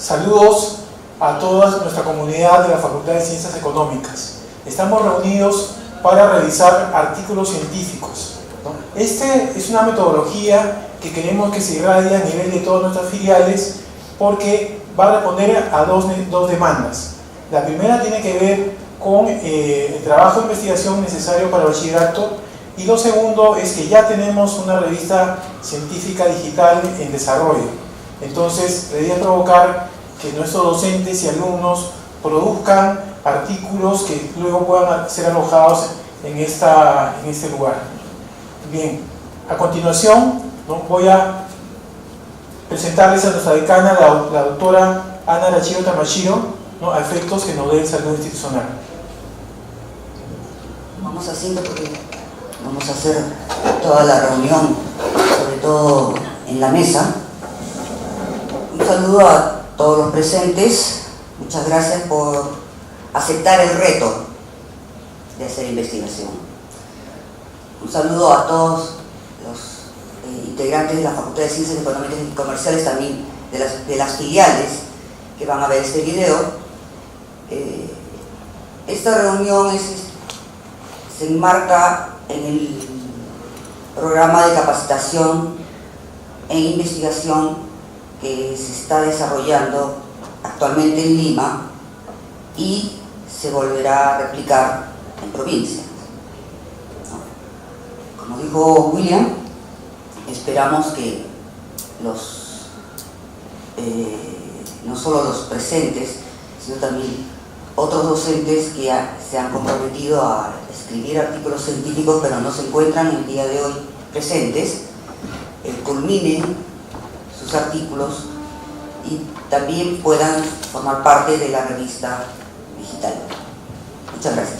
Saludos a toda nuestra comunidad de la Facultad de Ciencias Económicas. Estamos reunidos para revisar artículos científicos, ¿no? Este es una metodología que queremos que se irradie a nivel de todas nuestras filiales porque va a responder a dos demandas. La primera tiene que ver con el trabajo de investigación necesario para el bachillerato, y lo segundo es que ya tenemos una revista científica digital en desarrollo. Entonces, la idea es provocar que nuestros docentes y alumnos produzcan artículos que luego puedan ser alojados en este lugar. Bien, a continuación, ¿no?, voy a presentarles a nuestra decana, la doctora Ana Arachiro Tamashiro, ¿no?, a efectos que nos dé el saludo institucional. Vamos haciendo porque vamos a hacer toda la reunión, sobre todo en la mesa. Un saludo a todos los presentes, muchas gracias por aceptar el reto de hacer investigación. Un saludo a todos los integrantes de la Facultad de Ciencias Económicas y Comerciales, también de las filiales que van a ver este video. Esta reunión se enmarca en el programa de capacitación en investigación que se está desarrollando actualmente en Lima y se volverá a replicar en provincias. Como dijo William, esperamos que no solo los presentes, sino también otros docentes que se han comprometido a escribir artículos científicos pero no se encuentran el día de hoy presentes, culminen sus artículos y también puedan formar parte de la revista digital. Muchas gracias.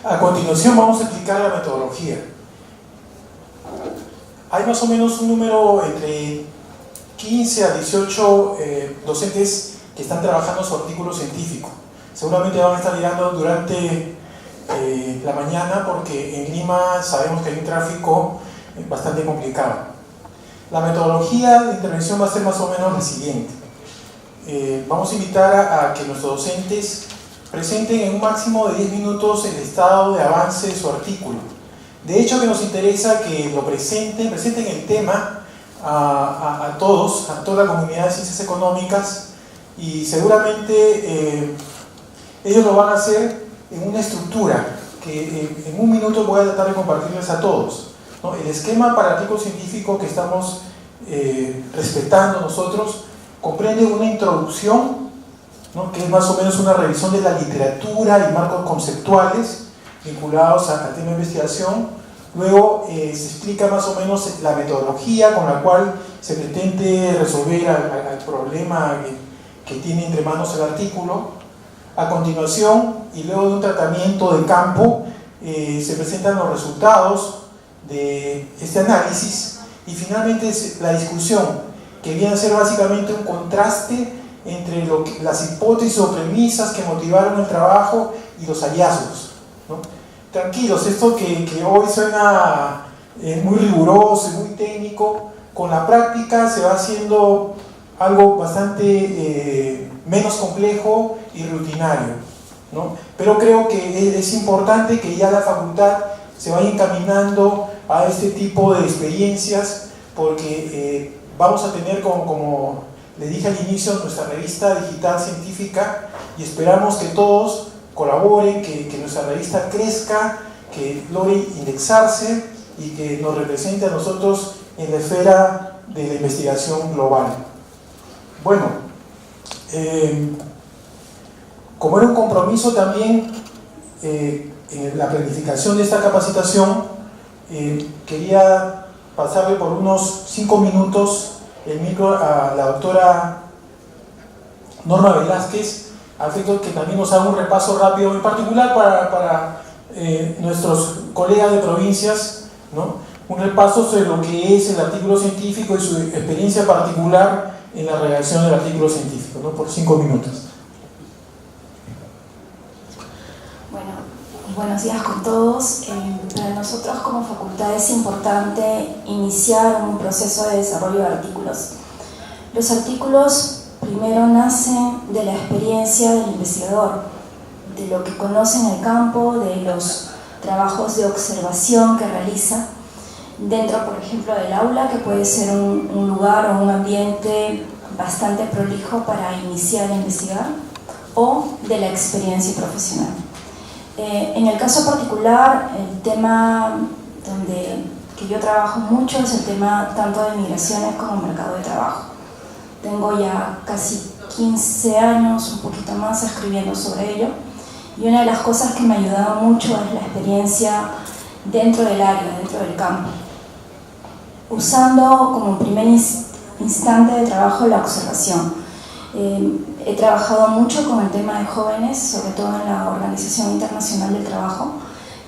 A continuación vamos a explicar la metodología. Hay más o menos un número entre 15 a 18 docentes que están trabajando su artículo científico. Seguramente van a estar llegando durante la mañana porque en Lima sabemos que hay un tráfico bastante complicado. La metodología de intervención va a ser más o menos la siguiente. Vamos a invitar a que nuestros docentes presenten en un máximo de 10 minutos el estado de avance de su artículo. De hecho, que nos interesa que lo presenten el tema a todos, a toda la comunidad de ciencias económicas, y seguramente ellos lo van a hacer en una estructura que en un minuto voy a tratar de compartirles a todos, ¿no? El esquema para el artículo científico que estamos respetando nosotros comprende una introducción, ¿no?, que es más o menos una revisión de la literatura y marcos conceptuales vinculados al tema de investigación. Luego se explica más o menos la metodología con la cual se pretende resolver al problema que tiene entre manos el artículo. A continuación, y luego de un tratamiento de campo, se presentan los resultados de este análisis, y finalmente la discusión, que viene a ser básicamente un contraste entre las hipótesis o premisas que motivaron el trabajo y los hallazgos, ¿no? Tranquilos, esto que hoy suena muy riguroso y muy técnico, con la práctica se va haciendo algo bastante menos complejo y rutinario, ¿no? Pero creo que es importante que ya la facultad se vaya encaminando a este tipo de experiencias, porque vamos a tener, como les dije al inicio, nuestra revista digital científica, y esperamos que todos colaboren, que nuestra revista crezca, que logre indexarse y que nos represente a nosotros en la esfera de la investigación global. Bueno, como era un compromiso también en la planificación de esta capacitación, quería pasarle por unos 5 minutos el micro a la doctora Norma Velázquez, a efectos que también nos haga un repaso rápido, en particular para nuestros colegas de provincias, ¿no?, un repaso sobre lo que es el artículo científico y su experiencia particular en la redacción del artículo científico, ¿no?, por 5 minutos. Bueno, Buenos días con todos. Para nosotros como facultad es importante iniciar un proceso de desarrollo de artículos. Los artículos primero nacen de la experiencia del investigador, de lo que conoce en el campo, de los trabajos de observación que realiza dentro, por ejemplo, del aula, que puede ser un lugar o un ambiente bastante prolijo para iniciar a investigar, o de la experiencia profesional. En el caso particular, el tema que yo trabajo mucho es el tema tanto de migraciones como mercado de trabajo. Tengo ya casi 15 años, un poquito más, escribiendo sobre ello, y una de las cosas que me ha ayudado mucho es la experiencia dentro del área, dentro del campo, usando como primer instante de trabajo la observación. He trabajado mucho con el tema de jóvenes, sobre todo en la Organización Internacional del Trabajo,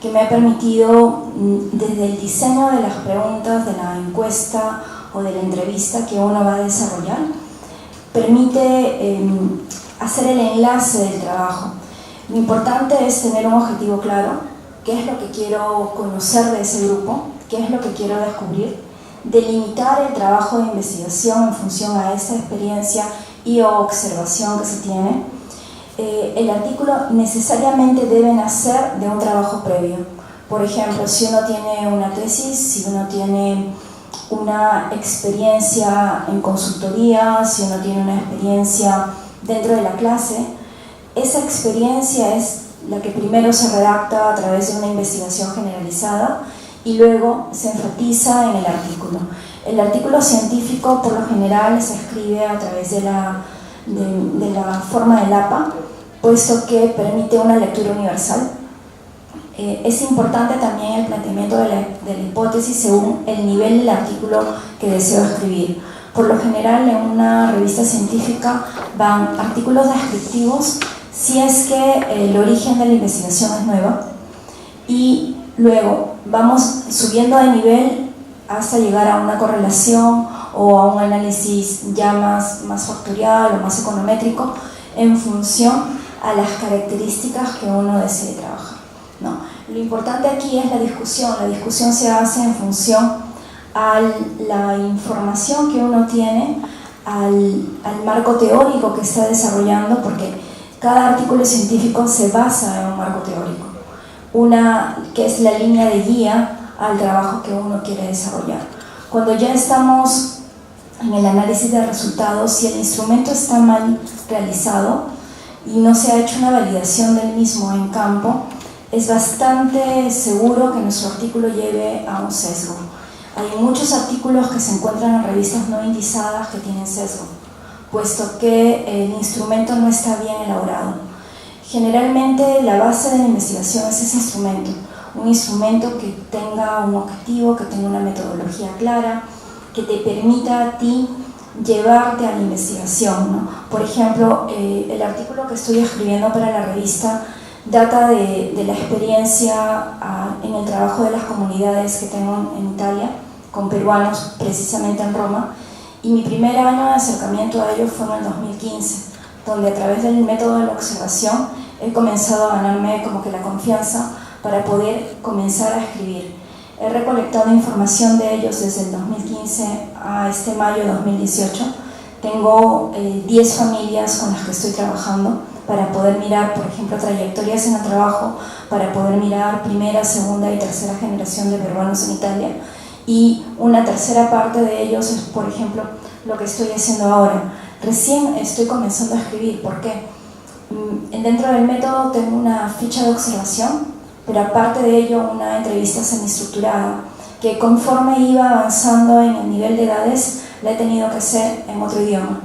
que me ha permitido, desde el diseño de las preguntas, de la encuesta o de la entrevista que uno va a desarrollar, permite hacer el enlace del trabajo. Lo importante es tener un objetivo claro, qué es lo que quiero conocer de ese grupo, qué es lo que quiero descubrir, delimitar el trabajo de investigación en función a esa experiencia y o observación que se tiene. El artículo necesariamente debe nacer de un trabajo previo. Por ejemplo, si uno tiene una tesis, si uno tiene una experiencia en consultoría, si uno tiene una experiencia dentro de la clase, esa experiencia es la que primero se redacta a través de una investigación generalizada y luego se enfatiza en el artículo. El artículo científico por lo general se escribe a través de la forma del APA, puesto que permite una lectura universal. Es importante también el planteamiento de la hipótesis según el nivel del artículo que deseo escribir. Por lo general, en una revista científica van artículos descriptivos si es que el origen de la investigación es nuevo, y luego vamos subiendo de nivel hasta llegar a una correlación o a un análisis ya más factorial o más econométrico en función a las características que uno desee trabajar, ¿no? Lo importante aquí es la discusión se hace en función a la información que uno tiene, al marco teórico que está desarrollando, porque cada artículo científico se basa en un marco teórico, que es la línea de guía al trabajo que uno quiere desarrollar. Cuando ya estamos en el análisis de resultados, si el instrumento está mal realizado y no se ha hecho una validación del mismo en campo, es bastante seguro que nuestro artículo lleve a un sesgo. Hay muchos artículos que se encuentran en revistas no indizadas que tienen sesgo, puesto que el instrumento no está bien elaborado. Generalmente la base de la investigación es ese instrumento, un instrumento que tenga un objetivo, que tenga una metodología clara, que te permita a ti llevarte a la investigación, ¿no? Por ejemplo, el artículo que estoy escribiendo para la revista data de la experiencia en el trabajo de las comunidades que tengo en Italia, con peruanos, precisamente en Roma, y mi primer año de acercamiento a ellos fue en el 2015, donde a través del método de la observación he comenzado a ganarme como que la confianza para poder comenzar a escribir. He recolectado información de ellos desde el 2015 a este mayo de 2018. Tengo 10 familias con las que estoy trabajando para poder mirar, por ejemplo, trayectorias en el trabajo, para poder mirar primera, segunda y tercera generación de peruanos en Italia. Y una tercera parte de ellos es, por ejemplo, lo que estoy haciendo ahora. Recién estoy comenzando a escribir. ¿Por qué? Dentro del método tengo una ficha de observación, pero aparte de ello una entrevista semiestructurada que conforme iba avanzando en el nivel de edades la he tenido que hacer en otro idioma.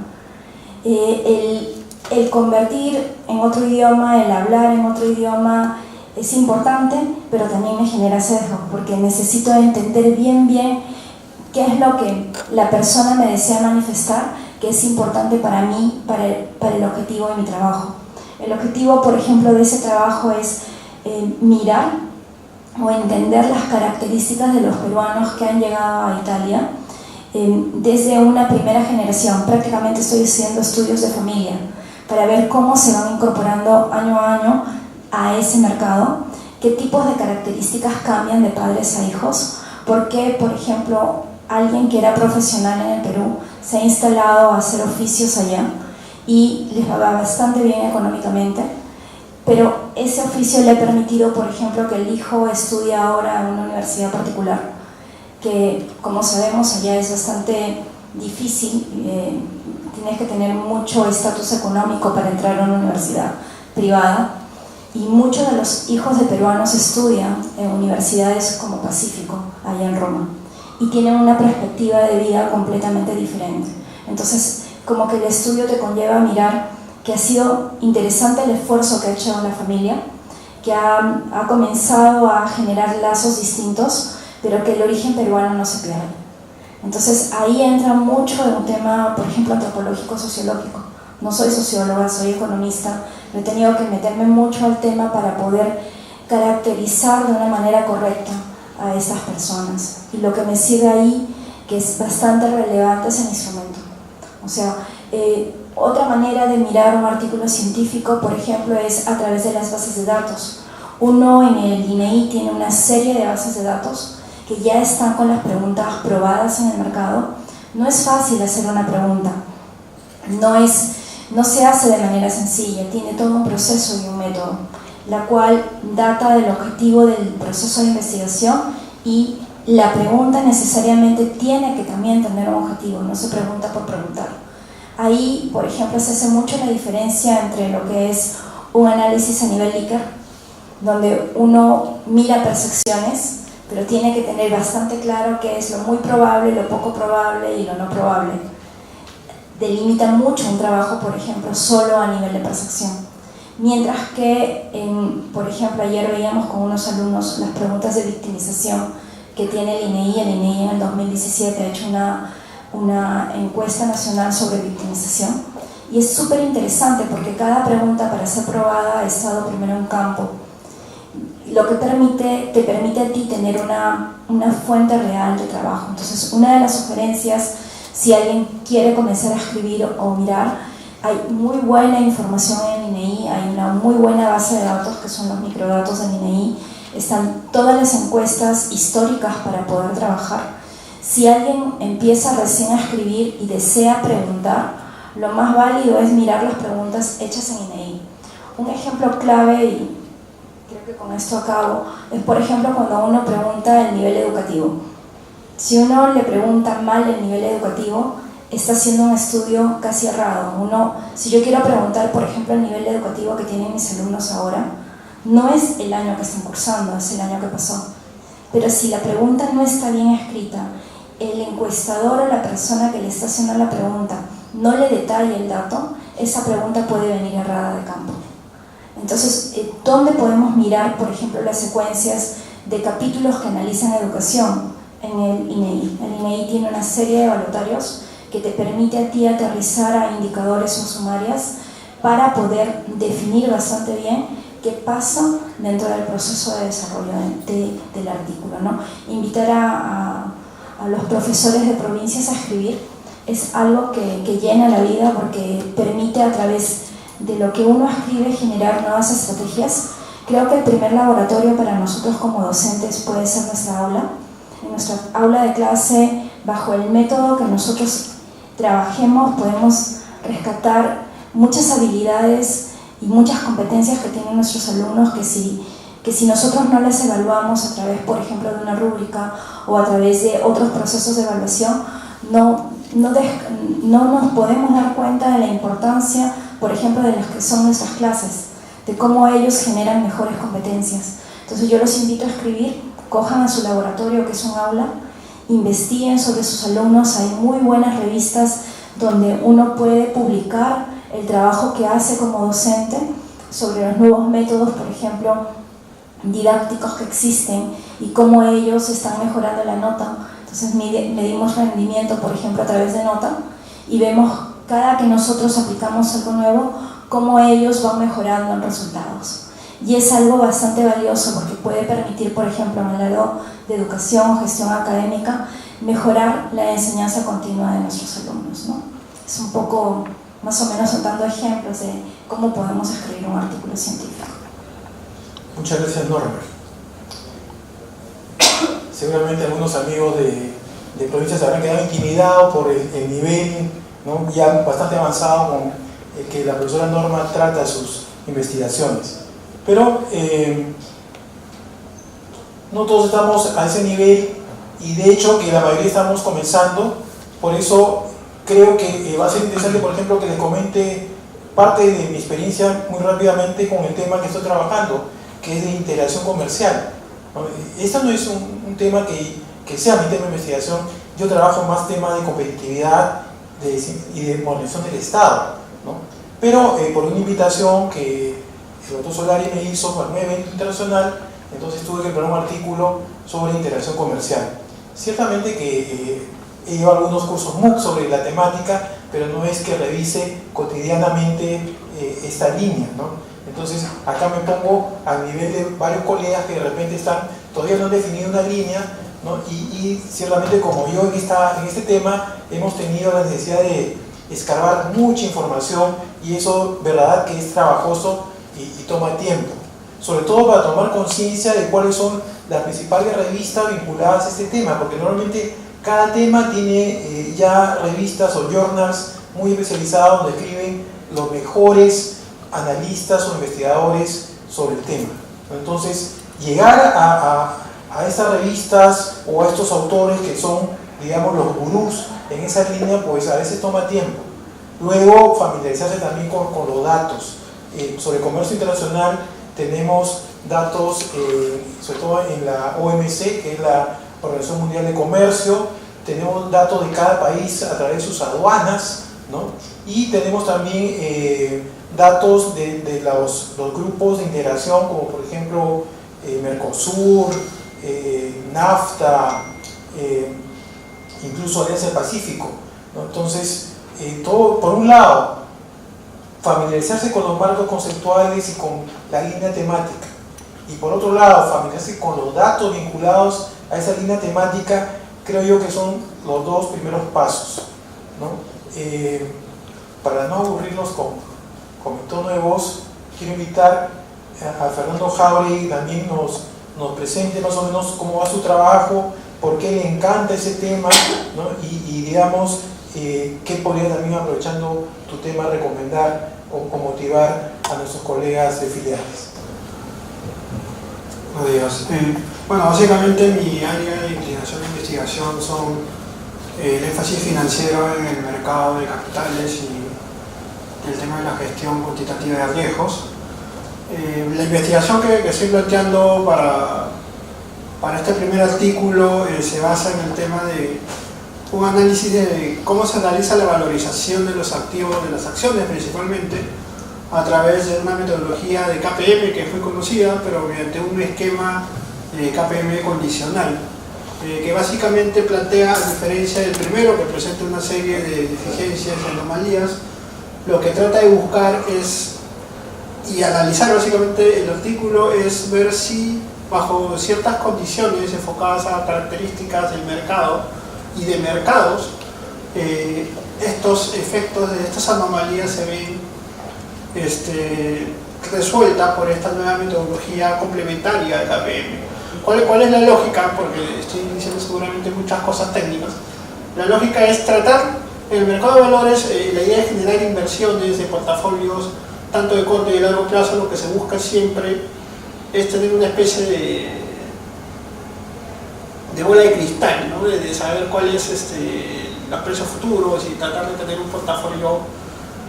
El convertir en otro idioma, el hablar en otro idioma es importante, pero también me genera sesgo, porque necesito entender bien qué es lo que la persona me desea manifestar, que es importante para mí, para el objetivo de mi trabajo. El objetivo, por ejemplo, de ese trabajo es mirar o entender las características de los peruanos que han llegado a Italia desde una primera generación. Prácticamente estoy haciendo estudios de familia para ver cómo se van incorporando año a año a ese mercado, que qué tipos de características cambian de padres a hijos, por qué, por ejemplo, alguien que era profesional en el Perú se ha instalado a hacer oficios allá y les va bastante bien económicamente, pero ese oficio le ha permitido, por ejemplo, que el hijo estudie ahora en una universidad particular, que como sabemos allá es bastante difícil, tienes que tener mucho estatus económico para entrar a una universidad privada, y muchos de los hijos de peruanos estudian en universidades como Pacífico, allá en Roma, y tienen una perspectiva de vida completamente diferente. Entonces, como que el estudio te conlleva a mirar que ha sido interesante el esfuerzo que ha hecho la familia, que ha comenzado a generar lazos distintos, pero que el origen peruano no se pierde. Entonces ahí entra mucho en un tema, por ejemplo, antropológico, sociológico. No soy socióloga, soy economista, pero he tenido que meterme mucho al tema para poder caracterizar de una manera correcta a estas personas. Y lo que me sirve ahí, que es bastante relevante, es el instrumento. O sea, otra manera de mirar un artículo científico, por ejemplo, es a través de las bases de datos. Uno en el INEI tiene una serie de bases de datos que ya están con las preguntas probadas en el mercado. No es fácil hacer una pregunta, no se hace de manera sencilla, tiene todo un proceso y un método, la cual data del objetivo del proceso de investigación, y la pregunta necesariamente tiene que también tener un objetivo, no se pregunta por preguntar. Ahí, por ejemplo, se hace mucho la diferencia entre lo que es un análisis a nivel Likert, donde uno mira percepciones, pero tiene que tener bastante claro qué es lo muy probable, lo poco probable y lo no probable. Delimita mucho un trabajo, por ejemplo, solo a nivel de percepción. Mientras que, por ejemplo, ayer veíamos con unos alumnos las preguntas de victimización que tiene el INEI. El INEI en el 2017 ha hecho una encuesta nacional sobre victimización, y es súper interesante porque cada pregunta, para ser probada, ha estado primero en campo, lo que te permite a ti tener una fuente real de trabajo. Entonces, una de las sugerencias, si alguien quiere comenzar a escribir o mirar, hay muy buena información en el INEI, hay una muy buena base de datos que son los microdatos del INEI, están todas las encuestas históricas para poder trabajar. Si alguien empieza recién a escribir y desea preguntar, lo más válido es mirar las preguntas hechas en INEI. Un ejemplo clave, y creo que con esto acabo, es por ejemplo cuando uno pregunta el nivel educativo. Si uno le pregunta mal el nivel educativo, está haciendo un estudio casi errado. Si yo quiero preguntar, por ejemplo, el nivel educativo que tienen mis alumnos ahora, no es el año que están cursando, es el año que pasó. Pero si la pregunta no está bien escrita, el encuestador o la persona que le está haciendo la pregunta no le detalla el dato, esa pregunta puede venir errada de campo. Entonces, ¿dónde podemos mirar, por ejemplo, las secuencias de capítulos que analizan educación? En el INEI. El INEI tiene una serie de evaluatorios que te permite a ti aterrizar a indicadores o sumarias para poder definir bastante bien qué pasa dentro del proceso de desarrollo del artículo, ¿no? Invitar a los profesores de provincias a escribir es algo que llena la vida, porque permite, a través de lo que uno escribe, generar nuevas estrategias. Creo que el primer laboratorio para nosotros como docentes puede ser nuestra aula. En nuestra aula de clase, bajo el método que nosotros trabajemos, podemos rescatar muchas habilidades y muchas competencias que tienen nuestros alumnos, que si nosotros no las evaluamos a través, por ejemplo, de una rúbrica o a través de otros procesos de evaluación, no nos podemos dar cuenta de la importancia, por ejemplo, de las que son nuestras clases, de cómo ellos generan mejores competencias. Entonces yo los invito a escribir, cojan a su laboratorio, que es un aula, investiguen sobre sus alumnos. Hay muy buenas revistas donde uno puede publicar el trabajo que hace como docente sobre los nuevos métodos, por ejemplo, didácticos que existen y cómo ellos están mejorando la nota. Entonces medimos rendimiento, por ejemplo, a través de nota, y vemos cada que nosotros aplicamos algo nuevo, cómo ellos van mejorando en resultados. Y es algo bastante valioso porque puede permitir, por ejemplo, en el lado de educación o gestión académica, mejorar la enseñanza continua de nuestros alumnos, ¿no? Es un poco, más o menos, dando ejemplos de cómo podemos escribir un artículo científico. Muchas gracias, Norbert. seguramente algunos amigos de provincias se habrán quedado intimidados por el nivel, ¿no?, ya bastante avanzado con el que la profesora Norma trata sus investigaciones. Pero no todos estamos a ese nivel, y de hecho que la mayoría estamos comenzando. Por eso creo que va a ser interesante, por ejemplo, que les comente parte de mi experiencia muy rápidamente con el tema que estoy trabajando, que es de integración comercial, ¿no? Este no es un tema que sea mi tema de investigación. Yo trabajo más temas de competitividad y de modernización del Estado, ¿no? Pero por una invitación que el doctor Solari me hizo para un evento internacional, entonces tuve que preparar un artículo sobre integración comercial. Ciertamente que he llevado algunos cursos MOOC sobre la temática, pero no es que revise cotidianamente esta línea, ¿no? Entonces acá me pongo al nivel de varios colegas que de repente todavía no han definido una línea, ¿no? Y ciertamente, como yo en este tema hemos tenido la necesidad de escarbar mucha información, y eso, verdad, que es trabajoso y toma tiempo, sobre todo para tomar conciencia de cuáles son las principales revistas vinculadas a este tema, porque normalmente cada tema tiene ya revistas o journals muy especializados donde escriben los mejores analistas o investigadores sobre el tema. Entonces, llegar a estas revistas o a estos autores que son, digamos, los gurús en esa línea, pues a veces toma tiempo. Luego, familiarizarse también con los datos. Sobre comercio internacional tenemos datos, sobre todo en la OMC, que es la Organización Mundial de Comercio. Tenemos datos de cada país a través de sus aduanas, ¿no? Y tenemos también datos de los grupos de integración, como por ejemplo Mercosur, NAFTA, incluso Alianza del Pacífico, ¿no? Entonces, todo, por un lado, familiarizarse con los marcos conceptuales y con la línea temática, y por otro lado, familiarizarse con los datos vinculados a esa línea temática, creo yo que son los dos primeros pasos, ¿no? Para no aburrirlos con mi tono de voz, quiero invitar a Fernando Jauregui, también nos presente más o menos cómo va su trabajo, por qué le encanta ese tema, ¿no? Y digamos, qué podría también, aprovechando tu tema, recomendar o motivar a nuestros colegas de filiales. Buenos días. Bueno, básicamente mi área de inclinación de investigación son el énfasis financiero en el mercado de capitales y el tema de la gestión cuantitativa de riesgos. La investigación que estoy planteando para este primer artículo se basa en el tema de un análisis de cómo se analiza la valorización de los activos, de las acciones principalmente, a través de una metodología de KPM que es muy conocida, pero mediante un esquema de KPM condicional, que básicamente plantea, a diferencia del primero, que presenta una serie de deficiencias y anomalías, lo que trata de buscar es, y analizar básicamente el artículo, es ver si bajo ciertas condiciones enfocadas a características del mercado y de mercados, estos efectos de estas anomalías se ven resueltas por esta nueva metodología complementaria de KPM. ¿Cuál es la lógica? Porque estoy diciendo seguramente muchas cosas técnicas. La lógica es tratar en el mercado de valores, la idea es generar inversiones de portafolios tanto de corto y de largo plazo. Lo que se busca siempre es tener una especie de bola de cristal, ¿no? De saber cuáles los precios futuros y tratar de tener un portafolio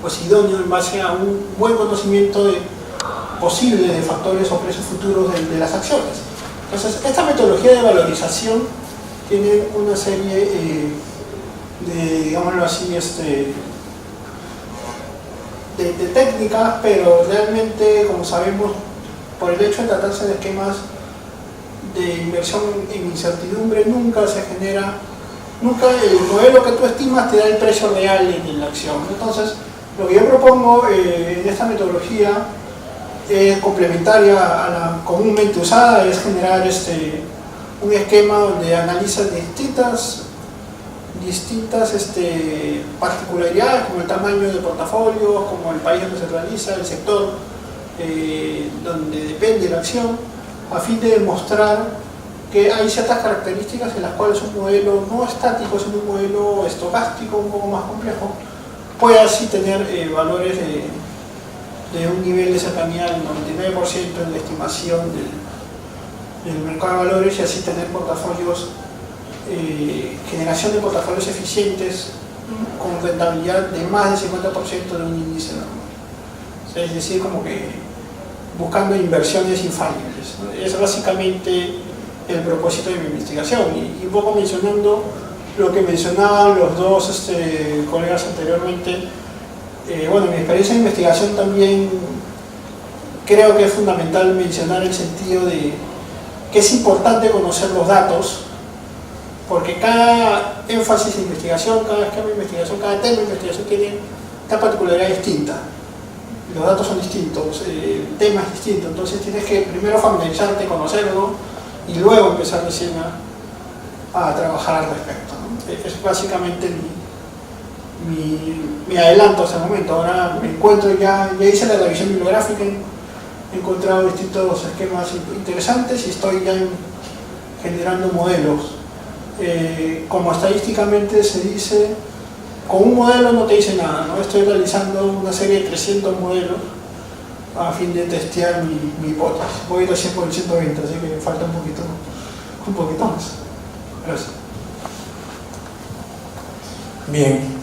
pues idóneo en base a un buen conocimiento posible de factores o precios futuros de las acciones. Entonces, esta metodología de valorización tiene una serie de, digámoslo así, de técnicas, pero realmente, como sabemos, por el hecho de tratarse de esquemas de inversión en incertidumbre, nunca se genera, nunca el modelo que tú estimas te da el precio real en la acción. Entonces, lo que yo propongo en esta metodología complementaria a la comúnmente usada es generar un esquema donde analiza distintas particularidades, como el tamaño del portafolio, como el país donde se realiza, el sector donde depende la acción, a fin de demostrar que hay ciertas características en las cuales un modelo no estático, sino un modelo estocástico un poco más complejo, puede así tener valores de un nivel de cercanía del 99% en la estimación del mercado de valores, y así tener portafolios, generación de portafolios eficientes con rentabilidad de más del 50% de un índice normal. O sea, es decir, como que buscando inversiones infalibles, ¿no? Es básicamente el propósito de mi investigación, y un poco mencionando lo que mencionaban los dos colegas anteriormente. Bueno, mi experiencia en investigación también creo que es fundamental mencionar el sentido de que es importante conocer los datos, porque cada énfasis de investigación, cada esquema de investigación, cada tema de investigación tiene una particularidad distinta. Los datos son distintos, el tema es distinto, entonces tienes que primero familiarizarte, conocerlo, y luego empezar recién a trabajar al respecto, ¿no? Es básicamente mi adelanto hasta el momento. Ahora me encuentro, ya hice la revisión bibliográfica, he encontrado distintos esquemas interesantes y estoy ya generando modelos. Como estadísticamente se dice, con un modelo no te dice nada, ¿no? Estoy realizando una serie de 300 modelos a fin de testear mi hipótesis. Voy recién por el 120, así que me falta un poquito más. Gracias. Bien.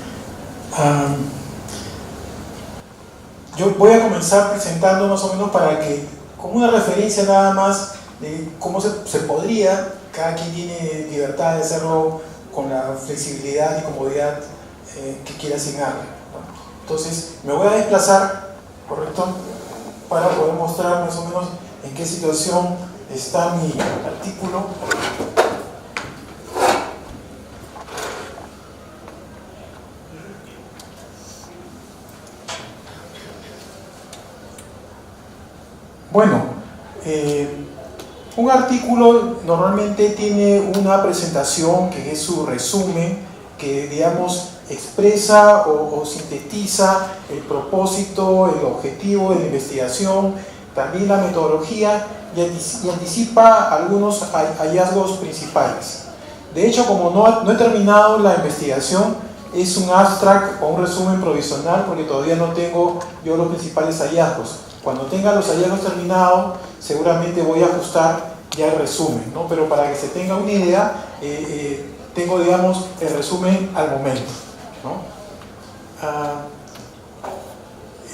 Yo voy a comenzar presentando más o menos para que, como una referencia nada más de cómo se podría, cada quien tiene libertad de hacerlo con la flexibilidad y comodidad que quiera asignarle, ¿no? Entonces me voy a desplazar, ¿correcto?, para poder mostrar más o menos en qué situación está mi artículo. Bueno, un artículo normalmente tiene una presentación que es su resumen, que digamos expresa o sintetiza el propósito, el objetivo de la investigación, también la metodología, y anticipa algunos hallazgos principales. De hecho, como no he terminado la investigación, es un abstract o un resumen provisional, porque todavía no tengo yo los principales hallazgos. Cuando tenga los hallazgos terminados, seguramente voy a ajustar ya el resumen, ¿no? Pero para que se tenga una idea, tengo, digamos, el resumen al momento, ¿no?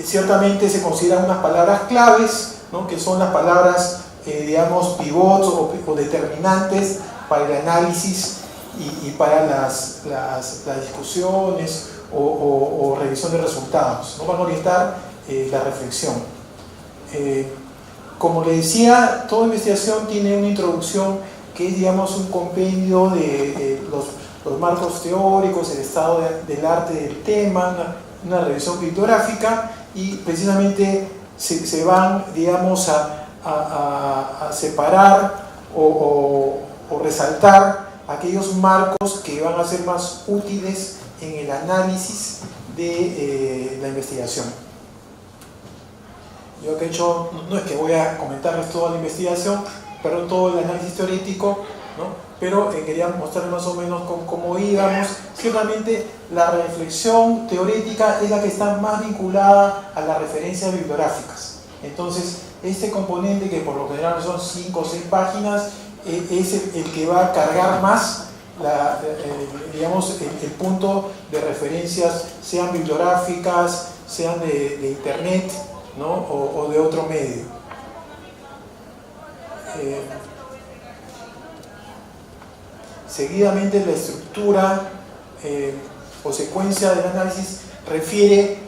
Ciertamente se consideran unas palabras claves, ¿no?, que son las palabras, digamos, pivots o determinantes para el análisis y para las discusiones o revisión de resultados, ¿no? Van a orientar la reflexión. Como le decía, toda investigación tiene una introducción que es, digamos, un compendio de los marcos teóricos, el estado del arte del tema, una revisión bibliográfica, y precisamente se van, digamos, a separar o resaltar aquellos marcos que van a ser más útiles en el análisis de la investigación. Yo que he hecho, no es que voy a comentarles toda la investigación, pero todo el análisis teórico, ¿no? Pero quería mostrarles más o menos cómo íbamos. Ciertamente la reflexión teórica es la que está más vinculada a las referencias bibliográficas. Entonces, este componente, que por lo general son 5 o 6 páginas, es el que va a cargar más digamos, el punto de referencias, sean bibliográficas, sean de internet, ¿no? o de otro medio. Seguidamente, la estructura o secuencia del análisis refiere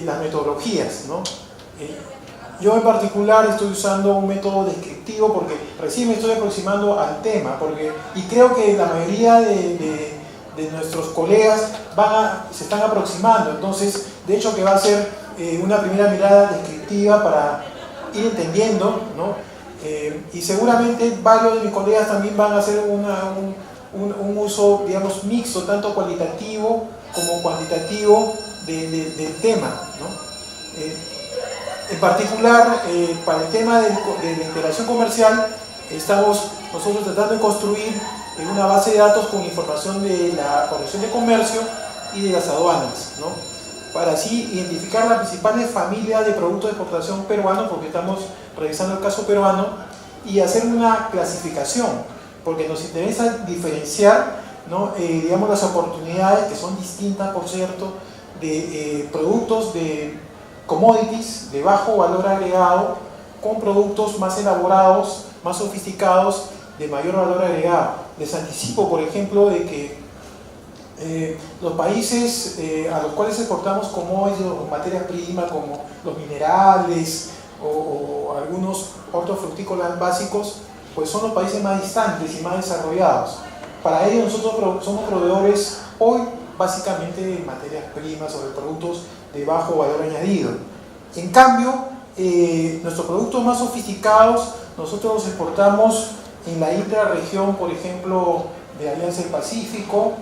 las metodologías, ¿no? Yo en particular estoy usando un método descriptivo porque recién me estoy aproximando al tema, y creo que la mayoría de nuestros colegas se están aproximando. Entonces, de hecho, que va a ser una primera mirada descriptiva para ir entendiendo, ¿no? Y seguramente varios de mis colegas también van a hacer un uso, digamos, mixto, tanto cualitativo como cuantitativo del tema, ¿no? En particular, para el tema de la integración comercial, estamos nosotros tratando de construir una base de datos con información de la Corrección de Comercio y de las aduanas, ¿no? Para así identificar las principales familias de productos de exportación peruanos, porque estamos revisando el caso peruano, y hacer una clasificación, porque nos interesa diferenciar, ¿no? Digamos, las oportunidades, que son distintas, por cierto, de productos de commodities de bajo valor agregado con productos más elaborados, más sofisticados, de mayor valor agregado. Les anticipo, por ejemplo, de que los países a los cuales exportamos commodities o materias primas como los minerales o algunos hortofrutícolas básicos, pues son los países más distantes y más desarrollados. Para ello nosotros somos proveedores hoy básicamente de materias primas o de productos de bajo valor añadido. En cambio, nuestros productos más sofisticados nosotros los exportamos en la intrarregión, por ejemplo, de Alianza del Pacífico,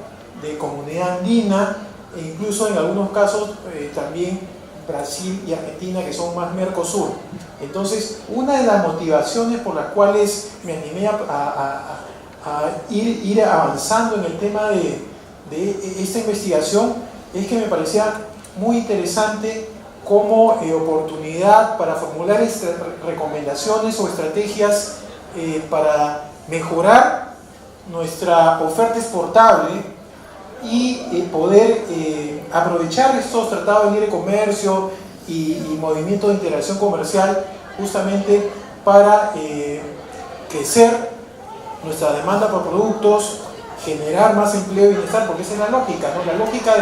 de Comunidad Andina, e incluso en algunos casos también Brasil y Argentina, que son más Mercosur. Entonces, una de las motivaciones por las cuales me animé a ir avanzando en el tema de esta investigación es que me parecía muy interesante como oportunidad para formular recomendaciones o estrategias para mejorar nuestra oferta exportable y poder aprovechar estos tratados de libre comercio y movimientos de integración comercial justamente para crecer nuestra demanda por productos, generar más empleo y bienestar, porque esa es la lógica, ¿no? La lógica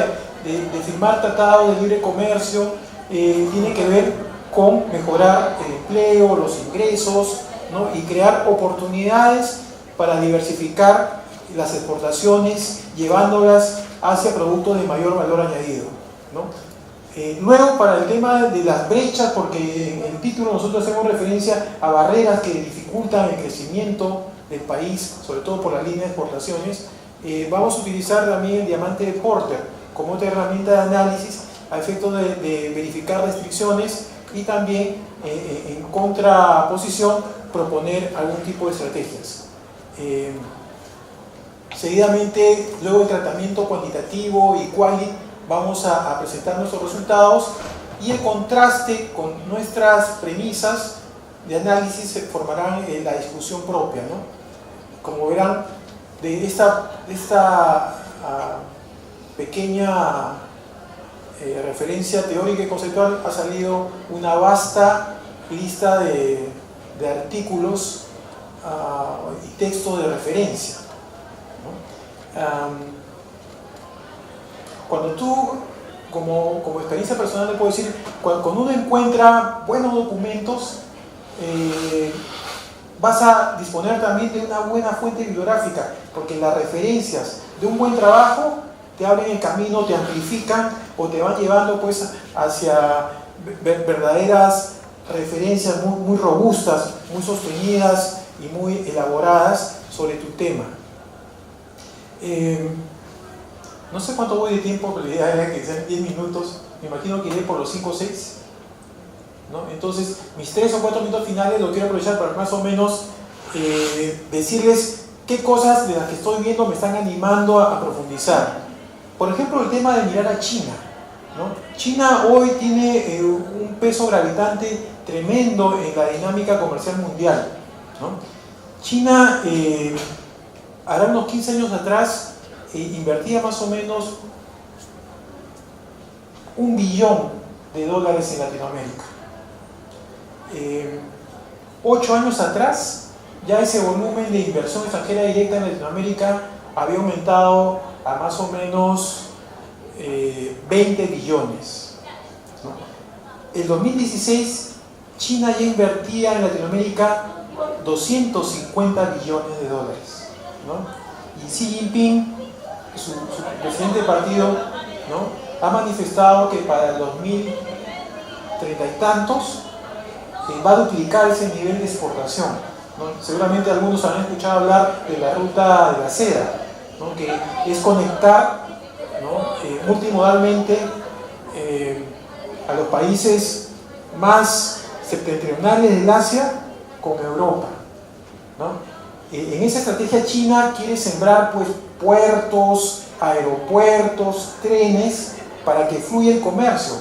de firmar tratados de libre comercio tiene que ver con mejorar el empleo, los ingresos, ¿no? Y crear oportunidades para diversificar las exportaciones, llevándolas hacia productos de mayor valor añadido, ¿no? Luego, para el tema de las brechas, porque en el título nosotros hacemos referencia a barreras que dificultan el crecimiento del país, sobre todo por la línea de exportaciones, vamos a utilizar también el diamante de Porter como otra herramienta de análisis a efecto de verificar restricciones y también en contraposición proponer algún tipo de estrategias. Seguidamente, luego del tratamiento cuantitativo y quali, vamos a presentar nuestros resultados y el contraste con nuestras premisas de análisis se formarán en la discusión propia, ¿no? Como verán, de esta pequeña referencia teórica y conceptual ha salido una vasta lista de artículos y textos de referencia, ¿no? Cuando tú, como experiencia personal, te puedo decir, cuando uno encuentra buenos documentos, vas a disponer también de una buena fuente bibliográfica, porque las referencias de un buen trabajo te abren el camino, te amplifican o te van llevando pues hacia verdaderas referencias muy robustas, muy sostenidas y muy elaboradas sobre tu tema. No sé cuánto voy de tiempo, pero la idea era que sean 10 minutos, me imagino que iré por los 5 o 6, ¿no? Entonces, mis 3 o 4 minutos finales lo quiero aprovechar para más o menos decirles qué cosas de las que estoy viendo me están animando a profundizar. Por ejemplo, el tema de mirar a China, ¿no? China hoy tiene un peso gravitante tremendo en la dinámica comercial mundial, ¿no? China, hará unos 15 años atrás, invertía más o menos $1 billón en Latinoamérica. 8 años atrás, ya ese volumen de inversión extranjera directa en Latinoamérica había aumentado a más o menos 20 billones, ¿no? En 2016, China ya invertía en Latinoamérica $250 billones, ¿no? Y Xi Jinping, su presidente del partido, ¿no?, ha manifestado que para el 2030 y tantos va a duplicar ese nivel de exportación, ¿no? Seguramente algunos han escuchado hablar de la ruta de la seda, ¿no?, que es conectar, ¿no?, multimodalmente a los países más septentrionales del Asia con Europa, ¿no? En esa estrategia China quiere sembrar pues, puertos, aeropuertos, trenes para que fluya el comercio,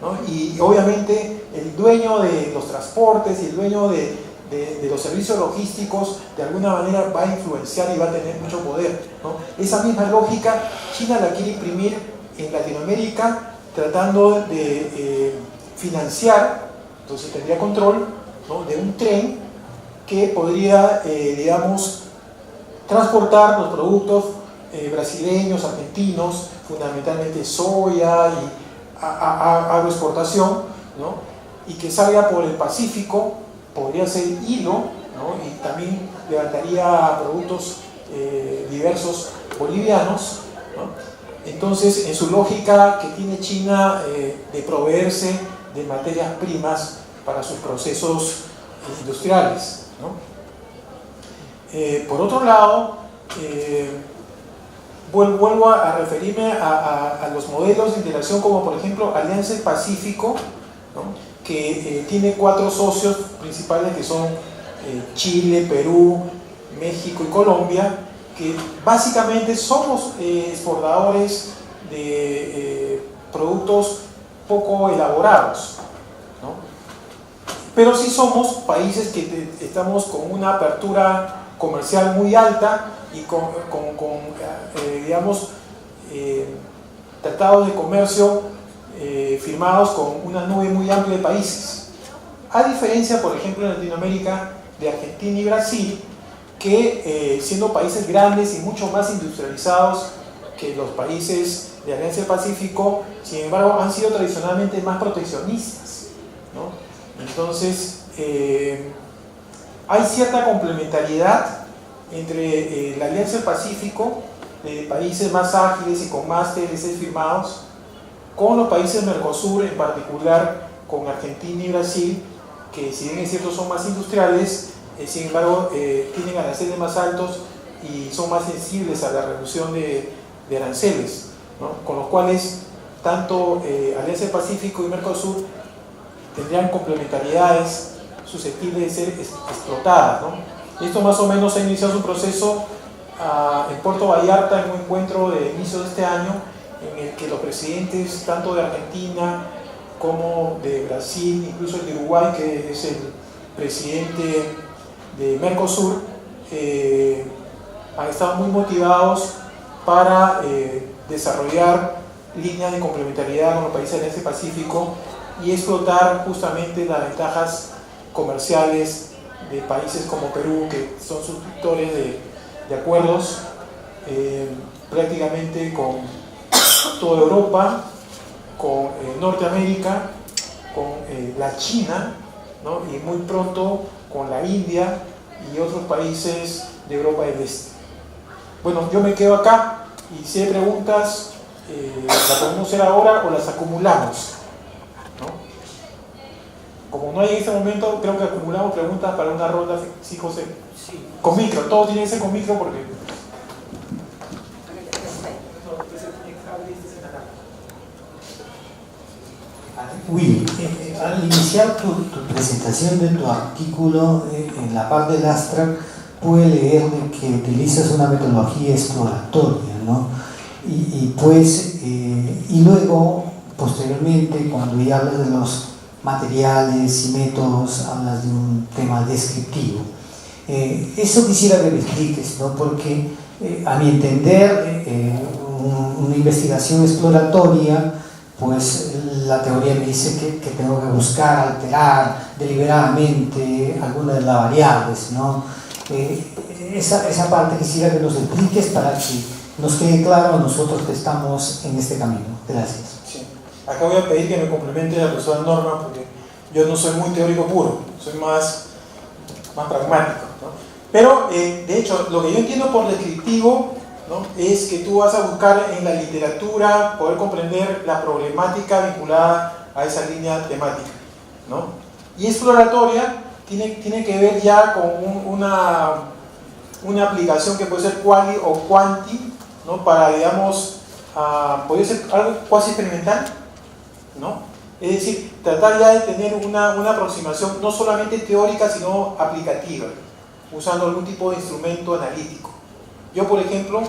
¿no? Y obviamente el dueño de los transportes y el dueño de los servicios logísticos de alguna manera va a influenciar y va a tener mucho poder, ¿no? Esa misma lógica China la quiere imprimir en Latinoamérica tratando de financiar, entonces tendría control, ¿no? De un tren que podría, digamos, transportar los productos brasileños, argentinos, fundamentalmente soya y agroexportación, ¿no? Y que salga por el Pacífico, podría ser hilo, ¿no? Y también levantaría productos diversos bolivianos, ¿no? Entonces, en su lógica que tiene China de proveerse de materias primas para sus procesos industriales, ¿no? Por otro lado, vuelvo a referirme a los modelos de integración como por ejemplo Alianza del Pacífico, ¿no? Que tiene 4 socios principales que son Chile, Perú, México y Colombia, que básicamente somos exportadores de productos poco elaborados, ¿no? Pero sí somos países que estamos con una apertura comercial muy alta y digamos, tratados de comercio firmados con una nube muy amplia de países. A diferencia, por ejemplo, en Latinoamérica, de Argentina y Brasil, que siendo países grandes y mucho más industrializados que los países de Alianza del Pacífico, sin embargo, han sido tradicionalmente más proteccionistas, ¿no? Entonces, hay cierta complementariedad entre la Alianza del Pacífico, de países más ágiles y con más TLC firmados, con los países Mercosur, en particular con Argentina y Brasil, que si bien es cierto son más industriales, sin embargo tienen aranceles más altos y son más sensibles a la reducción de aranceles, ¿no? Con los cuales tanto Alianza del Pacífico y Mercosur tendrían complementariedades susceptibles de ser explotadas, ¿no? Esto más o menos ha iniciado su proceso en Puerto Vallarta en un encuentro de inicio de este año en el que los presidentes tanto de Argentina como de Brasil, incluso el de Uruguay, que es el presidente de Mercosur, han estado muy motivados para desarrollar líneas de complementariedad con los países del este Pacífico y explotar justamente las ventajas comerciales de países como Perú, que son suscriptores de acuerdos prácticamente con toda Europa, con Norteamérica, con la China, ¿no? Y muy pronto con la India y otros países de Europa del Este. Bueno, yo me quedo acá y si hay preguntas, las podemos hacer ahora o las acumulamos, ¿no? Como no hay en este momento, creo que acumulamos preguntas para una ronda. Sí, José. Sí. Con micro, todos tienen que ser con micro porque... Will, al iniciar tu presentación de tu artículo, en la parte del abstract, pude leer de que utilizas una metodología exploratoria, ¿no? Y luego, posteriormente, cuando ya hablas de los materiales y métodos, hablas de un tema descriptivo. Eso quisiera que me expliques, ¿no? Porque a mi entender, una investigación exploratoria, pues la teoría me dice que tengo que buscar, alterar deliberadamente algunas de las variables, ¿no? Esa parte quisiera que nos expliques para que nos quede claro a nosotros que estamos en este camino. Gracias. Sí. Acá voy a pedir que me complemente la profesora Norma, porque yo no soy muy teórico puro, soy más pragmático, ¿no? Pero, de hecho, lo que yo entiendo por descriptivo, ¿no? Es que tú vas a buscar en la literatura poder comprender la problemática vinculada a esa línea temática, ¿no? Y exploratoria tiene que ver ya con una aplicación que puede ser quali o quanti, ¿no? Para, digamos, puede ser algo cuasi experimental, ¿no? Es decir, tratar ya de tener una aproximación no solamente teórica, sino aplicativa, usando algún tipo de instrumento analítico. Yo, por ejemplo,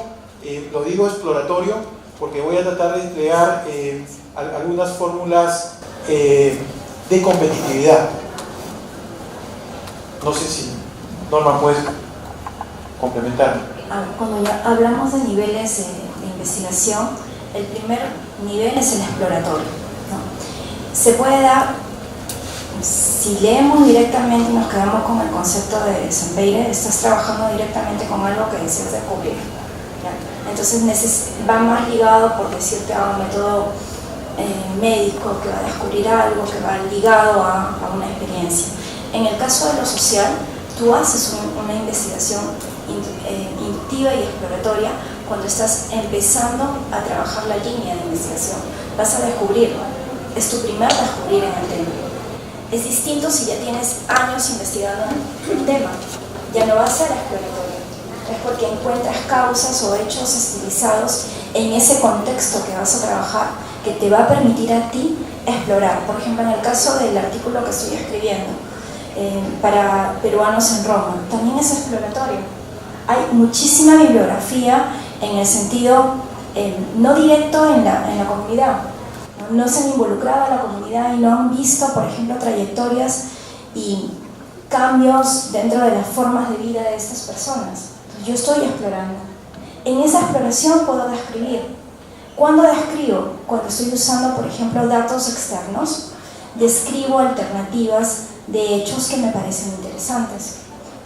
lo digo exploratorio porque voy a tratar de emplear algunas fórmulas de competitividad. No sé si Norma puedes complementar. Cuando ya hablamos de niveles de investigación, el primer nivel es el exploratorio, ¿no? Se puede dar, si leemos directamente y nos quedamos con el concepto de Sempeire, estás trabajando directamente con algo que deseas descubrir, ¿ya? Entonces va más ligado, por decirte, a un método médico que va a descubrir algo, que va ligado a una experiencia. En el caso de lo social, tú haces una investigación inductiva y exploratoria cuando estás empezando a trabajar la línea de investigación. Vas a descubrirlo, es tu primer descubrir en el tema. Es distinto si ya tienes años investigando un tema, ya no va a ser exploratorio, es porque encuentras causas o hechos estilizados en ese contexto que vas a trabajar que te va a permitir a ti explorar. Por ejemplo, en el caso del artículo que estoy escribiendo para peruanos en Roma, también es exploratorio. Hay muchísima bibliografía en el sentido no directo en la comunidad. No se han involucrado a la comunidad y no han visto, por ejemplo, trayectorias y cambios dentro de las formas de vida de estas personas. Yo estoy explorando. En esa exploración puedo describir. ¿Cuándo describo? Cuando estoy usando, por ejemplo, datos externos, describo alternativas de hechos que me parecen interesantes.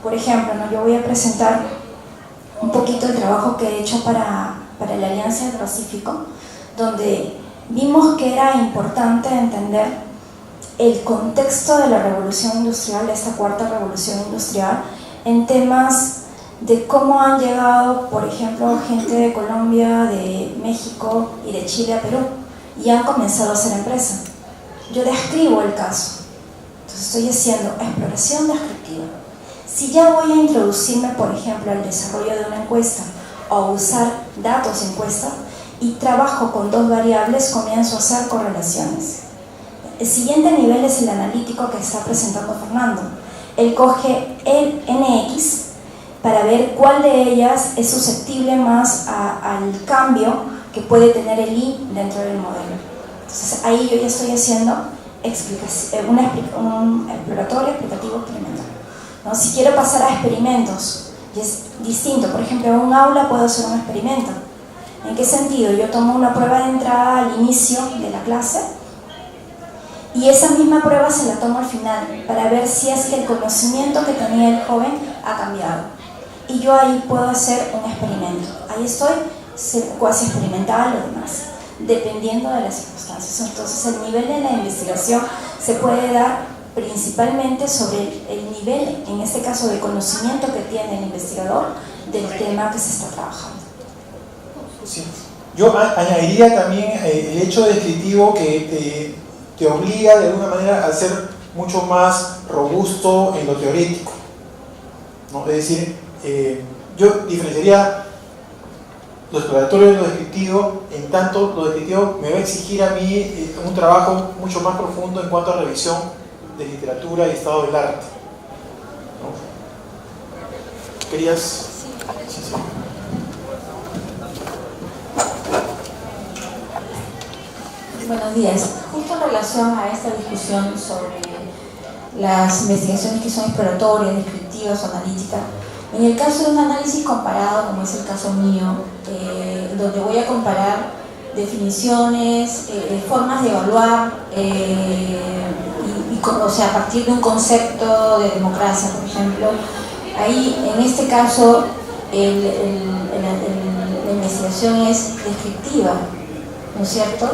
Por ejemplo, ¿no? Yo voy a presentar un poquito el trabajo que he hecho para la Alianza del Pacífico, donde vimos que era importante entender el contexto de la revolución industrial, de esta cuarta revolución industrial, en temas de cómo han llegado, por ejemplo, gente de Colombia, de México y de Chile a Perú, y han comenzado a hacer empresa. Yo describo el caso, entonces estoy haciendo exploración descriptiva. Si ya voy a introducirme, por ejemplo, al desarrollo de una encuesta o usar datos de encuesta y trabajo con dos variables, comienzo a hacer correlaciones. El siguiente nivel es el analítico que está presentando Fernando. Él coge el NX para ver cuál de ellas es susceptible más al cambio que puede tener el I dentro del modelo. Entonces ahí yo ya estoy haciendo un exploratorio, explicativo, experimental, ¿no? Si quiero pasar a experimentos, y es distinto. Por ejemplo, en un aula puedo hacer un experimento. ¿En qué sentido? Yo tomo una prueba de entrada al inicio de la clase y esa misma prueba se la tomo al final para ver si es que el conocimiento que tenía el joven ha cambiado. Y yo ahí puedo hacer un experimento. Ahí estoy cuasi experimental o demás, dependiendo de las circunstancias. Entonces el nivel de la investigación se puede dar principalmente sobre el nivel, en este caso, de conocimiento que tiene el investigador del tema que se está trabajando. Sí. Yo añadiría también el hecho descriptivo que te obliga de alguna manera a ser mucho más robusto en lo teórico, ¿no? Es decir, yo diferenciaría lo exploratorio de lo descriptivo, en tanto lo descriptivo me va a exigir a mí un trabajo mucho más profundo en cuanto a revisión de literatura y estado del arte, ¿no? ¿Querías? Sí, sí. Buenos días. Justo en relación a esta discusión sobre las investigaciones que son exploratorias, descriptivas o analíticas, en el caso de un análisis comparado, como es el caso mío, donde voy a comparar definiciones, formas de evaluar, o sea, a partir de un concepto de democracia, por ejemplo, ahí en este caso la investigación es descriptiva, ¿no es cierto?,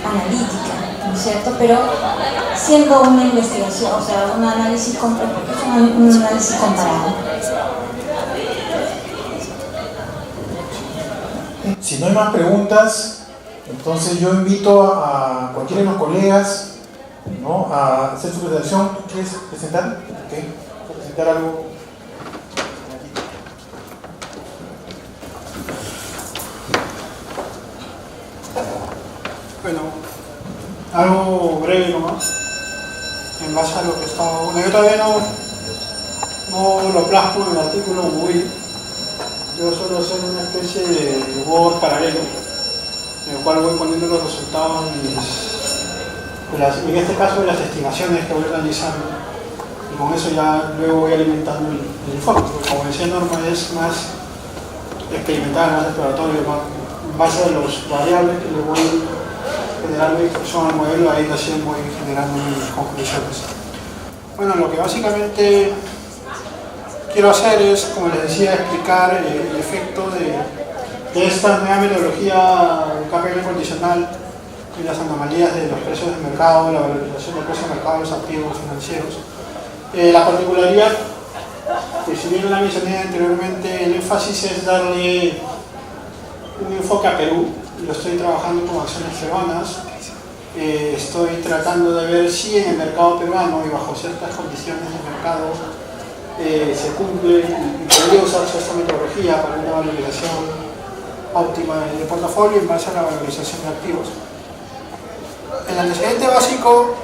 analítica, ¿no es cierto?, pero siendo una investigación, o sea, un análisis comparado. Si no hay más preguntas, entonces yo invito a cualquiera de los colegas, ¿no?, a hacer su presentación. ¿Tú quieres presentar? Okay. ¿Presentar algo? Bueno, algo breve nomás, en base a lo que estaba... Bueno, yo todavía no lo plasmo en el artículo Google. Yo suelo hacer una especie de Word paralelo, en el cual voy poniendo los resultados en este caso de las estimaciones que voy realizando, y con eso ya luego voy alimentando el informe, porque como decía Norma, es más experimental, más exploratorio, en base a los variables que le voy generando instrucción al modelo, ahí recién voy generando mis conclusiones. Bueno, lo que básicamente quiero hacer es, como les decía, explicar el efecto de esta nueva metodología de KPM condicional y las anomalías de los precios de mercado, la valorización del precio de mercado de los activos financieros. La particularidad, que si bien la mencioné anteriormente, el énfasis es darle un enfoque a Perú, y lo estoy trabajando con acciones peruanas. Estoy tratando de ver si en el mercado peruano y bajo ciertas condiciones de mercado se cumple y podría usarse esta metodología para una valorización óptima del portafolio en base a la valorización de activos. El antecedente básico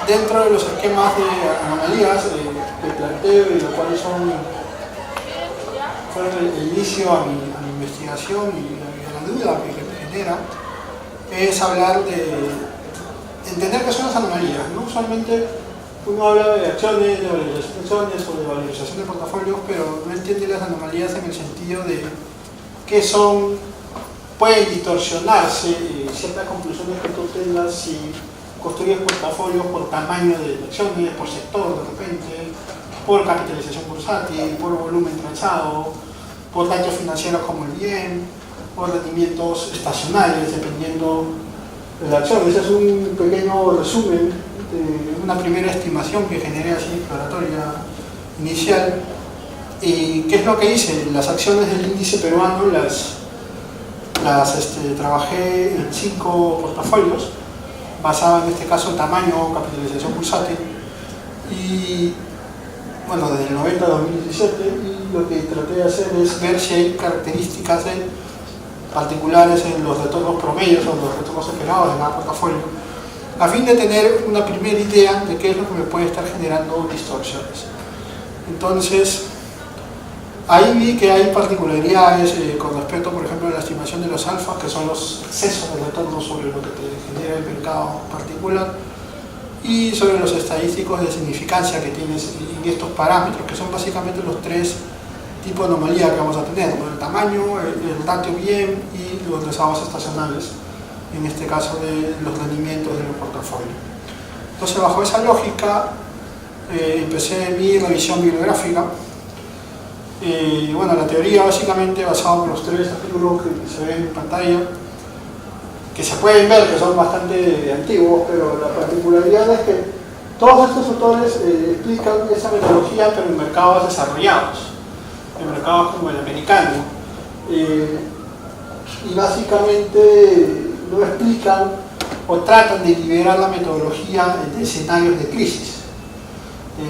dentro de los esquemas de anomalías que planteo y los cuales fueron el inicio a mi investigación y a la duda que me genera, es hablar de entender qué son las anomalías, ¿no? Usualmente uno habla de acciones, de valorización de acciones o de valorización de portafolios, pero no entiende las anomalías en el sentido de qué son, pueden distorsionarse ciertas conclusiones que tú tengas si construyes portafolios por tamaño de acciones, por sector de repente, por capitalización bursátil, por volumen transado, por datos financieros como el bien, por rendimientos estacionales dependiendo de la acción. Ese es un pequeño resumen de una primera estimación que generé así exploratoria inicial. ¿Y qué es lo que hice? Las acciones del índice peruano trabajé en 5 portafolios, basado en este caso en tamaño, capitalización bursátil, y bueno, desde el 90 a 2017, y lo que traté de hacer es ver si hay características particulares en los retornos promedios o los retornos esperados de cada portafolio, a fin de tener una primera idea de qué es lo que me puede estar generando distorsiones. Entonces, ahí vi que hay particularidades con respecto, por ejemplo, a la estimación de los alfas, que son los excesos de retorno sobre lo que te genera el mercado particular, y sobre los estadísticos de significancia que tienes en estos parámetros, que son básicamente los 3 tipos de anomalía que vamos a tener, el tamaño, el ratio bien y los rezados estacionales, en este caso de los rendimientos de los portafolios. Entonces, bajo esa lógica, empecé mi revisión bibliográfica. Bueno, la teoría básicamente basada en los 3 artículos que se ven en pantalla, que se pueden ver que son bastante antiguos, pero la particularidad es que todos estos autores explican esa metodología pero en mercados desarrollados, en mercados como el americano, y básicamente no explican o tratan de liberar la metodología de escenarios de crisis.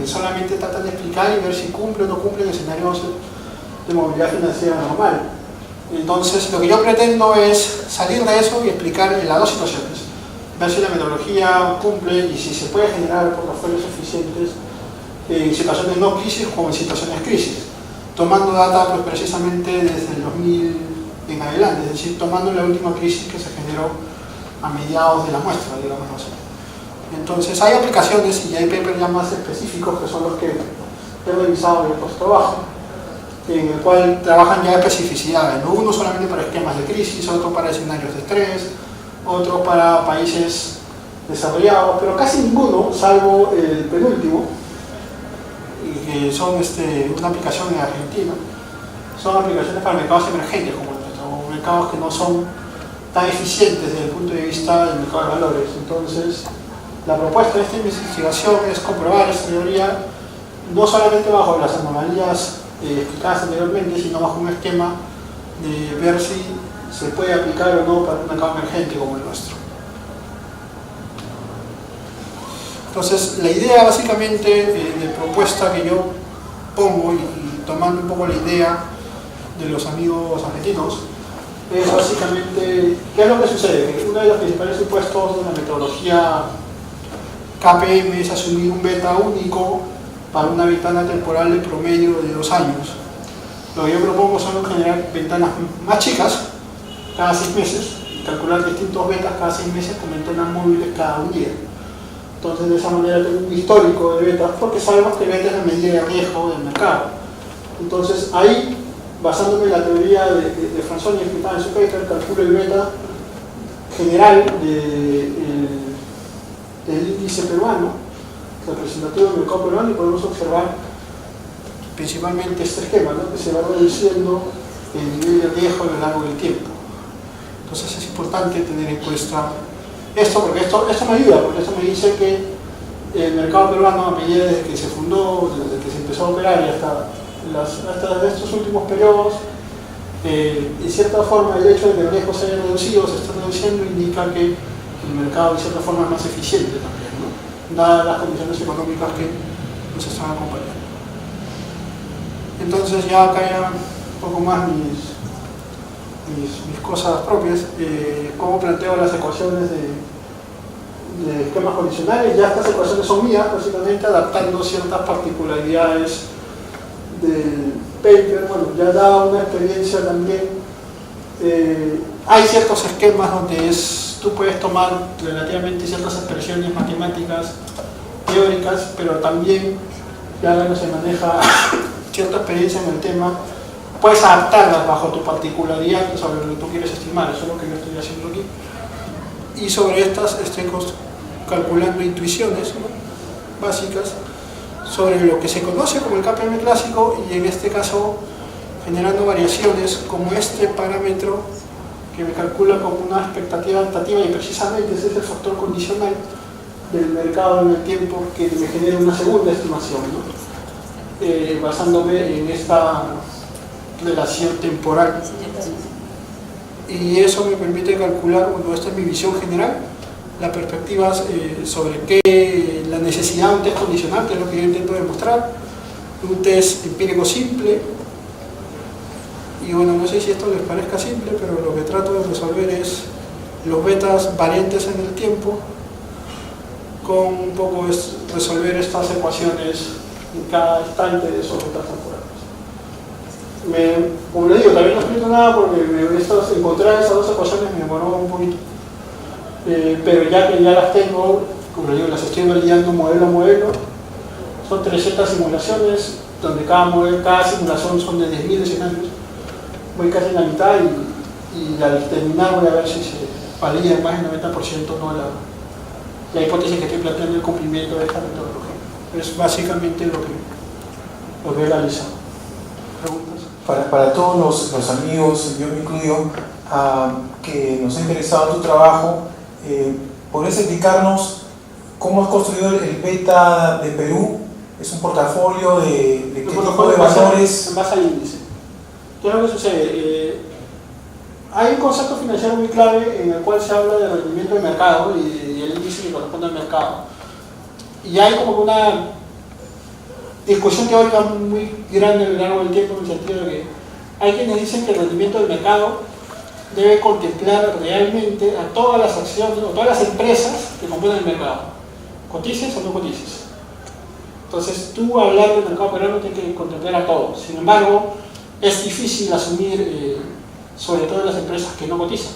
Solamente tratan de explicar y ver si cumple o no cumple en escenarios de movilidad financiera normal. Entonces, lo que yo pretendo es salir de eso y explicar las 2 situaciones, ver si la metodología cumple y si se puede generar portafolios suficientes en situaciones no crisis como en situaciones crisis, tomando data pues, precisamente desde el 2000 en adelante, es decir, tomando la última crisis que se generó a mediados de la muestra, digamos así. Entonces, hay aplicaciones y hay papers ya más específicos que son los que he revisado en el post-trabajo, en el cual trabajan ya especificidades, ¿no? Uno solamente para esquemas de crisis, otro para escenarios de estrés, otro para países desarrollados, pero casi ninguno, salvo el penúltimo, y que son una aplicación en Argentina, son aplicaciones para mercados emergentes como nuestros, mercados que no son tan eficientes desde el punto de vista del mercado de valores. Entonces, la propuesta de esta investigación es comprobar esta teoría no solamente bajo las anomalías explicadas anteriormente, sino bajo un esquema de ver si se puede aplicar o no para un mercado emergente como el nuestro. Entonces, la idea básicamente de propuesta que yo pongo, y tomando un poco la idea de los amigos argentinos, es básicamente, ¿qué es lo que sucede? Uno de los principales supuestos de la metodología KPM es asumir un beta único para una ventana temporal de promedio de 2 años. Lo que yo propongo son generar ventanas más chicas, cada 6 meses, y calcular distintos betas cada 6 meses con ventanas móviles cada un día. Entonces, de esa manera tengo un histórico de betas, porque sabemos que beta es la medida de riesgo del mercado. Entonces, ahí, basándome en la teoría de Franzoni explicada en su paper, calculo el beta general del índice peruano, representativo del mercado peruano, y podemos observar principalmente este esquema, ¿no?, que se va reduciendo el nivel de riesgo a lo largo del tiempo. Entonces es importante tener en cuenta esto, porque esto me ayuda, porque esto me dice que el mercado peruano, a medida desde que se fundó, desde que se empezó a operar y hasta estos últimos periodos, en cierta forma el hecho de que el riesgo se haya reducido, se está reduciendo, indica que el mercado de cierta forma es más eficiente también, ¿no?, dadas las condiciones económicas que nos están acompañando. Entonces ya acá ya un poco más mis cosas propias, cómo planteo las ecuaciones de esquemas condicionales. Ya estas ecuaciones son mías, básicamente adaptando ciertas particularidades del paper. Bueno, ya da una experiencia también. Hay ciertos esquemas donde tú puedes tomar relativamente ciertas expresiones matemáticas teóricas, pero también ya no se maneja cierta experiencia en el tema, puedes adaptarlas bajo tu particularidad sobre lo que tú quieres estimar. Eso es lo que yo estoy haciendo aquí. Y sobre estas estoy calculando intuiciones, ¿no?, básicas sobre lo que se conoce como el KPM clásico, y en este caso generando variaciones como este parámetro que me calcula como una expectativa adaptativa, y precisamente ese es el factor condicional del mercado en el tiempo que me genera una segunda estimación, ¿no?, basándome en esta relación temporal. Y eso me permite calcular, bueno, esta es mi visión general, las perspectivas sobre qué la necesidad de un test condicional, que es lo que yo intento demostrar, un test empírico simple. Y bueno, no sé si esto les parezca simple, pero lo que trato de resolver es los betas variantes en el tiempo, con un poco resolver estas ecuaciones en cada instante de esos betas temporales. Como les digo, también no explico nada porque encontrar esas dos ecuaciones me demoró un poquito. Pero ya que ya las tengo, como les digo, las estoy validando modelo a modelo. Son 300 simulaciones, donde cada simulación son de 10.000 escenarios. Voy casi en la mitad y al terminar voy a ver si se valida más del 90% no la hipótesis que estoy planteando, el cumplimiento de esta metodología. Es básicamente lo que he realizado. ¿Preguntas? Para todos los amigos, yo me incluyo, que nos ha interesado tu trabajo, ¿podrías explicarnos cómo has construido el beta de Perú? ¿Es un portafolio de qué tipo de valores? En base al índice. ¿Qué es lo que sucede? Hay un concepto financiero muy clave en el cual se habla de rendimiento de mercado y el índice que corresponde al mercado. Y hay como una discusión teórica muy grande a lo largo del tiempo, en el sentido de que hay quienes dicen que el rendimiento del mercado debe contemplar realmente a todas las acciones o todas las empresas que componen el mercado, cotices o no cotices. Entonces, tú hablar del mercado peruano tienes que contemplar a todos. Sin embargo, es difícil asumir, sobre todo las empresas que no cotizan.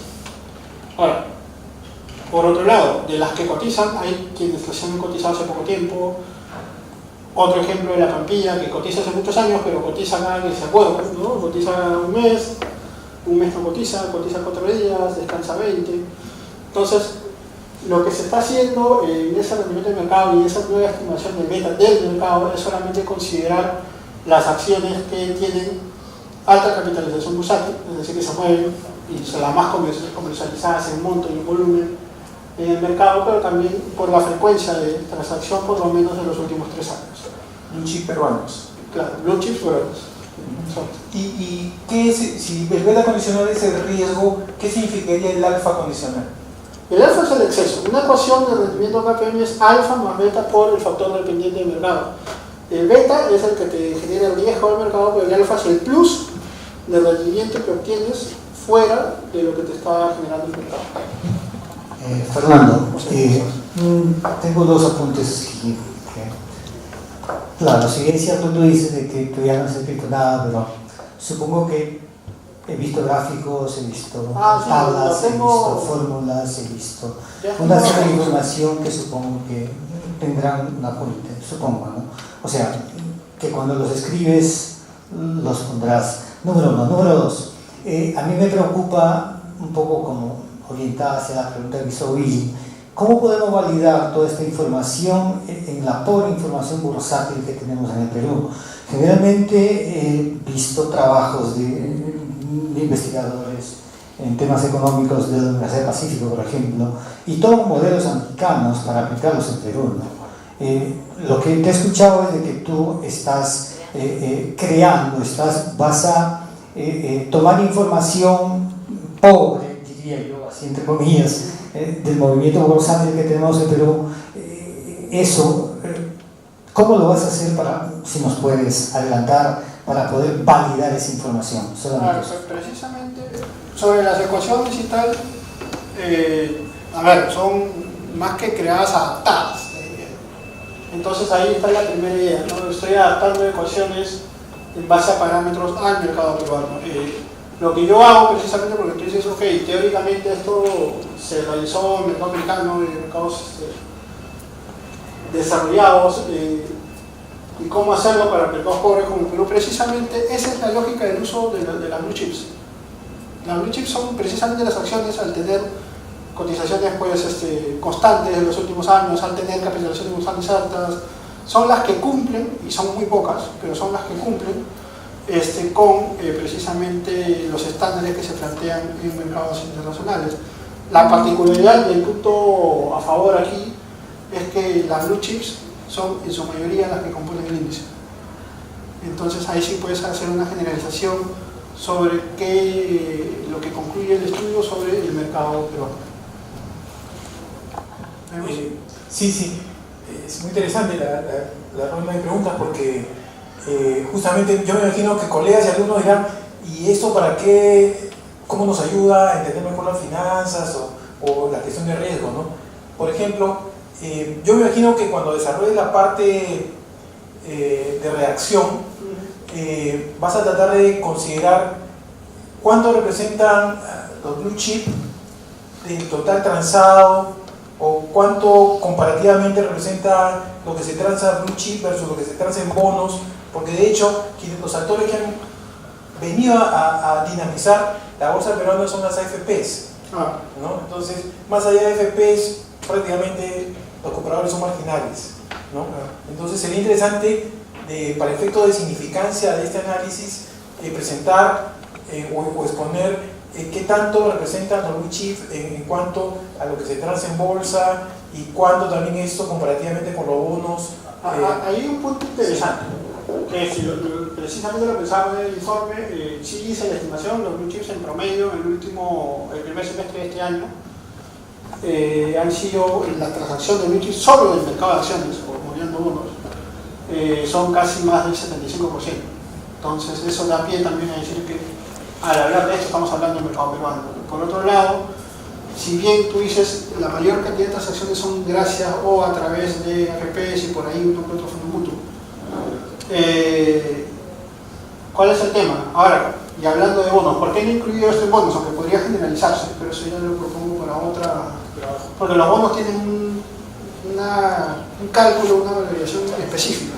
Ahora, por otro lado, de las que cotizan, hay quienes las han cotizado hace poco tiempo. Otro ejemplo de la Pampilla, que cotiza hace muchos años, pero cotiza cada que se acuerda, ¿no? Cotiza un mes no cotiza 4 días, descansa 20. Entonces, lo que se está haciendo en ese rendimiento del mercado y esa nueva estimación del beta del mercado es solamente considerar las acciones que tienen alta capitalización bursátil, es decir, que se mueven y son las más comercializadas en monto y en volumen en el mercado, pero también por la frecuencia de transacción, por lo menos de los últimos 3 años. Blue chip peruanos. Claro, blue chips peruanos. ¿Y qué es, si el beta condicional es el riesgo, qué significaría el alfa condicional? El alfa es el exceso. Una ecuación de rendimiento KPM es alfa más beta por el factor dependiente del mercado. El beta es el que te genera el riesgo del mercado, pero el alfa es el plus de rendimiento que obtienes fuera de lo que te está generando el mercado. Fernando, tengo 2 apuntes aquí. Claro, sí es cierto, tú dices de que tú ya no has escrito nada, pero supongo que he visto gráficos, he visto sí, tablas, he tengo... visto fórmulas, he visto Ya una tengo... serie de información que supongo que tendrán una fuente, supongo, ¿no? O sea, que cuando los escribes los pondrás. Número uno. Número dos, a mí me preocupa un poco como orientada hacia la pregunta que hizo Willy. ¿Cómo podemos validar toda esta información en la pobre información bursátil que tenemos en el Perú? Generalmente he visto trabajos de investigadores en temas económicos de la Universidad del Pacífico, por ejemplo, y toman modelos americanos para aplicarlos en Perú, ¿no? Lo que te he escuchado es de que tú estás creando, vas a tomar información pobre, diría yo, así entre comillas, del movimiento bursátil que tenemos en Perú. Eso, ¿cómo lo vas a hacer si nos puedes adelantar, para poder validar esa información? Precisamente sobre las ecuaciones y tal, a ver, son más que creadas, adaptadas. Entonces ahí está la primera idea, ¿no? Estoy adaptando ecuaciones en base a parámetros al mercado peruano. Lo que yo hago precisamente porque tú dices, ok, teóricamente esto se realizó en el mercado americano, en mercados desarrollados, y cómo hacerlo para mercados pobres como el Perú. Precisamente esa es la lógica del uso de las blue chips. Las blue chips son precisamente las acciones, al tener cotizaciones pues, constantes en los últimos años, al tener capitalizaciones bursátiles altas, son las que cumplen, y son muy pocas, pero son las que cumplen con precisamente los estándares que se plantean en mercados internacionales. La particularidad del punto a favor aquí es que las blue chips son en su mayoría las que componen el índice. Entonces ahí sí puedes hacer una generalización sobre lo que concluye el estudio sobre el mercado peruano. Sí, es muy interesante la ronda de preguntas porque justamente yo me imagino que colegas y alumnos dirán, ¿y esto para qué? ¿Cómo nos ayuda a entender mejor las finanzas o la gestión de riesgo, ¿no? Por ejemplo, yo me imagino que cuando desarrolles la parte de redacción, vas a tratar de considerar cuánto representan los blue chip del total transado, o cuánto comparativamente representa lo que se transa blue chip versus lo que se transa en bonos, porque de hecho los actores que han venido a dinamizar la bolsa peruana son las AFPs, ¿no? Entonces, más allá de AFPs, prácticamente los compradores son marginales, ¿no? Entonces sería interesante, para efecto de significancia de este análisis, presentar o exponer qué tanto representan los blue chips en cuanto a lo que se transa en bolsa y cuánto también esto comparativamente con los bonos. Hay un punto interesante, que si precisamente lo pensaba en el informe, sí hice la estimación, los blue chips en promedio en el primer semestre de este año han sido, en la transacción de blue chips solo del mercado de acciones, o moviendo bonos, son casi más del 75%. Entonces eso da pie también a decir que al hablar de esto estamos hablando del mercado peruano. Por otro lado, si bien tú dices la mayor cantidad de transacciones son gracias o a través de AFPs y por ahí uno que otro fondo mutuo, ¿cuál es el tema? Ahora, y hablando de bonos, ¿por qué no he incluido esto en bonos? Aunque podría generalizarse, pero eso ya lo propongo para otra. Porque los bonos tienen un cálculo, una valoración específica,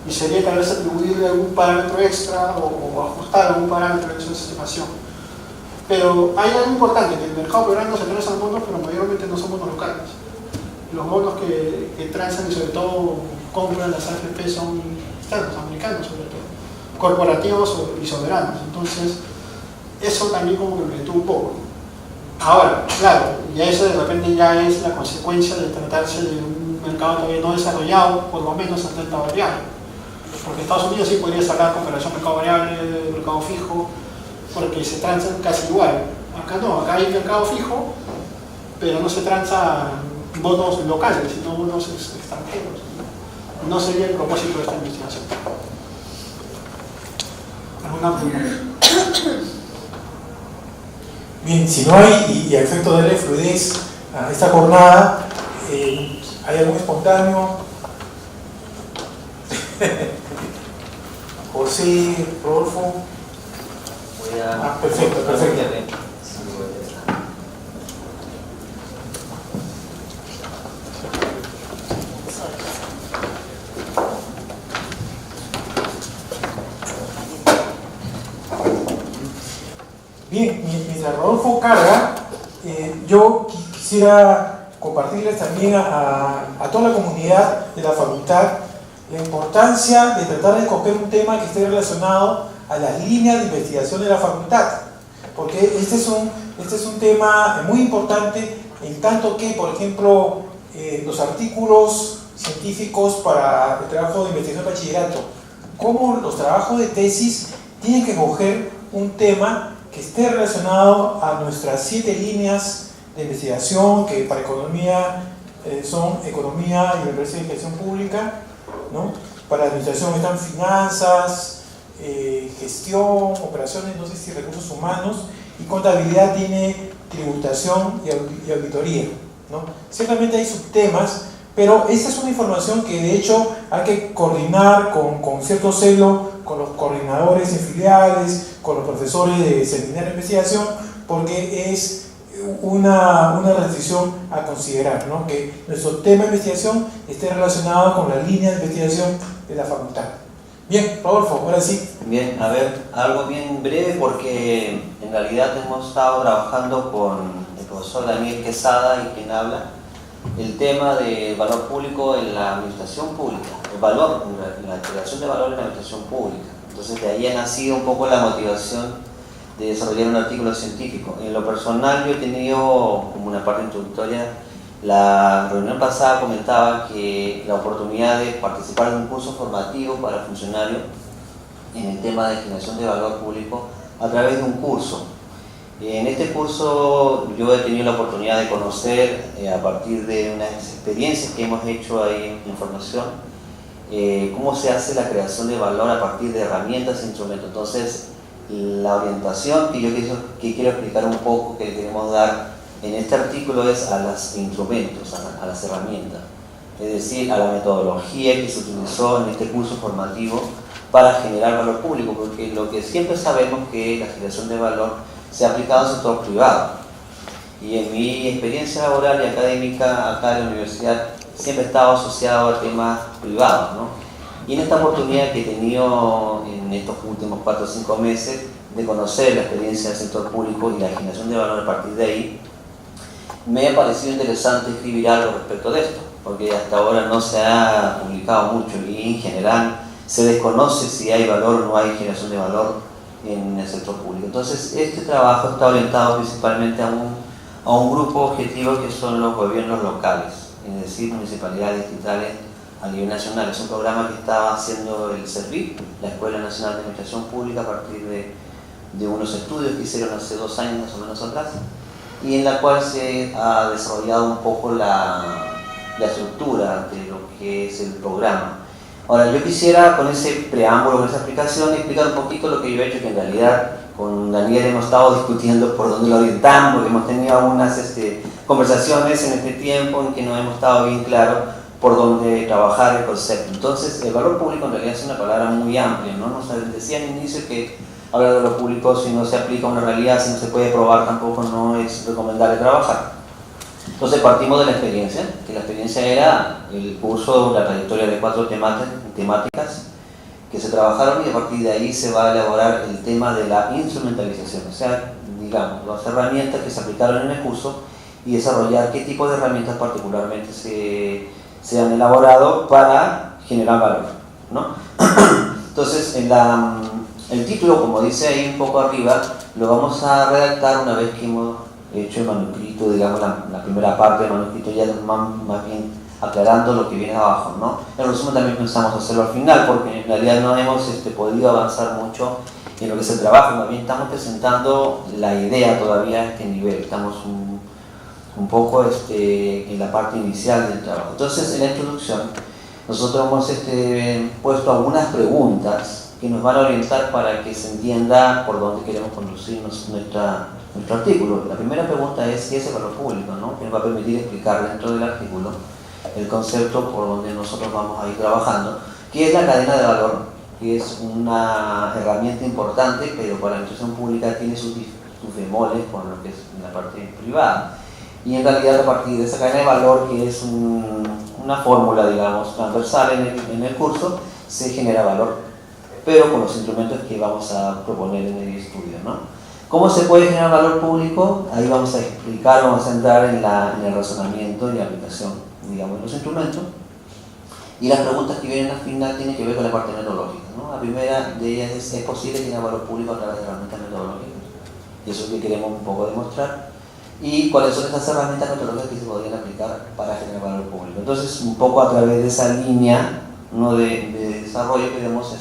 y sería tal vez atribuirle algún parámetro extra o ajustar algún parámetro de esa estimación. Pero hay algo importante, que el mercado peruano se transan bonos, pero mayormente no son bonos locales. Los bonos que transan y sobre todo compran las AFP son externos, americanos sobre todo, corporativos y soberanos. Entonces, eso también como que me detuvo un poco. Ahora, claro, ya eso de repente ya es la consecuencia de tratarse de un mercado todavía no desarrollado, por lo menos en renta variable. Porque Estados Unidos sí podría sacar comparación mercado variable, mercado fijo, porque se transan casi igual. Acá no, acá hay mercado fijo, pero no se transa bonos locales, sino bonos extranjeros. No sería el propósito de esta investigación. ¿Alguna pregunta? Bien, si no hay, y a efecto de darle fluidez a esta jornada, ¿hay algún espontáneo? José, Rodolfo. Perfecto. Bien, mientras Rodolfo carga, yo quisiera compartirles también a toda la comunidad de la facultad la importancia de tratar de escoger un tema que esté relacionado a las líneas de investigación de la facultad, porque este es un tema muy importante, en tanto que, por ejemplo, los artículos científicos para el trabajo de investigación de bachillerato, como los trabajos de tesis, tienen que escoger un tema que esté relacionado a nuestras 7 líneas de investigación, que para economía son economía y me parece gestión pública, ¿no? Para administración están finanzas, gestión, operaciones, no sé si recursos humanos, y contabilidad tiene tributación y auditoría, ¿no? Ciertamente hay subtemas, pero esta es una información que de hecho hay que coordinar con cierto celo con los coordinadores en filiales, con los profesores de seminario de investigación, porque es una restricción a considerar, ¿no? Que nuestro tema de investigación esté relacionado con la línea de investigación de la facultad. Bien, Rodolfo, ahora sí. Bien, a ver, algo bien breve porque en realidad hemos estado trabajando con el profesor Daniel Quesada y quien habla el tema de valor público en la administración pública, el valor, la integración de valor en la administración pública. Entonces de ahí ha nacido un poco la motivación de desarrollar un artículo científico. En lo personal yo he tenido como una parte introductoria, la reunión pasada comentaba que la oportunidad de participar de un curso formativo para funcionarios en el tema de generación de valor público a través de un curso. En este curso yo he tenido la oportunidad de conocer a partir de unas experiencias que hemos hecho ahí en formación cómo se hace la creación de valor a partir de herramientas e instrumentos. Entonces la orientación que yo quiero explicar un poco, que queremos dar en este artículo es a los instrumentos, a las herramientas, es decir, a la metodología que se utilizó en este curso formativo para generar valor público, porque lo que siempre sabemos que la generación de valor se ha aplicado al sector privado. Y en mi experiencia laboral y académica acá en la universidad siempre he estado asociado a temas privados, ¿no? Y en esta oportunidad que he tenido en estos últimos 4 o 5 meses de conocer la experiencia del sector público y la generación de valor a partir de ahí, me ha parecido interesante escribir algo respecto de esto, porque hasta ahora no se ha publicado mucho y en general se desconoce si hay valor o no hay generación de valor en el sector público. Entonces este trabajo está orientado principalmente a un grupo objetivo que son los gobiernos locales, es decir, municipalidades distritales a nivel nacional. Es un programa que estaba haciendo el CERVIP, la Escuela Nacional de Administración Pública, a partir de unos estudios que hicieron hace 2 años más o menos atrás, y en la cual se ha desarrollado un poco la estructura de lo que es el programa. Ahora, yo quisiera con ese preámbulo, con esa explicación, explicar un poquito lo que yo he hecho, que en realidad con Daniel hemos estado discutiendo por dónde lo orientamos, porque hemos tenido algunas conversaciones en este tiempo en que no hemos estado bien claros por dónde trabajar el concepto. Entonces, el valor público en realidad es una palabra muy amplia, ¿no? Nos decía al inicio que hablar de valor público, si no se aplica a una realidad, si no se puede probar, tampoco no es recomendable trabajar. Entonces partimos de la experiencia, que la experiencia era el curso, la trayectoria de 4 temáticas que se trabajaron, y a partir de ahí se va a elaborar el tema de la instrumentalización, o sea, digamos, las herramientas que se aplicaron en el curso y desarrollar qué tipo de herramientas particularmente se han elaborado para generar valor, ¿no? Entonces, el título, como dice ahí un poco arriba, lo vamos a redactar una vez que hemos hecho el manuscrito, digamos, la primera parte del manuscrito, ya más bien aclarando lo que viene abajo, ¿no? El resumen también pensamos hacerlo al final, porque en realidad no hemos podido avanzar mucho en lo que es el trabajo, más bien estamos presentando la idea todavía a este nivel, estamos un poco en la parte inicial del trabajo. Entonces, en la introducción, nosotros hemos puesto algunas preguntas que nos van a orientar para que se entienda por dónde queremos conducirnos nuestro artículo. La primera pregunta es ¿qué es el valor público?, ¿no? Que nos va a permitir explicar dentro del artículo el concepto por donde nosotros vamos a ir trabajando. ¿Qué es la cadena de valor? Que es una herramienta importante, pero para la administración pública tiene sus bemoles con lo que es la parte privada. Y en realidad, a partir de esa cadena de valor, que es una fórmula, digamos, transversal en el curso, se genera valor, pero con los instrumentos que vamos a proponer en el estudio, ¿no? ¿Cómo se puede generar valor público? Ahí vamos a explicar, vamos a entrar en el razonamiento y la aplicación, digamos, de los instrumentos. Y las preguntas que vienen al final tienen que ver con la parte metodológica, ¿no? La primera de ellas es posible generar valor público a través de herramientas metodológicas? Y eso es lo que queremos un poco demostrar. Y cuáles son esas herramientas metodológicas que se podrían aplicar para generar valor público. Entonces, un poco a través de esa línea, ¿no?, de desarrollo, queremos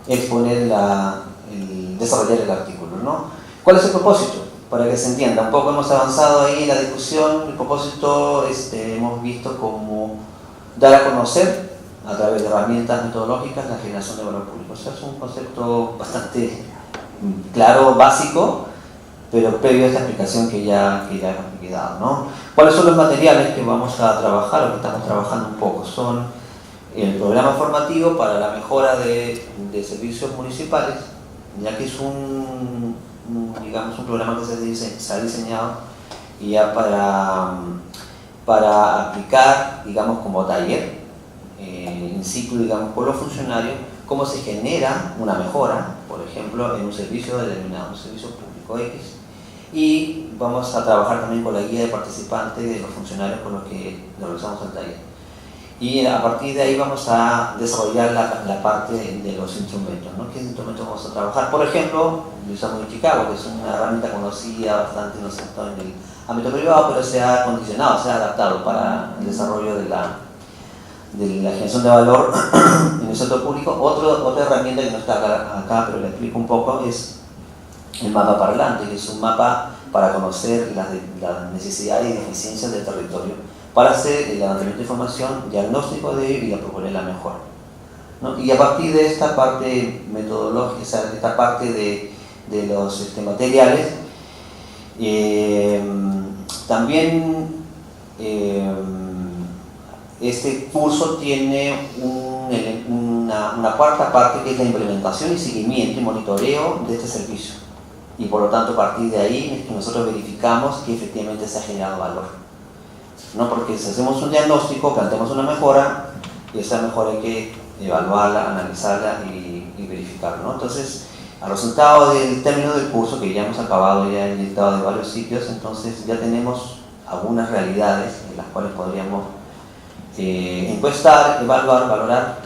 exponer desarrollar el artículo, ¿no? ¿Cuál es el propósito? Para que se entienda, un poco hemos avanzado ahí en la discusión. El propósito hemos visto como dar a conocer a través de herramientas metodológicas la generación de valor público. O sea, es un concepto bastante claro, básico, pero previo a esta explicación que ya he dado, ¿no? ¿Cuáles son los materiales que vamos a trabajar o que estamos trabajando un poco? Son el programa formativo para la mejora de servicios municipales, ya que es digamos, un programa que se ha diseñado ya para aplicar, digamos, como taller in situ, digamos, por los funcionarios, cómo se genera una mejora, por ejemplo, en un servicio determinado, un servicio público X. Y vamos a trabajar también con la guía de participantes de los funcionarios con los que realizamos el taller. Y a partir de ahí vamos a desarrollar la parte de los instrumentos, ¿no? ¿Qué instrumentos vamos a trabajar? Por ejemplo, lo usamos en Chicago, que es una herramienta conocida bastante, ¿no es cierto?, en el ámbito privado, pero se ha condicionado, se ha adaptado para el desarrollo de la generación de valor en el sector público. Otra herramienta que no está acá, pero le explico un poco, es el mapa parlante, que es un mapa para conocer las necesidades y deficiencias del territorio, para hacer el levantamiento de información, diagnóstico de ello y a proponer la mejora, ¿no? Y a partir de esta parte metodológica, o sea, de esta parte de los materiales, también este curso tiene una cuarta parte, que es la implementación y seguimiento y monitoreo de este servicio. Y por lo tanto, a partir de ahí es que nosotros verificamos que efectivamente se ha generado valor. No, porque si hacemos un diagnóstico, planteamos una mejora, y esa mejora hay que evaluarla, analizarla y verificarla, ¿no? Entonces, al resultado del término del curso, que ya hemos acabado, ya he dictado de varios sitios, entonces ya tenemos algunas realidades en las cuales podríamos encuestar, evaluar, valorar,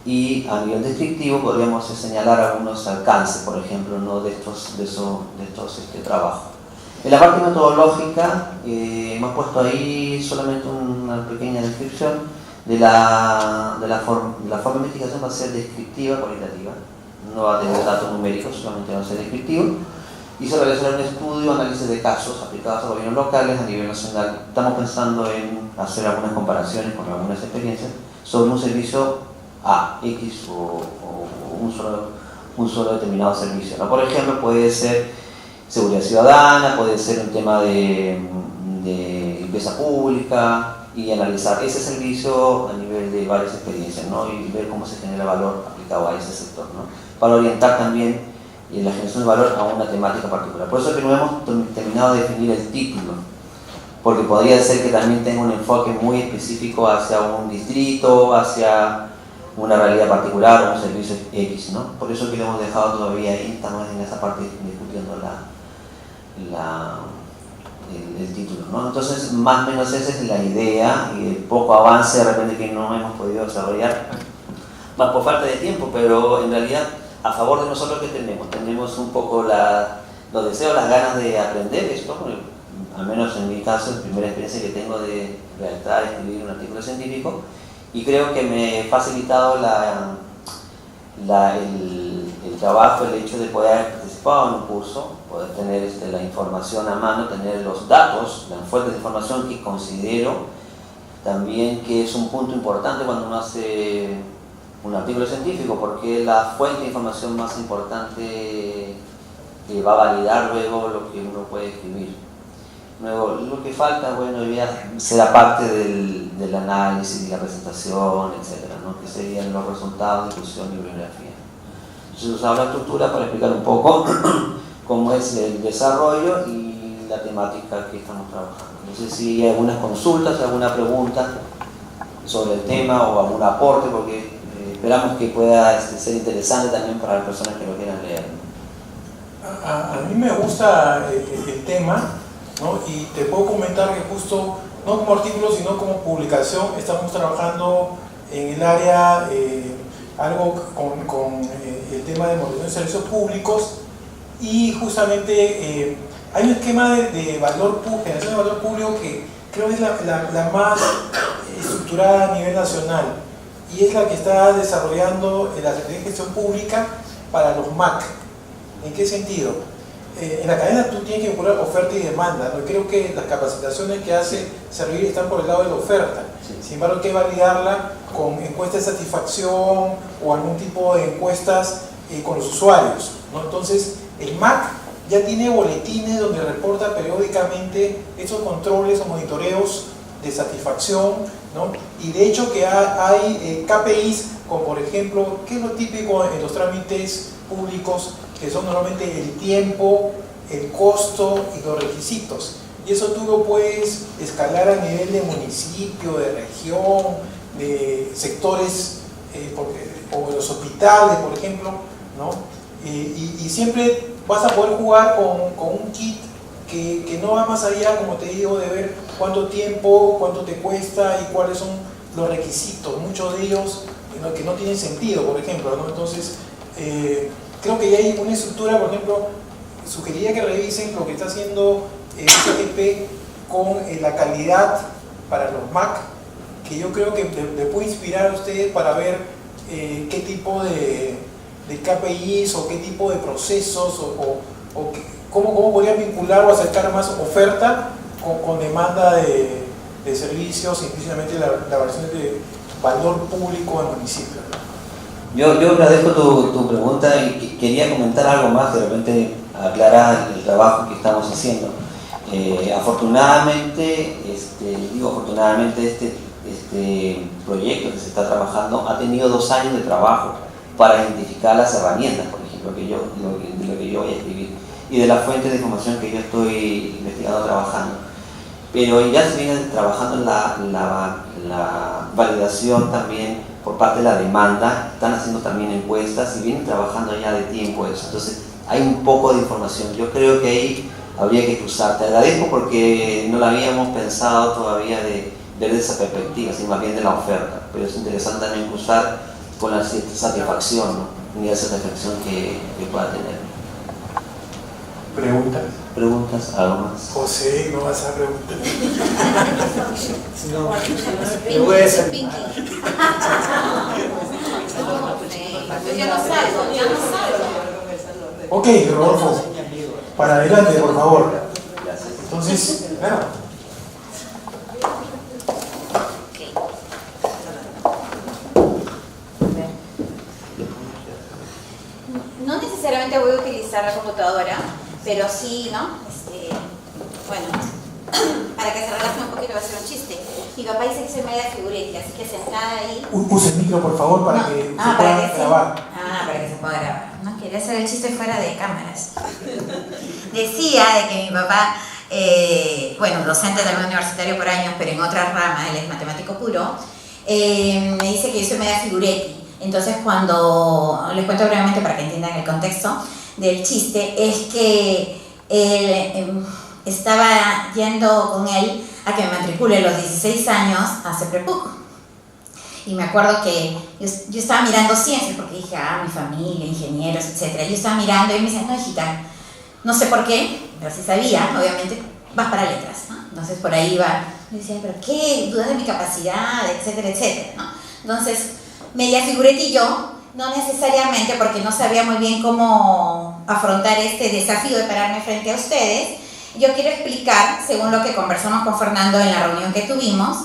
y a nivel descriptivo podríamos señalar algunos alcances, por ejemplo, ¿no?, de estos trabajos. En la parte metodológica hemos puesto ahí solamente una pequeña descripción de la forma de investigación. Va a ser descriptiva, cualitativa, no va a tener datos numéricos, solamente va a ser descriptivo, y se realizará un estudio, análisis de casos aplicados a gobiernos locales a nivel nacional. Estamos pensando en hacer algunas comparaciones con algunas experiencias sobre un servicio A, X o un solo determinado servicio, ¿no? Por ejemplo, puede ser seguridad ciudadana, puede ser un tema de limpieza pública, y analizar ese servicio a nivel de varias experiencias, ¿no? Y ver cómo se genera valor aplicado a ese sector, ¿no? Para orientar también la generación de valor a una temática particular. Por eso es que no hemos terminado de definir el título, porque podría ser que también tenga un enfoque muy específico hacia un distrito, hacia una realidad particular o un servicio X, ¿no? Por eso que lo hemos dejado todavía ahí, estamos en esa parte discutiendo el título, ¿no? Entonces, más o menos esa es la idea, y el poco avance de repente que no hemos podido desarrollar, más por falta de tiempo, pero en realidad a favor de nosotros que tenemos un poco los deseos, las ganas de aprender esto, al menos en mi caso, la primera experiencia que tengo de redactar, escribir un artículo científico, y creo que me ha facilitado el trabajo, el hecho de poder participar en un curso, poder tener la información a mano, tener los datos, las fuentes de información, que considero también que es un punto importante cuando uno hace un artículo científico, porque la fuente de información más importante que va a validar luego lo que uno puede escribir. Luego, lo que falta, bueno, ya será parte del del análisis y la presentación, etcétera, ¿no? Que serían los resultados, discusión y bibliografía. Entonces usamos la estructura para explicar un poco cómo es el desarrollo y la temática que estamos trabajando. No sé si hay algunas consultas, alguna pregunta sobre el tema o algún aporte, porque esperamos que pueda ser interesante también para las personas que lo quieran leer. A mí me gusta el tema, ¿no? Y te puedo comentar que justo, no como artículo, sino como publicación, estamos trabajando en el área, algo con el tema de moderación de servicios públicos, y justamente hay un esquema de generación de valor público que creo es la más estructurada a nivel nacional, y es la que está desarrollando la Secretaría de Gestión Pública para los MAC. ¿En qué sentido? En la cadena tú tienes que vincular oferta y demanda, ¿no? Creo que las capacitaciones que hace Servir están por el lado de la oferta. Sin embargo, hay que validarla con encuestas de satisfacción o algún tipo de encuestas con los usuarios, ¿no? Entonces, el MAC ya tiene boletines donde reporta periódicamente esos controles o monitoreos de satisfacción, ¿no? Y de hecho que hay KPIs, como por ejemplo, ¿qué es lo típico en los trámites públicos? Que son normalmente el tiempo, el costo y los requisitos. Y eso tú lo puedes escalar a nivel de municipio, de región, de sectores, o de los hospitales, por ejemplo, ¿no? Y siempre vas a poder jugar con un kit que no va más allá, como te digo, de ver cuánto tiempo, cuánto te cuesta y cuáles son los requisitos. Muchos de ellos que no tienen sentido, por ejemplo, ¿no? Entonces, creo que ya hay una estructura, por ejemplo, sugeriría que revisen lo que está haciendo SGP con la calidad para los MAC, que yo creo que le puede inspirar a ustedes para ver qué tipo de KPIs o qué tipo de procesos o cómo podrían vincular o acercar más oferta con demanda de servicios, inclusivamente la variación de valor público al municipio, ¿no? Yo agradezco tu pregunta y quería comentar algo más, de repente aclarar el trabajo que estamos haciendo. Afortunadamente este proyecto que se está trabajando ha tenido 2 años de trabajo para identificar las herramientas, por ejemplo, de lo que yo voy a escribir y de las fuentes de información que yo estoy investigando, trabajando. Pero ya se viene trabajando en la validación también por parte de la demanda, están haciendo también encuestas y vienen trabajando ya de tiempo eso. Entonces hay un poco de información, yo creo que ahí habría que cruzar. Te agradezco porque no la habíamos pensado todavía de ver de esa perspectiva, sino más bien de la oferta, pero es interesante también cruzar con la satisfacción, ¿no? Ni la satisfacción que pueda tener. ¿Preguntas? ¿Preguntas? ¿Algo más? José, no vas a preguntar. Yo no salgo. Ok, Rodolfo, para adelante, por favor. Entonces, claro. No necesariamente voy a utilizar la computadora, pero sí, ¿no? Bueno, para que se relacione un poquito, va a ser un chiste. Mi papá dice que soy media figuretti, así que sentada ahí. Use el micro, por favor, para que se pueda grabar. Para que se pueda grabar. No quería hacer el chiste fuera de cámaras. Decía de que mi papá, docente también universitario por años, pero en otra rama, él es matemático puro, me dice que yo soy media figuretti. Entonces, cuando les cuento brevemente para que entiendan el contexto del chiste, es que él estaba yendo con él a que me matricule a los 16 años a CEPREPUC. Y me acuerdo que yo estaba mirando ciencias, porque dije, mi familia, ingenieros, etc. Yo estaba mirando y me decían, no, hijita, no sé por qué, pero sí sabía, obviamente, vas para letras, ¿no? Entonces, por ahí iba. Me decía, ¿pero qué? ¿Dudas de mi capacidad? Etcétera, etcétera, ¿no? Entonces, media figuretti yo, no necesariamente porque no sabía muy bien cómo afrontar este desafío de pararme frente a ustedes. Yo quiero explicar, según lo que conversamos con Fernando en la reunión que tuvimos,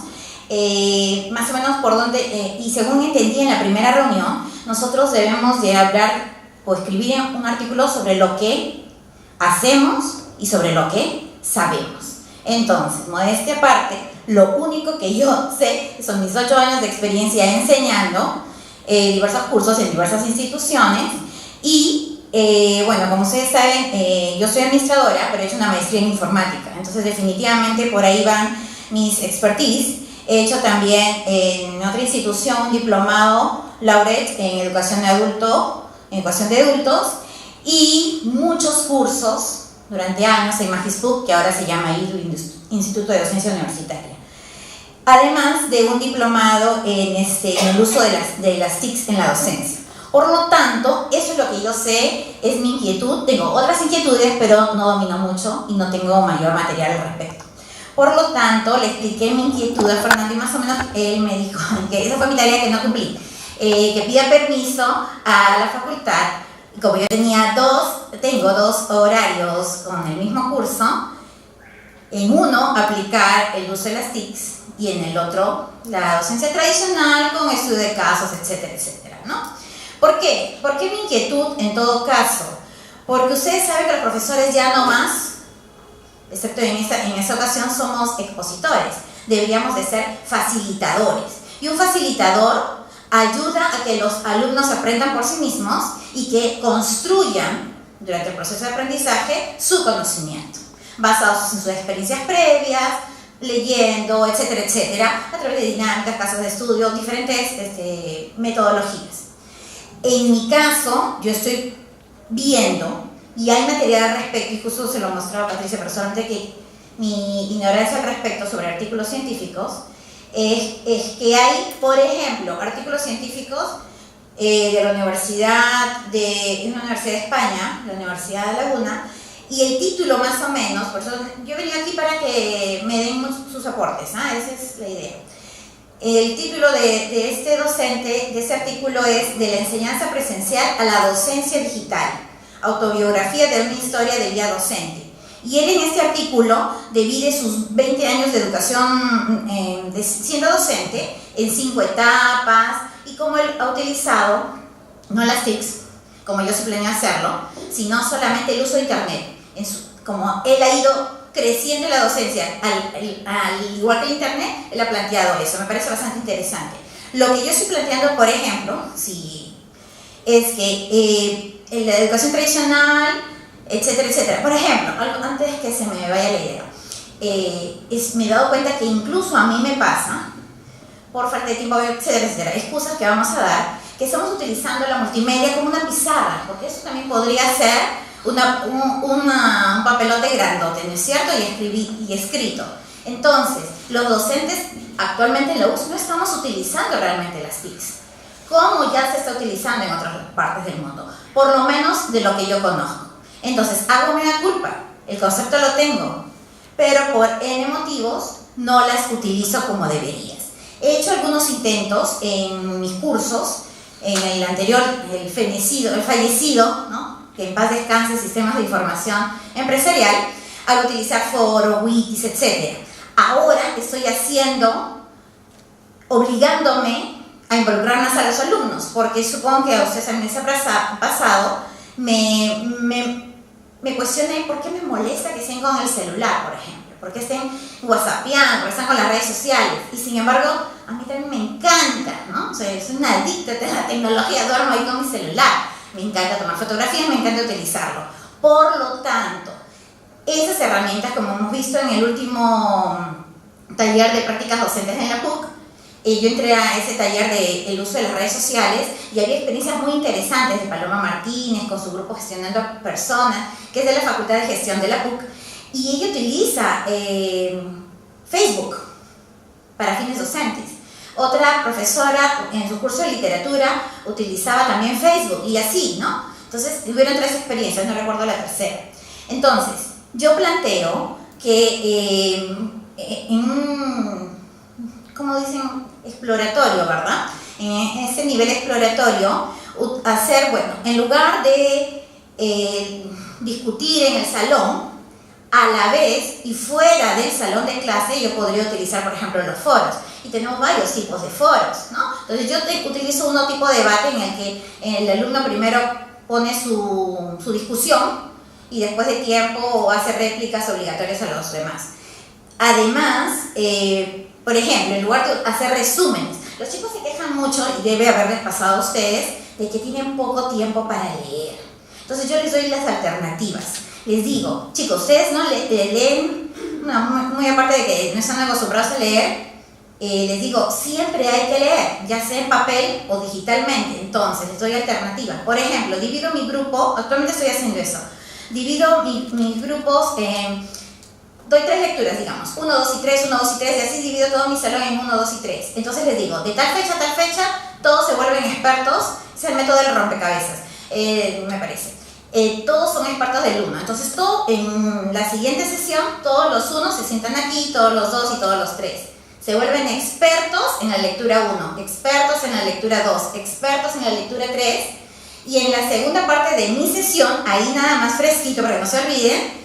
más o menos por dónde, y según entendí en la primera reunión, nosotros debemos de hablar o escribir un artículo sobre lo que hacemos y sobre lo que sabemos. Entonces, modestia aparte, Lo único que yo sé son mis 8 años de experiencia enseñando diversos cursos en diversas instituciones y, bueno, como ustedes saben, yo soy administradora, pero he hecho una maestría en informática, entonces definitivamente por ahí van mis expertise. He hecho también en otra institución un diplomado laureate en educación de adultos y muchos cursos durante años en Magispuc, que ahora se llama IDU, Instituto de Docencia Universitaria. Además de un diplomado en el uso de las TICs en la docencia. Por lo tanto, eso es lo que yo sé, es mi inquietud. Tengo otras inquietudes, pero no domino mucho y no tengo mayor material al respecto. Por lo tanto, le expliqué mi inquietud a Fernando y más o menos él me dijo que esa fue mi tarea que no cumplí, que pida permiso a la facultad. Como yo tengo dos horarios con el mismo curso, en uno aplicar el uso de las TICs y en el otro la docencia tradicional con estudio de casos, etcétera, etcétera, ¿no? ¿Por qué? ¿Por qué mi inquietud en todo caso? Porque ustedes saben que los profesores ya no más, excepto en esta ocasión, somos expositores. Deberíamos de ser facilitadores. Y un facilitador ayuda a que los alumnos aprendan por sí mismos y que construyan durante el proceso de aprendizaje su conocimiento, basados en sus experiencias previas, leyendo, etcétera, etcétera, a través de dinámicas, casos de estudio, diferentes metodologías. En mi caso, yo estoy viendo, y hay material al respecto, y justo se lo mostraba Patricia personalmente, que mi ignorancia al respecto sobre artículos científicos es que hay, por ejemplo, artículos científicos de la Universidad de España, la Universidad de Laguna, y el título más o menos, por eso yo he venido aquí para que me den sus aportes, esa es la idea. El título de este docente, de este artículo es De la enseñanza presencial a la docencia digital, autobiografía de una historia de vida docente. Y él en este artículo divide sus 20 años de educación siendo docente en 5 etapas y cómo él ha utilizado, no las TICs, como yo sí planeo hacerlo, sino solamente el uso de internet. Como él ha ido creciendo en la docencia, al igual que el internet, él ha planteado eso, me parece bastante interesante. Lo que yo estoy planteando, por ejemplo, es que en la educación tradicional, etcétera, etcétera. Por ejemplo, antes que se me vaya la idea, me he dado cuenta que incluso a mí me pasa, por falta de tiempo, etcétera, etcétera, excusas que vamos a dar, que estamos utilizando la multimedia como una pizarra, porque eso también podría ser un papelote grandote, ¿no es cierto? Y escrito. Entonces, los docentes actualmente en la UCS no estamos utilizando realmente las TICs, como ya se está utilizando en otras partes del mundo, por lo menos de lo que yo conozco. Entonces, hago mea culpa, el concepto lo tengo, pero por N motivos no las utilizo como deberías. He hecho algunos intentos en mis cursos, en el anterior, el fallecido, ¿no?, que en paz descanse, sistemas de información empresarial, al utilizar foros, wikis, etc. Ahora estoy obligándome a involucrar más a los alumnos, porque supongo que a ustedes también les ha pasado, me cuestioné por qué me molesta que estén con el celular, por ejemplo, por qué estén whatsappeando, por qué están con las redes sociales, y sin embargo, a mí también me encanta, ¿no? O sea, soy una adicta a la tecnología, duermo ahí con mi celular. Me encanta tomar fotografías, me encanta utilizarlo. Por lo tanto, esas herramientas, como hemos visto en el último taller de prácticas docentes en la PUC, yo entré a ese taller del uso de las redes sociales y había experiencias muy interesantes de Paloma Martínez con su grupo Gestionando Personas, que es de la Facultad de Gestión de la PUC, y ella utiliza Facebook para fines docentes. Otra profesora en su curso de literatura utilizaba también Facebook y así, ¿no? Entonces, hubieron 3 experiencias, no recuerdo la tercera. Entonces, yo planteo que en un, como dicen, exploratorio, ¿verdad? En ese nivel exploratorio, hacer, bueno, en lugar de discutir en el salón, a la vez y fuera del salón de clase, yo podría utilizar, por ejemplo, los foros. Y tenemos varios tipos de foros, ¿no? Entonces yo utilizo un tipo de debate en el que el alumno primero pone su discusión y después de tiempo hace réplicas obligatorias a los demás. Además, por ejemplo, en lugar de hacer resúmenes, los chicos se quejan mucho, y debe haberles pasado a ustedes, de que tienen poco tiempo para leer. Entonces yo les doy las alternativas. Les digo, chicos, ustedes no leen, no, muy aparte de que no están acostumbrados a leer, les digo, siempre hay que leer, ya sea en papel o digitalmente. Entonces les doy alternativas. Por ejemplo, divido mi grupo, actualmente estoy haciendo eso, divido mis grupos en... Doy 3 lecturas, digamos, 1, 2 y 3, 1, 2 y 3, y así divido todo mi salón en 1, 2 y 3. Entonces les digo, de tal fecha a tal fecha, todos se vuelven expertos, es el método del rompecabezas, me parece. Todos son expertos del 1. Entonces, en la siguiente sesión, todos los 1 se sientan aquí, todos los 2 y todos los 3. Se vuelven expertos en la lectura 1, expertos en la lectura 2, expertos en la lectura 3. Y en la segunda parte de mi sesión, ahí nada más fresquito para que no se olviden,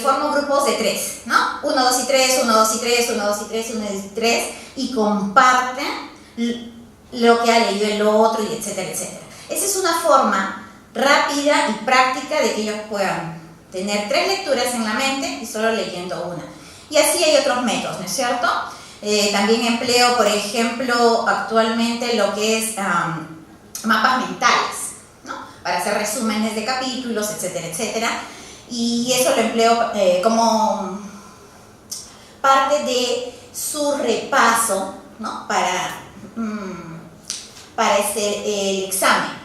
formo grupos de 3, ¿no? 1, 2 y 3, 1, 2 y 3, 1, 2 y 3, 1, 2 y 3, y comparten lo que ha leído el otro, y etcétera, etcétera. Esa es una forma rápida y práctica de que ellos puedan tener 3 lecturas en la mente y solo leyendo una. Y así hay otros métodos, ¿no es cierto? También empleo, por ejemplo, actualmente lo que es mapas mentales, ¿no? Para hacer resúmenes de capítulos, etcétera, etcétera. Y eso lo empleo como parte de su repaso, ¿no? Para el examen.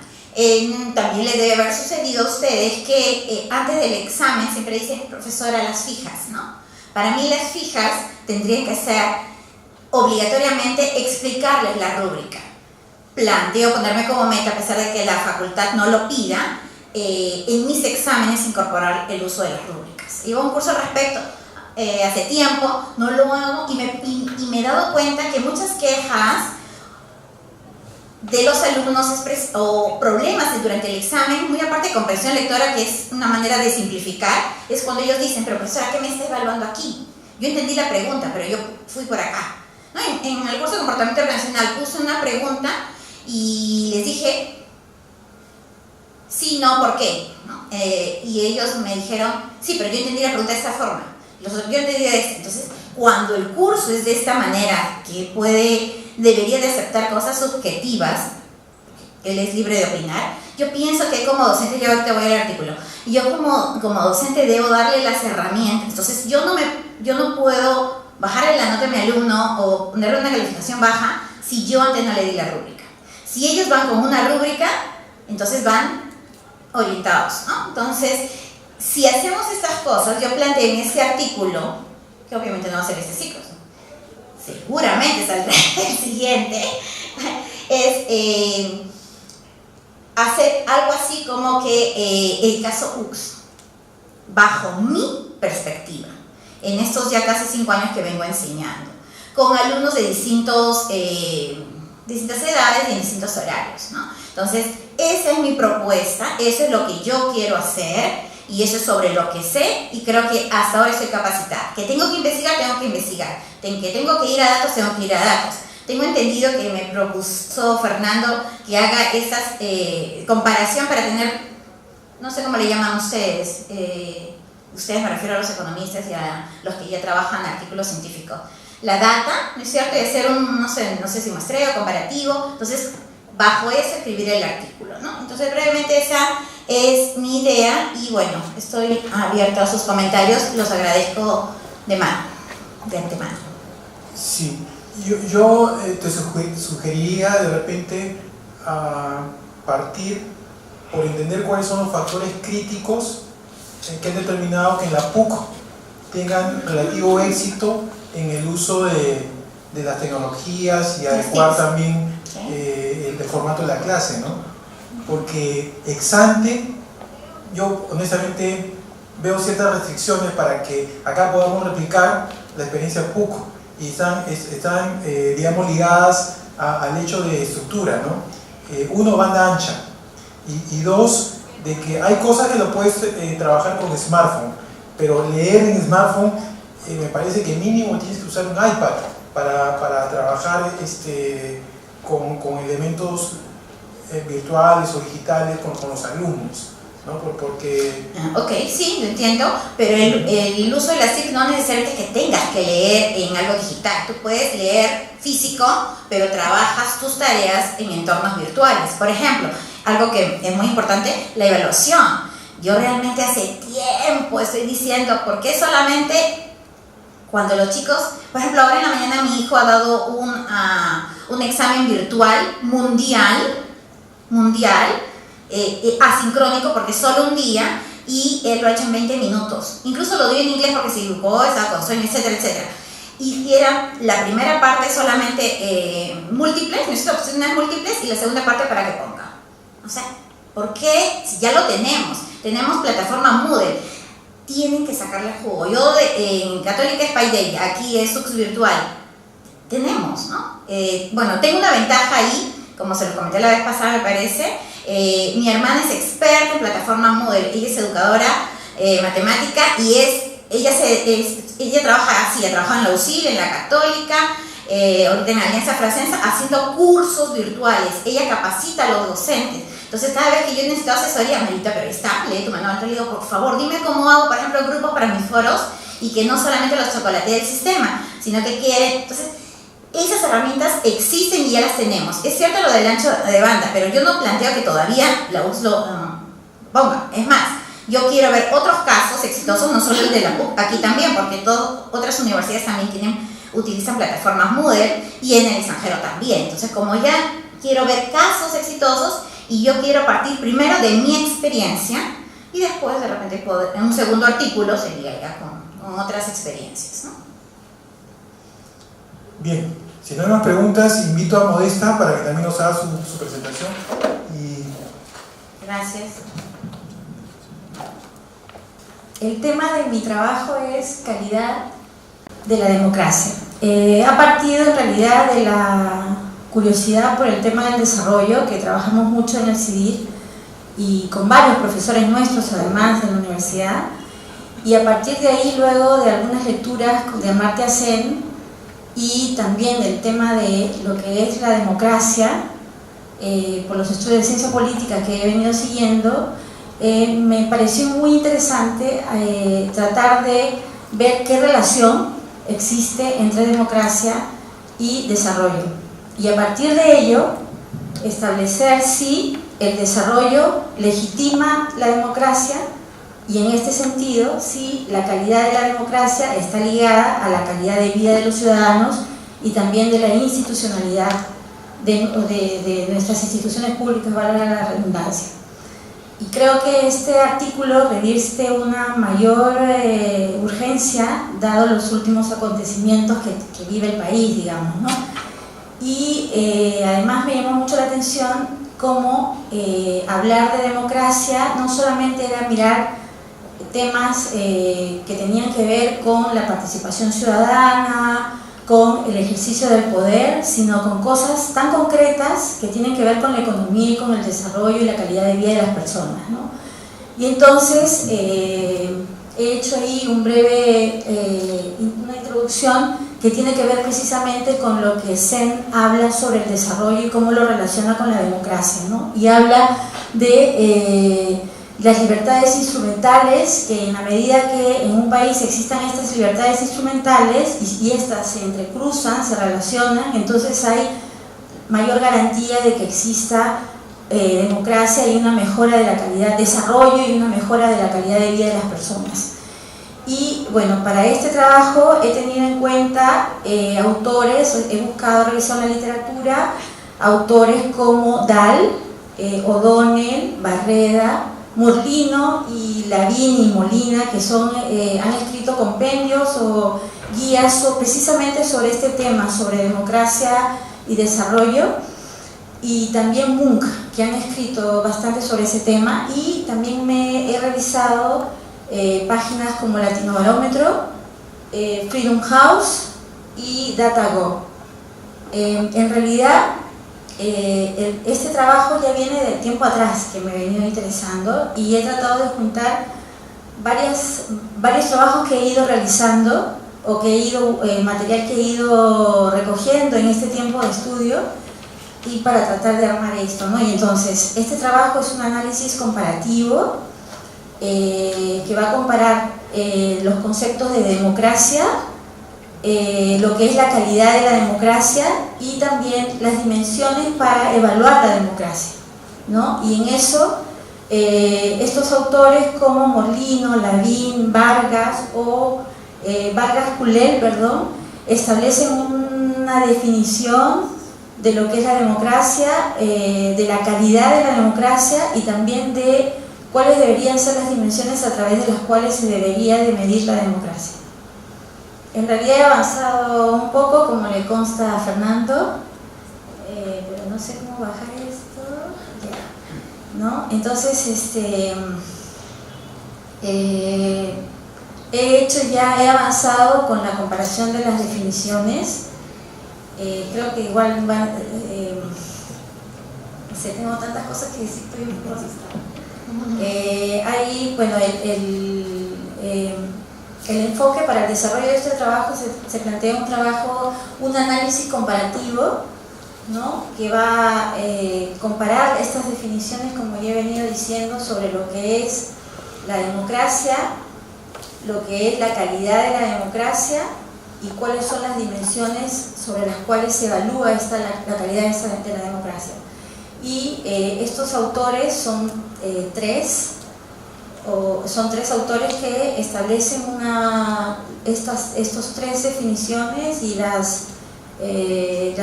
También les debe haber sucedido a ustedes que antes del examen siempre dicen, profesora, las fijas, ¿no? Para mí las fijas tendrían que ser obligatoriamente explicarles la rúbrica. Planteo ponerme como meta, a pesar de que la facultad no lo pida, en mis exámenes incorporar el uso de las rúbricas. Llevo un curso al respecto hace tiempo, no lo hago, y me he dado cuenta que muchas quejas de los alumnos o problemas durante el examen, muy aparte de comprensión lectora, que es una manera de simplificar, es cuando ellos dicen, pero profesora, ¿qué me está evaluando aquí? Yo entendí la pregunta, pero yo fui por acá. ¿No? En el curso de comportamiento organizacional puse una pregunta y les dije, sí, no, ¿por qué? ¿No? Y ellos me dijeron, sí, pero yo entendí la pregunta de esta forma. Yo entendí de esta. Entonces, cuando el curso es de esta manera, que debería de aceptar cosas subjetivas, él es libre de opinar, yo pienso que como docente, yo ahorita voy al artículo, y yo como docente debo darle las herramientas. Entonces, yo no puedo bajarle la nota a mi alumno o ponerle una calificación baja si yo antes no le di la rúbrica. Si ellos van con una rúbrica, entonces van orientados, ¿no? Entonces, si hacemos estas cosas, yo planteé en ese artículo, que obviamente no va a ser este ciclo, seguramente saldrá el siguiente, es hacer algo así como que el caso UX, bajo mi perspectiva, en estos ya casi 5 años que vengo enseñando, con alumnos de distintas edades y en distintos horarios, ¿no? Entonces, esa es mi propuesta, eso es lo que yo quiero hacer, y eso es sobre lo que sé, y creo que hasta ahora estoy capacitada. Que tengo que investigar, tengo que investigar. Que tengo que ir a datos, tengo que ir a datos. Tengo entendido que me propuso Fernando que haga esa comparación para tener, no sé cómo le llaman ustedes, ustedes me refiero a los economistas y a los que ya trabajan artículos científicos. La data, ¿no es cierto? Y hacer un, no sé si muestreo, comparativo. Entonces, bajo eso escribir el artículo, ¿no? Entonces, brevemente esa es mi idea, y bueno, estoy abierta a sus comentarios, los agradezco de antemano. Sí, yo te sugeriría de repente partir por entender cuáles son los factores críticos que han determinado que en la PUC tengan relativo éxito en el uso de las tecnologías y adecuar también el formato de la clase, ¿no? Porque ex ante, yo honestamente veo ciertas restricciones para que acá podamos replicar la experiencia PUC, y están digamos, ligadas al hecho de estructura, ¿no? Uno, banda ancha, y dos, de que hay cosas que lo puedes trabajar con smartphone, pero leer en smartphone me parece que mínimo tienes que usar un iPad para trabajar con elementos virtuales o digitales con los alumnos. ¿no? Porque... Ok, sí, lo entiendo, pero el uso de las TIC no necesariamente es que tengas que leer en algo digital. Tú puedes leer físico, pero trabajas tus tareas en entornos virtuales. Por ejemplo, algo que es muy importante, la evaluación. Yo realmente hace tiempo estoy diciendo, ¿por qué solamente cuando los chicos, por ejemplo, ahora en la mañana mi hijo ha dado un examen virtual mundial, asincrónico, porque solo un día, y él lo ha hecho en 20 minutos. Incluso lo dio en inglés porque se equivocó, estaba con sueño, etcétera, etcétera. Y era la primera parte solamente múltiples, necesito opciones múltiples, y la segunda parte para que ponga. O sea, ¿por qué? Si ya lo tenemos plataforma Moodle, tienen que sacarle jugo. Yo en Católica es Paideia, aquí es Sux Virtual. Tenemos, ¿no? Bueno, tengo una ventaja ahí, como se lo comenté la vez pasada, me parece. Mi hermana es experta en plataforma Moodle, ella es educadora matemática y ella trabaja así, ha trabajado en la UCIL, en la Católica, ahorita en la Alianza Francesa, haciendo cursos virtuales. Ella capacita a los docentes. Entonces, cada vez que yo necesito asesoría, Marita, pero está, lee tu manual, te digo, por favor, dime cómo hago, por ejemplo, grupos para mis foros y que no solamente los chocolatee el sistema, sino que quieren. Entonces, esas herramientas existen y ya las tenemos. Es cierto lo del ancho de banda, pero yo no planteo que todavía la UCS lo ponga. Es más, yo quiero ver otros casos exitosos, no solo el de la UCS, aquí también, porque otras universidades también utilizan plataformas Moodle y en el extranjero también. Entonces, como ya quiero ver casos exitosos, y yo quiero partir primero de mi experiencia y después de repente en un segundo artículo sería ya con otras experiencias, ¿no? Bien, si no hay más preguntas, invito a Modesta para que también nos haga su presentación. Gracias. El tema de mi trabajo es calidad de la democracia. Ha partido en realidad de la curiosidad por el tema del desarrollo, que trabajamos mucho en el CIDIR y con varios profesores nuestros además en la universidad, y a partir de ahí luego de algunas lecturas de Amartya Sen y también del tema de lo que es la democracia, por los estudios de ciencia política que he venido siguiendo, me pareció muy interesante tratar de ver qué relación existe entre democracia y desarrollo. Y a partir de ello, establecer si el desarrollo legitima la democracia y en este sentido, si la calidad de la democracia está ligada a la calidad de vida de los ciudadanos y también de la institucionalidad de nuestras instituciones públicas, valga la redundancia. Y creo que este artículo reviste una mayor urgencia dado los últimos acontecimientos que vive el país, digamos, ¿no? Y además me llamó mucho la atención cómo hablar de democracia no solamente era mirar temas que tenían que ver con la participación ciudadana, con el ejercicio del poder, sino con cosas tan concretas que tienen que ver con la economía y con el desarrollo y la calidad de vida de las personas, ¿no? Y entonces he hecho ahí una introducción que tiene que ver precisamente con lo que Sen habla sobre el desarrollo y cómo lo relaciona con la democracia, ¿no? Y habla de las libertades instrumentales, que en la medida que en un país existan estas libertades instrumentales y estas se entrecruzan, se relacionan, entonces hay mayor garantía de que exista democracia y una mejora de la calidad de desarrollo y una mejora de la calidad de vida de las personas. Y bueno, para este trabajo he tenido en cuenta autores, he buscado revisar la literatura, autores como Dahl, O'Donnell, Barreda, Morlino y Lavín y Molina, que han escrito compendios o guías precisamente sobre este tema, sobre democracia y desarrollo, y también Munk, que han escrito bastante sobre ese tema, y también he revisado páginas como Latinobarómetro, Freedom House y DataGo. En realidad, este trabajo ya viene de tiempo atrás que me he venido interesando y he tratado de juntar varios trabajos que he ido realizando o material que he ido recogiendo en este tiempo de estudio y para tratar de armar esto, ¿no? Y entonces, este trabajo es un análisis comparativo que va a comparar los conceptos de democracia, lo que es la calidad de la democracia y también las dimensiones para evaluar la democracia, ¿no? Y en eso estos autores como Molino, Lavín, Vargas o Vargas-Culel, establecen una definición de lo que es la democracia, de la calidad de la democracia y también de cuáles deberían ser las dimensiones a través de las cuales se debería de medir la democracia. En realidad he avanzado un poco, como le consta a Fernando, pero no sé cómo bajar esto, ya, ¿no? Entonces, he avanzado con la comparación de las definiciones. Creo que igual no sé, tengo tantas cosas que decir, estoy un poco asustada. Ahí, bueno, el enfoque para el desarrollo de este trabajo se plantea un análisis comparativo, ¿no? Que va a comparar estas definiciones, como ya he venido diciendo, sobre lo que es la democracia, lo que es la calidad de la democracia y cuáles son las dimensiones sobre las cuales se evalúa la calidad de la democracia. Y estos autores son tres autores que establecen estos tres definiciones y las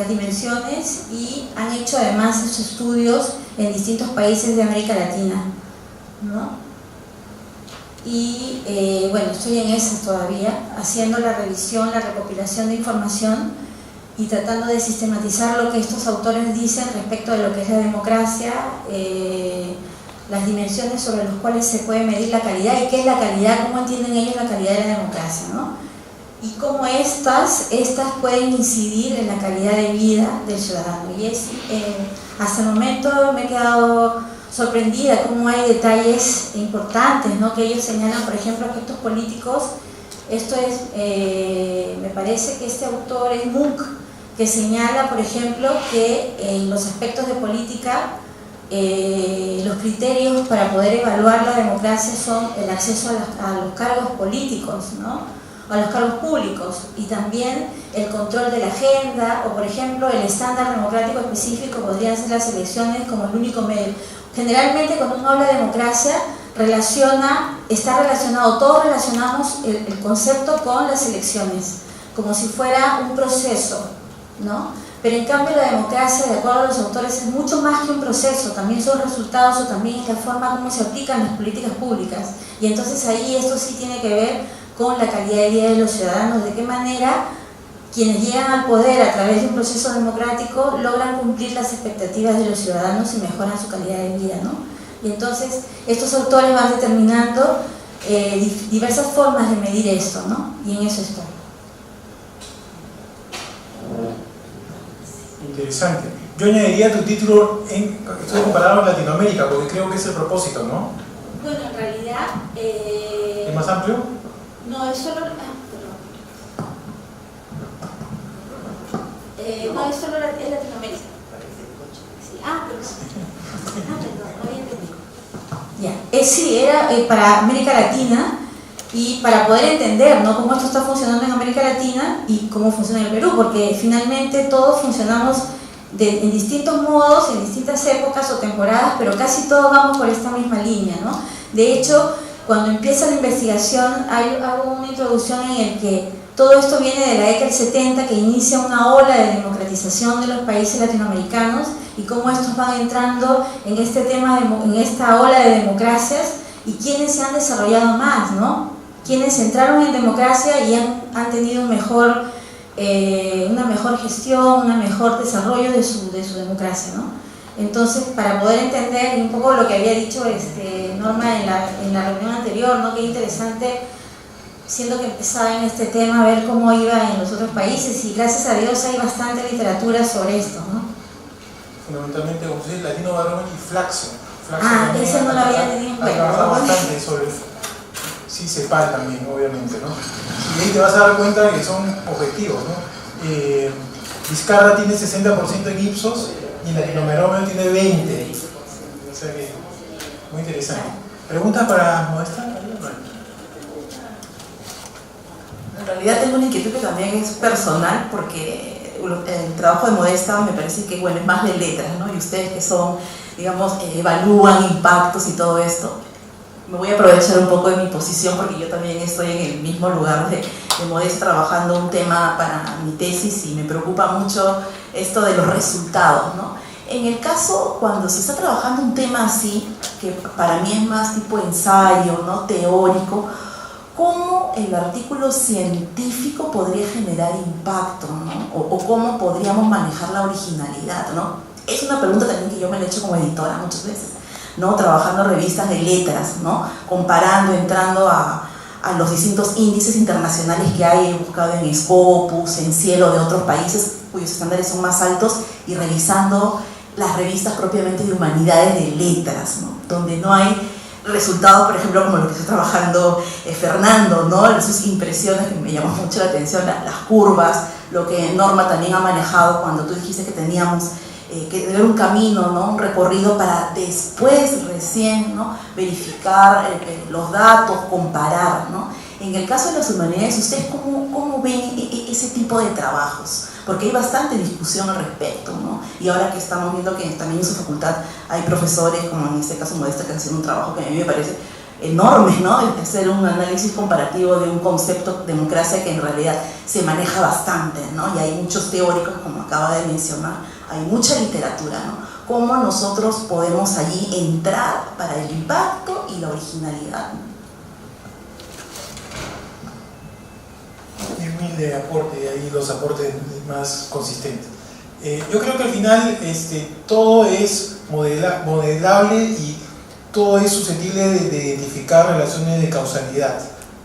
dimensiones, y han hecho además estos estudios en distintos países de América Latina, ¿no? Y bueno, estoy en esas todavía, haciendo la revisión, la recopilación de información y tratando de sistematizar lo que estos autores dicen respecto de lo que es la democracia, las dimensiones sobre las cuales se puede medir la calidad y qué es la calidad, cómo entienden ellos la calidad de la democracia, ¿no? Y cómo estas pueden incidir en la calidad de vida del ciudadano. Y hasta el momento me he quedado sorprendida cómo hay detalles importantes, ¿no? Que ellos señalan, por ejemplo, aspectos políticos. Esto es, me parece que este autor es Munk, que señala, por ejemplo, que en los aspectos de política los criterios para poder evaluar la democracia son el acceso a los cargos políticos, ¿no? A los cargos públicos, y también el control de la agenda, o por ejemplo el estándar democrático específico podrían ser las elecciones como el único medio. Generalmente cuando uno habla de democracia todos relacionamos el concepto con las elecciones, como si fuera un proceso, ¿no? Pero en cambio la democracia, de acuerdo a los autores, es mucho más que un proceso, también son resultados o también es la forma como se aplican las políticas públicas. Y entonces ahí esto sí tiene que ver con la calidad de vida de los ciudadanos, de qué manera quienes llegan al poder a través de un proceso democrático logran cumplir las expectativas de los ciudadanos y mejoran su calidad de vida, ¿no? Y entonces estos autores van determinando diversas formas de medir esto, ¿no? Y en eso estoy. Interesante. Yo añadiría tu título estoy comparado en Latinoamérica, porque creo que es el propósito, ¿no? Bueno, en realidad... ¿Es más amplio? No, es solo... no, es solo es Latinoamérica. Sí. Perdón, no había entendido. Ya. Sí, era para América Latina, y para poder entender, ¿no?, cómo esto está funcionando en América Latina y cómo funciona en el Perú, porque finalmente todos funcionamos en distintos modos, en distintas épocas o temporadas, pero casi todos vamos por esta misma línea, ¿no? De hecho, cuando empieza la investigación hago una introducción en el que todo esto viene de la década del 70, que inicia una ola de democratización de los países latinoamericanos y cómo estos van entrando en este tema, en esta ola de democracias, y quienes se han desarrollado más, ¿no? Quienes entraron en democracia y han tenido una mejor gestión, un mejor desarrollo de su democracia, ¿no? Entonces, para poder entender un poco lo que había dicho Norma en la reunión anterior, ¿no?, qué interesante, siendo que empezaba en este tema, ver cómo iba en los otros países, y gracias a Dios hay bastante literatura sobre esto, ¿no? Fundamentalmente, como se dice, Latino Barómetro y Flaxo. Eso no lo había tenido en cuenta. Trabaja bastante sobre sí, CEPAL también, obviamente, ¿no? Y ahí te vas a dar cuenta que son objetivos, ¿no? Vizcarra tiene 60% en Ipsos y en Latinobarómetro tiene 20%. O sea que, muy interesante. ¿Preguntas para Modesta? En realidad tengo una inquietud que también es personal, porque el trabajo de Modesta me parece que, bueno, es más de letras, ¿no? Y ustedes que son, digamos, evalúan impactos y todo esto, me voy a aprovechar un poco de mi posición porque yo también estoy en el mismo lugar de Modesta trabajando un tema para mi tesis y me preocupa mucho esto de los resultados, ¿no? En el caso, cuando se está trabajando un tema así, que para mí es más tipo ensayo, ¿no? Teórico, ¿cómo el artículo científico podría generar impacto, ¿no? O cómo podríamos manejar la originalidad, ¿no? Es una pregunta también que yo me la he hecho como editora muchas veces, ¿no? Trabajando revistas de letras, ¿no? Comparando, entrando a los distintos índices internacionales que hay, he buscado en Scopus, en Cielo de otros países cuyos estándares son más altos, y revisando las revistas propiamente de humanidades de letras, ¿no? Donde no hay resultados, por ejemplo, como lo que está trabajando Fernando, ¿no? Sus impresiones que me llamó mucho la atención, las curvas, lo que Norma también ha manejado cuando tú dijiste que teníamos que tener un camino, ¿no? Un recorrido para después recién, ¿no? Verificar los datos, comparar, ¿no? En el caso de las humanidades, ¿ustedes cómo ven ese tipo de trabajos? Porque hay bastante discusión al respecto, ¿no? Y ahora que estamos viendo que también en su facultad hay profesores, como en este caso Modesta, que han hecho un trabajo que a mí me parece enorme, ¿no? Hacer un análisis comparativo de un concepto de democracia que en realidad se maneja bastante, ¿no? Y hay muchos teóricos, como acaba de mencionar, hay mucha literatura, ¿no? ¿Cómo nosotros podemos allí entrar para el impacto y la originalidad? Y humilde aporte, y ahí los aportes más consistentes. Yo creo que al final todo es modelable y todo es susceptible de identificar relaciones de causalidad,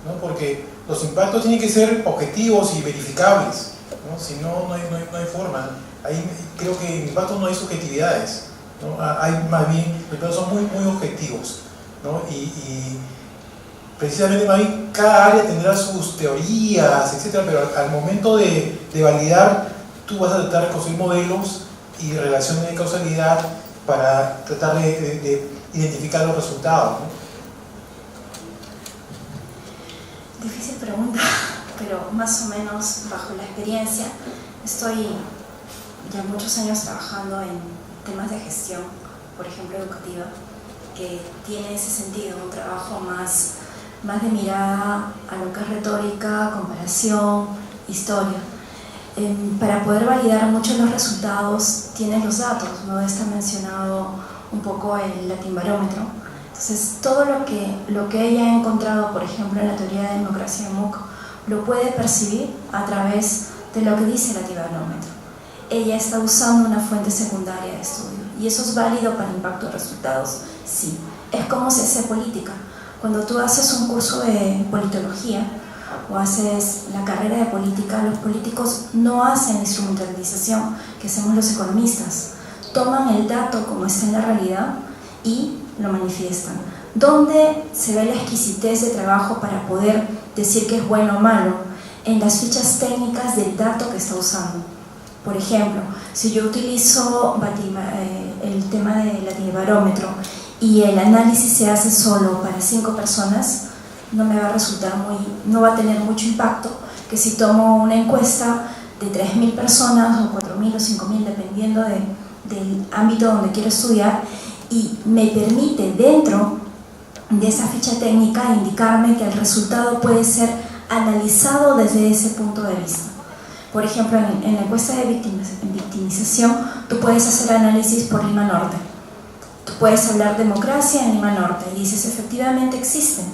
¿no? Porque los impactos tienen que ser objetivos y verificables, ¿no? Si no, no hay forma. Ahí creo que en impactos no hay subjetividades, ¿no? Hay más bien, los impactos son muy objetivos, ¿no? Y precisamente más bien cada área tendrá sus teorías, etcétera, pero al momento de validar, tú vas a tratar de construir modelos y relaciones de causalidad para tratar de identificar los resultados, ¿no? Difícil pregunta, pero más o menos bajo la experiencia. Estoy ya muchos años trabajando en temas de gestión, por ejemplo educativa, que tiene ese sentido, un trabajo más de mirada a lo que es retórica, comparación, historia. Para poder validar muchos los resultados tienes los datos, ¿no? Está mencionado un poco el Latinbarómetro. Entonces todo lo que ella ha encontrado, por ejemplo en la teoría de democracia de MOOC, lo puede percibir a través de lo que dice el Latinbarómetro. Ella está usando una fuente secundaria de estudio y eso es válido para impacto de resultados, sí. Es como se hace política. Cuando tú haces un curso de politología o haces la carrera de política, los políticos no hacen la instrumentalización que hacemos los economistas. Toman el dato como está en la realidad y lo manifiestan. ¿Dónde se ve la exquisitez de trabajo para poder decir que es bueno o malo? En las fichas técnicas del dato que está usando. Por ejemplo, si yo utilizo el tema del Latinbarómetro y el análisis se hace solo para 5 personas, no me va a resultar no va a tener mucho impacto que si tomo una encuesta de 3.000 personas o 4.000 o 5.000, dependiendo del ámbito donde quiero estudiar, y me permite dentro de esa ficha técnica indicarme que el resultado puede ser analizado desde ese punto de vista. Por ejemplo, en la encuesta de victimización, tú puedes hacer análisis por Lima Norte. Tú puedes hablar democracia en Lima Norte y dices, efectivamente existen.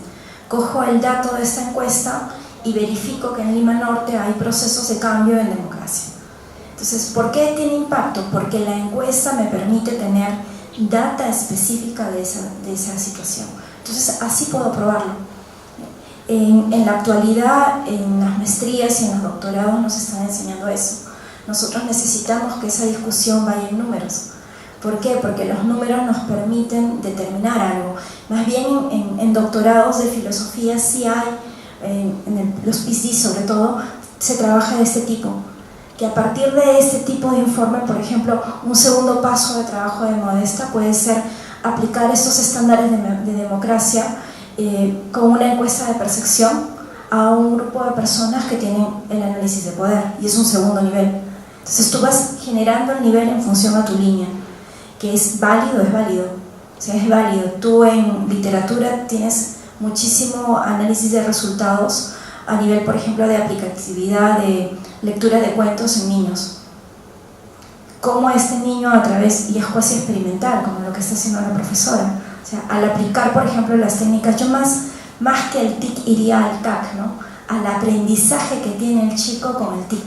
Cojo el dato de esta encuesta y verifico que en Lima Norte hay procesos de cambio en democracia. Entonces, ¿por qué tiene impacto? Porque la encuesta me permite tener data específica de esa situación. Entonces, así puedo probarlo. En la actualidad, en las maestrías y en los doctorados nos están enseñando eso. Nosotros necesitamos que esa discusión vaya en números. ¿Por qué? Porque los números nos permiten determinar algo. Más bien en doctorados de filosofía sí hay, los PhD sobre todo, se trabaja de este tipo. Que a partir de este tipo de informe, por ejemplo, un segundo paso de trabajo de Modesta puede ser aplicar estos estándares de democracia con una encuesta de percepción a un grupo de personas que tienen el análisis de poder, y es un segundo nivel. Entonces tú vas generando el nivel en función a tu línea, que es válido, o sea, es válido. Tú en literatura tienes muchísimo análisis de resultados a nivel, por ejemplo, de aplicatividad, de lectura de cuentos en niños. Cómo este niño a través, y es cuasi experimental, como lo que está haciendo la profesora, o sea, al aplicar, por ejemplo, las técnicas, yo más que el TIC iría al TAC, ¿no? Al aprendizaje que tiene el chico con el TIC,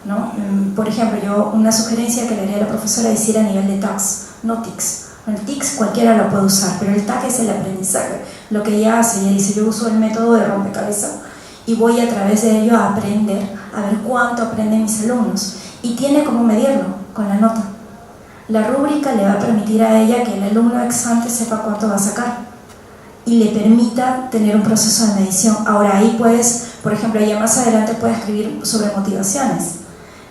¿no? Por ejemplo, yo una sugerencia que le haría a la profesora es ir a nivel de TACs, no TICs. El TICs cualquiera lo puede usar, pero el TAC es el aprendizaje. Lo que ella hace, ella dice, yo uso el método de rompecabezas y voy a través de ello a aprender, a ver cuánto aprenden mis alumnos. Y tiene cómo medirlo, con la nota. La rúbrica le va a permitir a ella que el alumno ex ante sepa cuánto va a sacar y le permita tener un proceso de medición. Ahora ahí puedes, por ejemplo, ella más adelante puede escribir sobre motivaciones.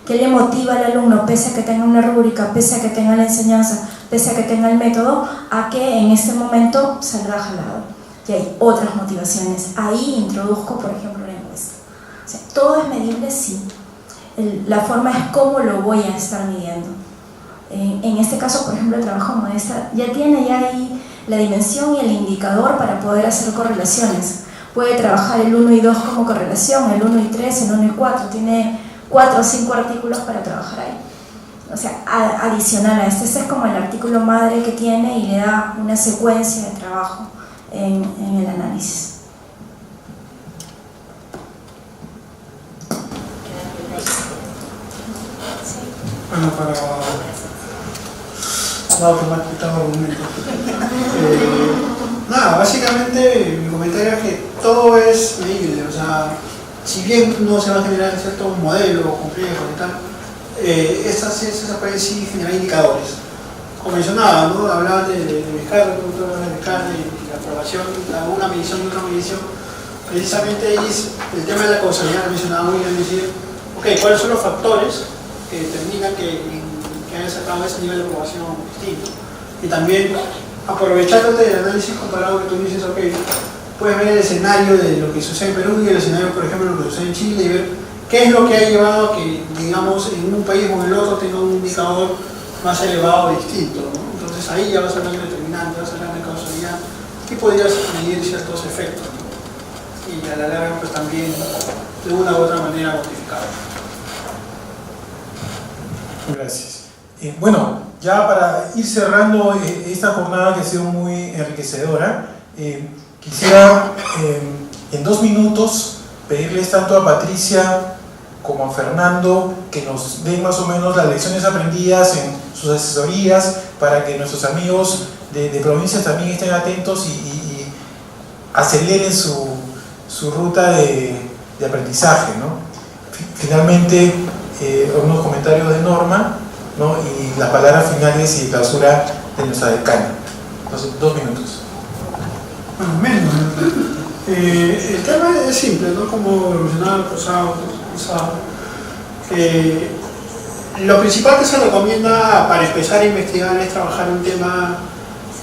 ¿Qué le motiva al alumno, pese a que tenga una rúbrica, pese a que tenga la enseñanza, pese a que tenga el método, a que en este momento salga jalado? Y hay otras motivaciones. Ahí introduzco, por ejemplo, la encuesta. O sea, todo es medible, sí. La forma es cómo lo voy a estar midiendo. En este caso, por ejemplo, el trabajo Modesta ya tiene ahí la dimensión y el indicador para poder hacer correlaciones. Puede trabajar el 1 y 2 como correlación, el 1 y 3, el 1 y 4. Tiene 4 o 5 artículos para trabajar ahí. O sea, adicional a este es como el artículo madre que tiene y le da una secuencia de trabajo en el análisis. Bueno, dado que me ha quitado un momento. Nada, básicamente mi comentario es que todo es medible, o sea, si bien no se va a generar cierto modelo complejo y tal, estas ciencias pueden sí generar indicadores. Como mencionaba, ¿no? Hablaba de Descartes, y la aprobación, una medición y otra medición. Precisamente es el tema de la causalidad, mencionaba muy bien, decir, ok, ¿cuáles son los factores que determinan que hayan sacado ese nivel de aprobación distinto? Y también, aprovechándote del análisis comparado que tú dices, ok, puedes ver el escenario de lo que sucede en Perú y el escenario, por ejemplo, de lo que sucede en Chile y ver qué es lo que ha llevado a que, digamos, en un país o en el otro tenga un indicador más elevado o distinto, ¿no? Entonces ahí ya vas a hablar de determinante, vas a hablar de causalidad y podrías medir ciertos efectos, ¿no? Y a la larga, pues también, de una u otra manera, modificarlo. Gracias. Bueno, ya para ir cerrando esta jornada que ha sido muy enriquecedora, quisiera en 2 minutos pedirles tanto a Patricia como a Fernando que nos den más o menos las lecciones aprendidas en sus asesorías para que nuestros amigos de provincias también estén atentos y aceleren su ruta de aprendizaje, ¿no? Finalmente, unos comentarios de Norma, ¿no? Y las palabras finales y de clausura de nuestra decana. Entonces, 2 minutos. Bueno, menos. El tema es simple, ¿no? Como mencionaba el pasado, lo principal que se recomienda para empezar a investigar es trabajar un tema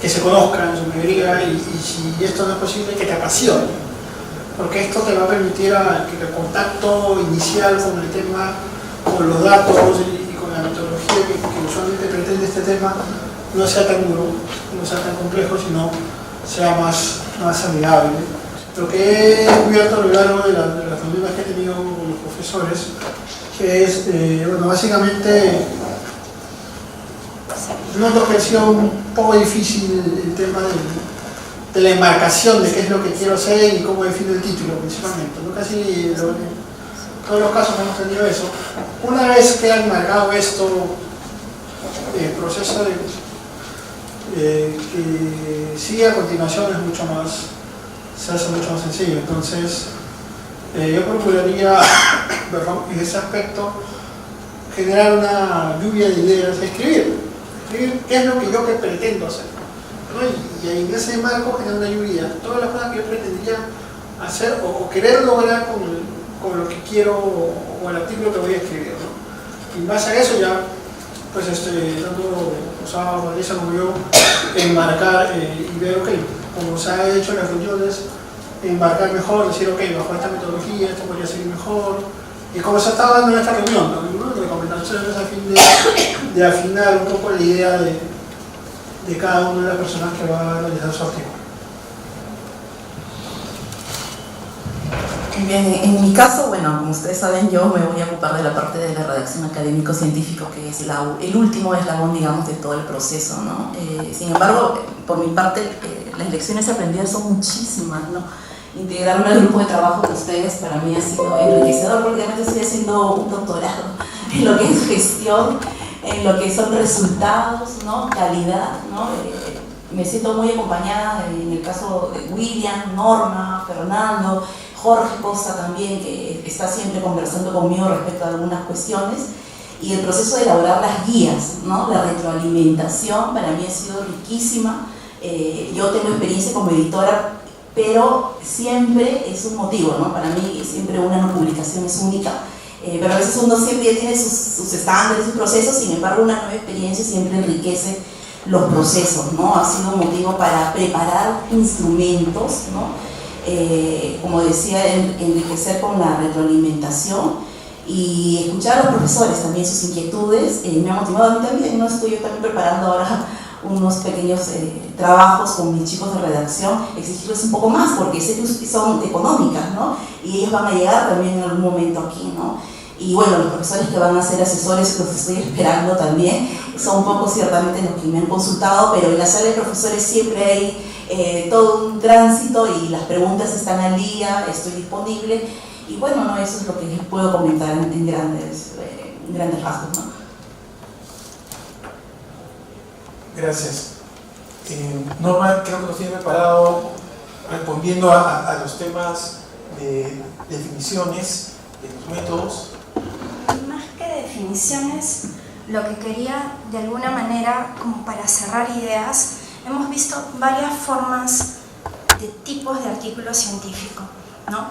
que se conozca en su mayoría y si esto no es posible, que te apasione, porque esto te va a permitir que el contacto inicial con el tema, con los datos y con la metodología que usualmente pretende este tema no sea tan duro, no sea tan complejo, sino sea más amigable. Lo que he descubierto a lo largo de las reuniones que he tenido con los profesores, que es, bueno, básicamente noto que ha sido un poco difícil el tema de la enmarcación de qué es lo que quiero hacer y cómo defino el título principalmente, ¿no? Casi todos los casos hemos tenido eso. Una vez que han enmarcado esto, el proceso que sigue a continuación se hace mucho más sencillo. Entonces, yo procuraría, en ese aspecto, generar una lluvia de ideas, escribir qué es lo que yo pretendo hacer, ¿no? Y en ese marco generar una lluvia, todas las cosas que yo pretendería hacer o querer lograr con lo que quiero o el artículo que voy a escribir, ¿no? Y en base a eso ya, pues tanto Patricia como yo enmarcar y ver, ok, como se ha hecho en las reuniones, enmarcar mejor, decir, ok, bajo esta metodología esto podría ser mejor, y como se está dando en esta reunión, ¿no? Recomendaciones a fin de afinar un poco la idea de cada una de las personas que va a realizar su artículo. Bien, en mi caso, bueno, como ustedes saben, yo me voy a ocupar de la parte de la redacción académico-científico, que es el último eslabón, digamos, de todo el proceso, ¿no? Sin embargo, por mi parte, las lecciones aprendidas son muchísimas, ¿no? Integrarme al grupo de trabajo de ustedes para mí ha sido enriquecedor, porque realmente estoy haciendo un doctorado en lo que es gestión, en lo que son resultados, ¿no? Calidad, ¿no? Me siento muy acompañada en el caso de William, Norma, Fernando, Jorge Costa también, que está siempre conversando conmigo respecto a algunas cuestiones, y el proceso de elaborar las guías, ¿no? La retroalimentación para mí ha sido riquísima. Yo tengo experiencia como editora, pero siempre es un motivo, ¿no? Para mí siempre una publicación es única, pero a veces uno siempre tiene sus estándares, sus procesos, sin embargo una nueva experiencia siempre enriquece los procesos, ¿no? Ha sido un motivo para preparar instrumentos, ¿no? Como decía, enriquecer con la retroalimentación y escuchar a los profesores también sus inquietudes, me ha motivado a mí también, ¿no? Estoy yo también preparando ahora unos pequeños trabajos con mis chicos de redacción, exigirles un poco más porque sé que son económicas, ¿no? Y ellos van a llegar también en algún momento aquí, ¿no? Y bueno, los profesores que van a ser asesores, los estoy esperando también, son pocos ciertamente los que me han consultado, pero en la sala de profesores siempre hay todo un tránsito y las preguntas están al día, estoy disponible, y bueno, ¿no? Eso es lo que les puedo comentar en grandes rasgos, ¿no? Gracias. Norma, creo que nos tiene preparado respondiendo a los temas de definiciones, de los métodos. Más que definiciones, lo que quería de alguna manera, como para cerrar ideas, hemos visto varias formas de tipos de artículos científicos, ¿no?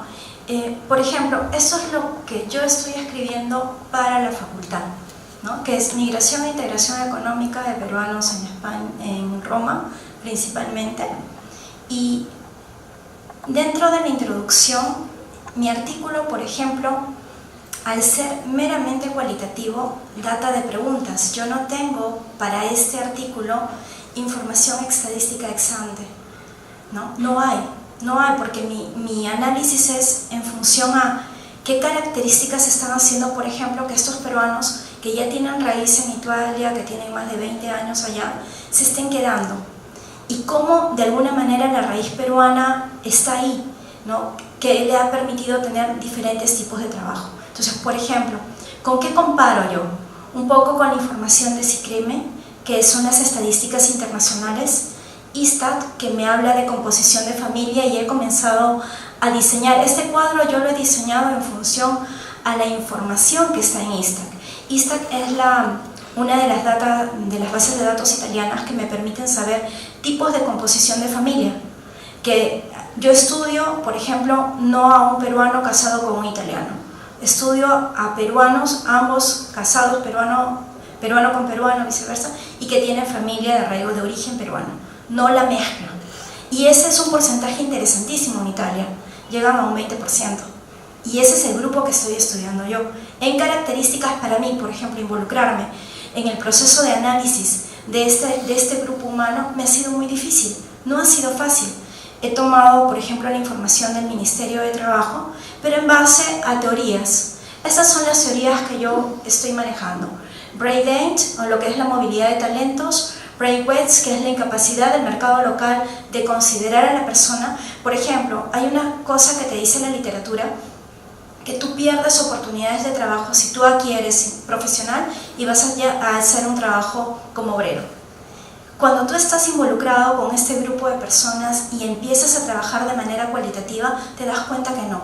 Por ejemplo, eso es lo que yo estoy escribiendo para la facultad, ¿no? Que es Migración e Integración Económica de Peruanos en España, en Roma principalmente. Y dentro de la introducción, mi artículo, por ejemplo, al ser meramente cualitativo, data de preguntas. Yo no tengo para este artículo información estadística ex ante, ¿no? No hay, porque mi análisis es en función a qué características están haciendo, por ejemplo, que estos peruanos que ya tienen raíz en Italia, que tienen más de 20 años allá, se estén quedando. Y cómo, de alguna manera, la raíz peruana está ahí, ¿no? Que le ha permitido tener diferentes tipos de trabajo. Entonces, por ejemplo, ¿con qué comparo yo? Un poco con la información de CICREME, que son las estadísticas internacionales, ISTAT, que me habla de composición de familia, y he comenzado a diseñar. Este cuadro yo lo he diseñado en función a la información que está en ISTAT. ISTAT es una de las bases de datos italianas que me permiten saber tipos de composición de familia. Que yo estudio, por ejemplo, no a un peruano casado con un italiano. Estudio a peruanos, ambos casados, peruano con peruano, viceversa, y que tienen familia de arraigo de origen peruano. No la mezcla. Y ese es un porcentaje interesantísimo en Italia. Llegan a un 20%. Y ese es el grupo que estoy estudiando yo. En características para mí, por ejemplo, involucrarme en el proceso de análisis de este grupo humano me ha sido muy difícil. No ha sido fácil. He tomado, por ejemplo, la información del Ministerio de Trabajo, pero en base a teorías. Estas son las teorías que yo estoy manejando. Brain o lo que es la movilidad de talentos, Braithwaite, que es la incapacidad del mercado local de considerar a la persona. Por ejemplo, hay una cosa que te dice la literatura, que tú pierdes oportunidades de trabajo si tú aquí eres profesional y vas a hacer un trabajo como obrero. Cuando tú estás involucrado con este grupo de personas y empiezas a trabajar de manera cualitativa, te das cuenta que no,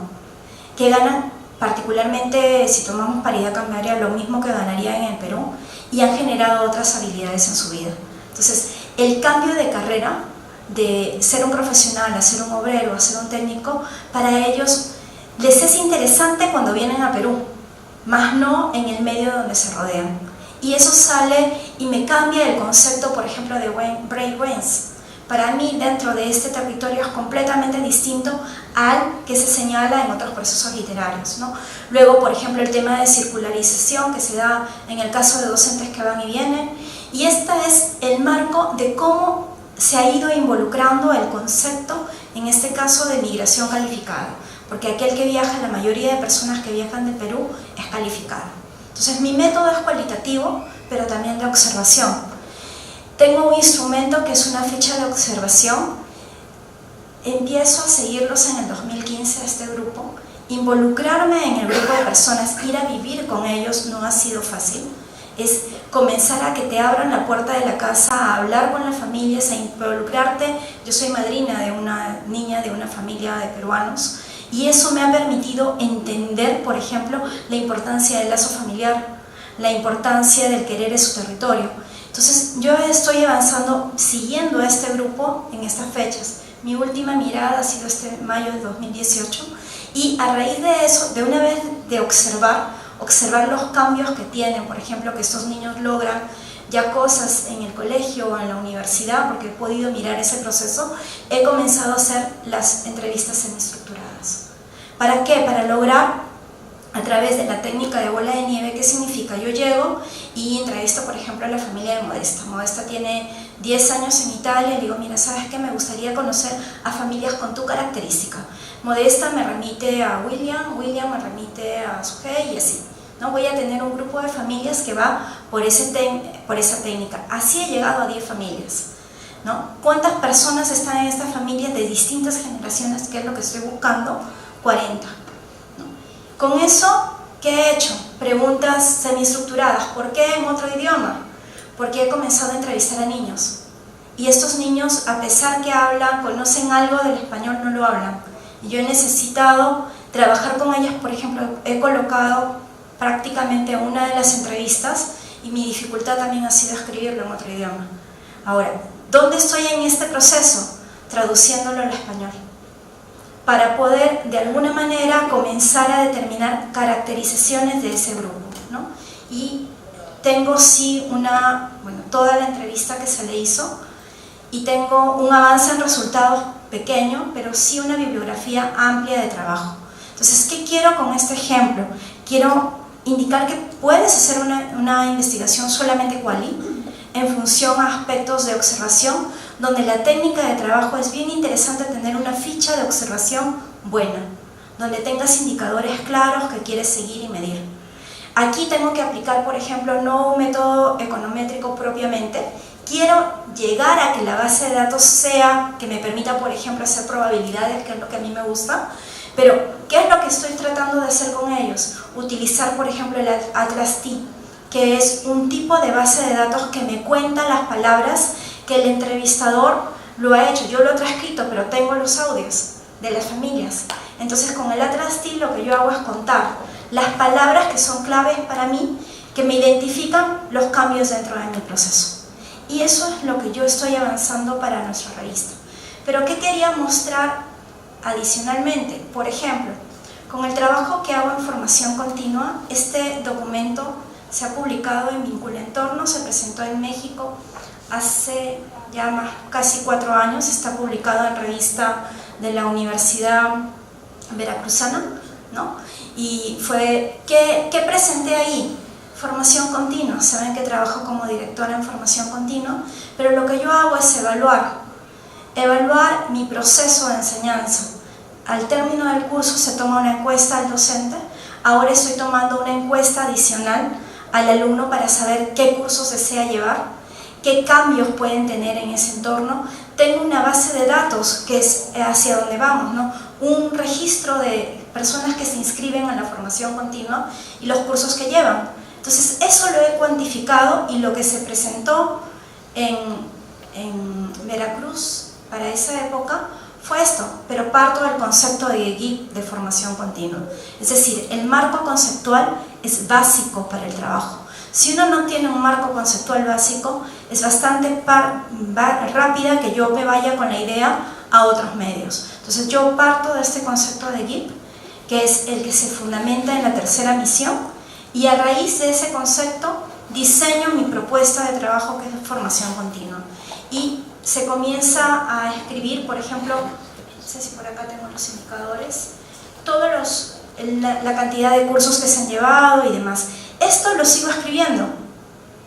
que ganan particularmente, si tomamos paridad cambiaria, lo mismo que ganarían en el Perú, y han generado otras habilidades en su vida. Entonces, el cambio de carrera, de ser un profesional a ser un obrero, a ser un técnico, para ellos les es interesante cuando vienen a Perú, más no en el medio donde se rodean. Y eso sale y me cambia el concepto, por ejemplo, de brain-brains. Para mí, dentro de este territorio es completamente distinto al que se señala en otros procesos literarios, ¿no? Luego, por ejemplo, el tema de circularización que se da en el caso de docentes que van y vienen, y este es el marco de cómo se ha ido involucrando el concepto, en este caso de migración calificada, porque aquel que viaja, la mayoría de personas que viajan de Perú, es calificado. Entonces mi método es cualitativo, pero también de observación. Tengo un instrumento que es una ficha de observación. Empiezo a seguirlos en el 2015 a este grupo. Involucrarme en el grupo de personas, ir a vivir con ellos no ha sido fácil. Es comenzar a que te abran la puerta de la casa, a hablar con las familias, a involucrarte. Yo soy madrina de una niña de una familia de peruanos y eso me ha permitido entender, por ejemplo, la importancia del lazo familiar, la importancia del querer en su territorio. Entonces yo estoy avanzando siguiendo a este grupo en estas fechas. Mi última mirada ha sido este mayo de 2018 y a raíz de eso, de una vez de observar los cambios que tienen, por ejemplo, que estos niños logran ya cosas en el colegio o en la universidad, porque he podido mirar ese proceso, he comenzado a hacer las entrevistas semiestructuradas. ¿Para qué? Para lograr, a través de la técnica de bola de nieve, ¿qué significa? Yo llego y entrevisto, por ejemplo, a la familia de Modesta. Modesta tiene 10 años en Italia y digo, mira, ¿sabes qué? Me gustaría conocer a familias con tu característica. Modesta me remite a William, William me remite a Sujei y así. ¿No? Voy a tener un grupo de familias que va por esa técnica. Así he llegado a 10 familias. ¿No? ¿Cuántas personas están en estas familias de distintas generaciones? ¿Qué es lo que estoy buscando? 40. Con eso, ¿qué he hecho? Preguntas semiestructuradas. ¿Por qué en otro idioma? Porque he comenzado a entrevistar a niños. Y estos niños, a pesar que hablan, conocen algo del español, no lo hablan. Y yo he necesitado trabajar con ellas, por ejemplo, he colocado prácticamente una de las entrevistas y mi dificultad también ha sido escribirlo en otro idioma. Ahora, ¿dónde estoy en este proceso? Traduciéndolo al español, para poder de alguna manera comenzar a determinar caracterizaciones de ese grupo, ¿no? Y tengo sí toda la entrevista que se le hizo y tengo un avance en resultados pequeño, pero sí una bibliografía amplia de trabajo. Entonces, ¿qué quiero con este ejemplo? Quiero indicar que puedes hacer una investigación solamente quali en función a aspectos de observación, donde la técnica de trabajo es bien interesante tener una ficha de observación buena, donde tengas indicadores claros que quieres seguir y medir. Aquí tengo que aplicar, por ejemplo, no un método econométrico propiamente. Quiero llegar a que la base de datos sea, que me permita, por ejemplo, hacer probabilidades, que es lo que a mí me gusta. Pero, ¿qué es lo que estoy tratando de hacer con ellos? Utilizar, por ejemplo, el Atlas T, que es un tipo de base de datos que me cuenta las palabras que el entrevistador lo ha hecho. Yo lo he transcrito, pero tengo los audios de las familias. Entonces, con el Atlas T lo que yo hago es contar las palabras que son claves para mí, que me identifican los cambios dentro de mi proceso. Y eso es lo que yo estoy avanzando para nuestra revista. Pero, ¿qué quería mostrar adicionalmente? Por ejemplo, con el trabajo que hago en formación continua, este documento se ha publicado en Vincula Entorno, se presentó en México hace ya casi 4 años, está publicado en revista de la Universidad Veracruzana, ¿no? Y fue, ¿qué presenté ahí? Formación continua. Saben que trabajo como directora en formación continua, pero lo que yo hago es evaluar mi proceso de enseñanza. Al término del curso se toma una encuesta al docente. Ahora estoy tomando una encuesta adicional al alumno para saber qué cursos desea llevar, qué cambios pueden tener en ese entorno. Tengo una base de datos que es hacia donde vamos, ¿no? Un registro de personas que se inscriben a la formación continua y los cursos que llevan. Entonces eso lo he cuantificado y lo que se presentó en Veracruz para esa época fue esto, pero parto del concepto de GIP, de formación continua. Es decir, el marco conceptual es básico para el trabajo. Si uno no tiene un marco conceptual básico, es bastante rápida que yo me vaya con la idea a otros medios. Entonces yo parto de este concepto de GIP, que es el que se fundamenta en la tercera misión, y a raíz de ese concepto diseño mi propuesta de trabajo, que es formación continua. Y se comienza a escribir, por ejemplo, no sé si por acá tengo los indicadores, la cantidad de cursos que se han llevado y demás. Esto lo sigo escribiendo.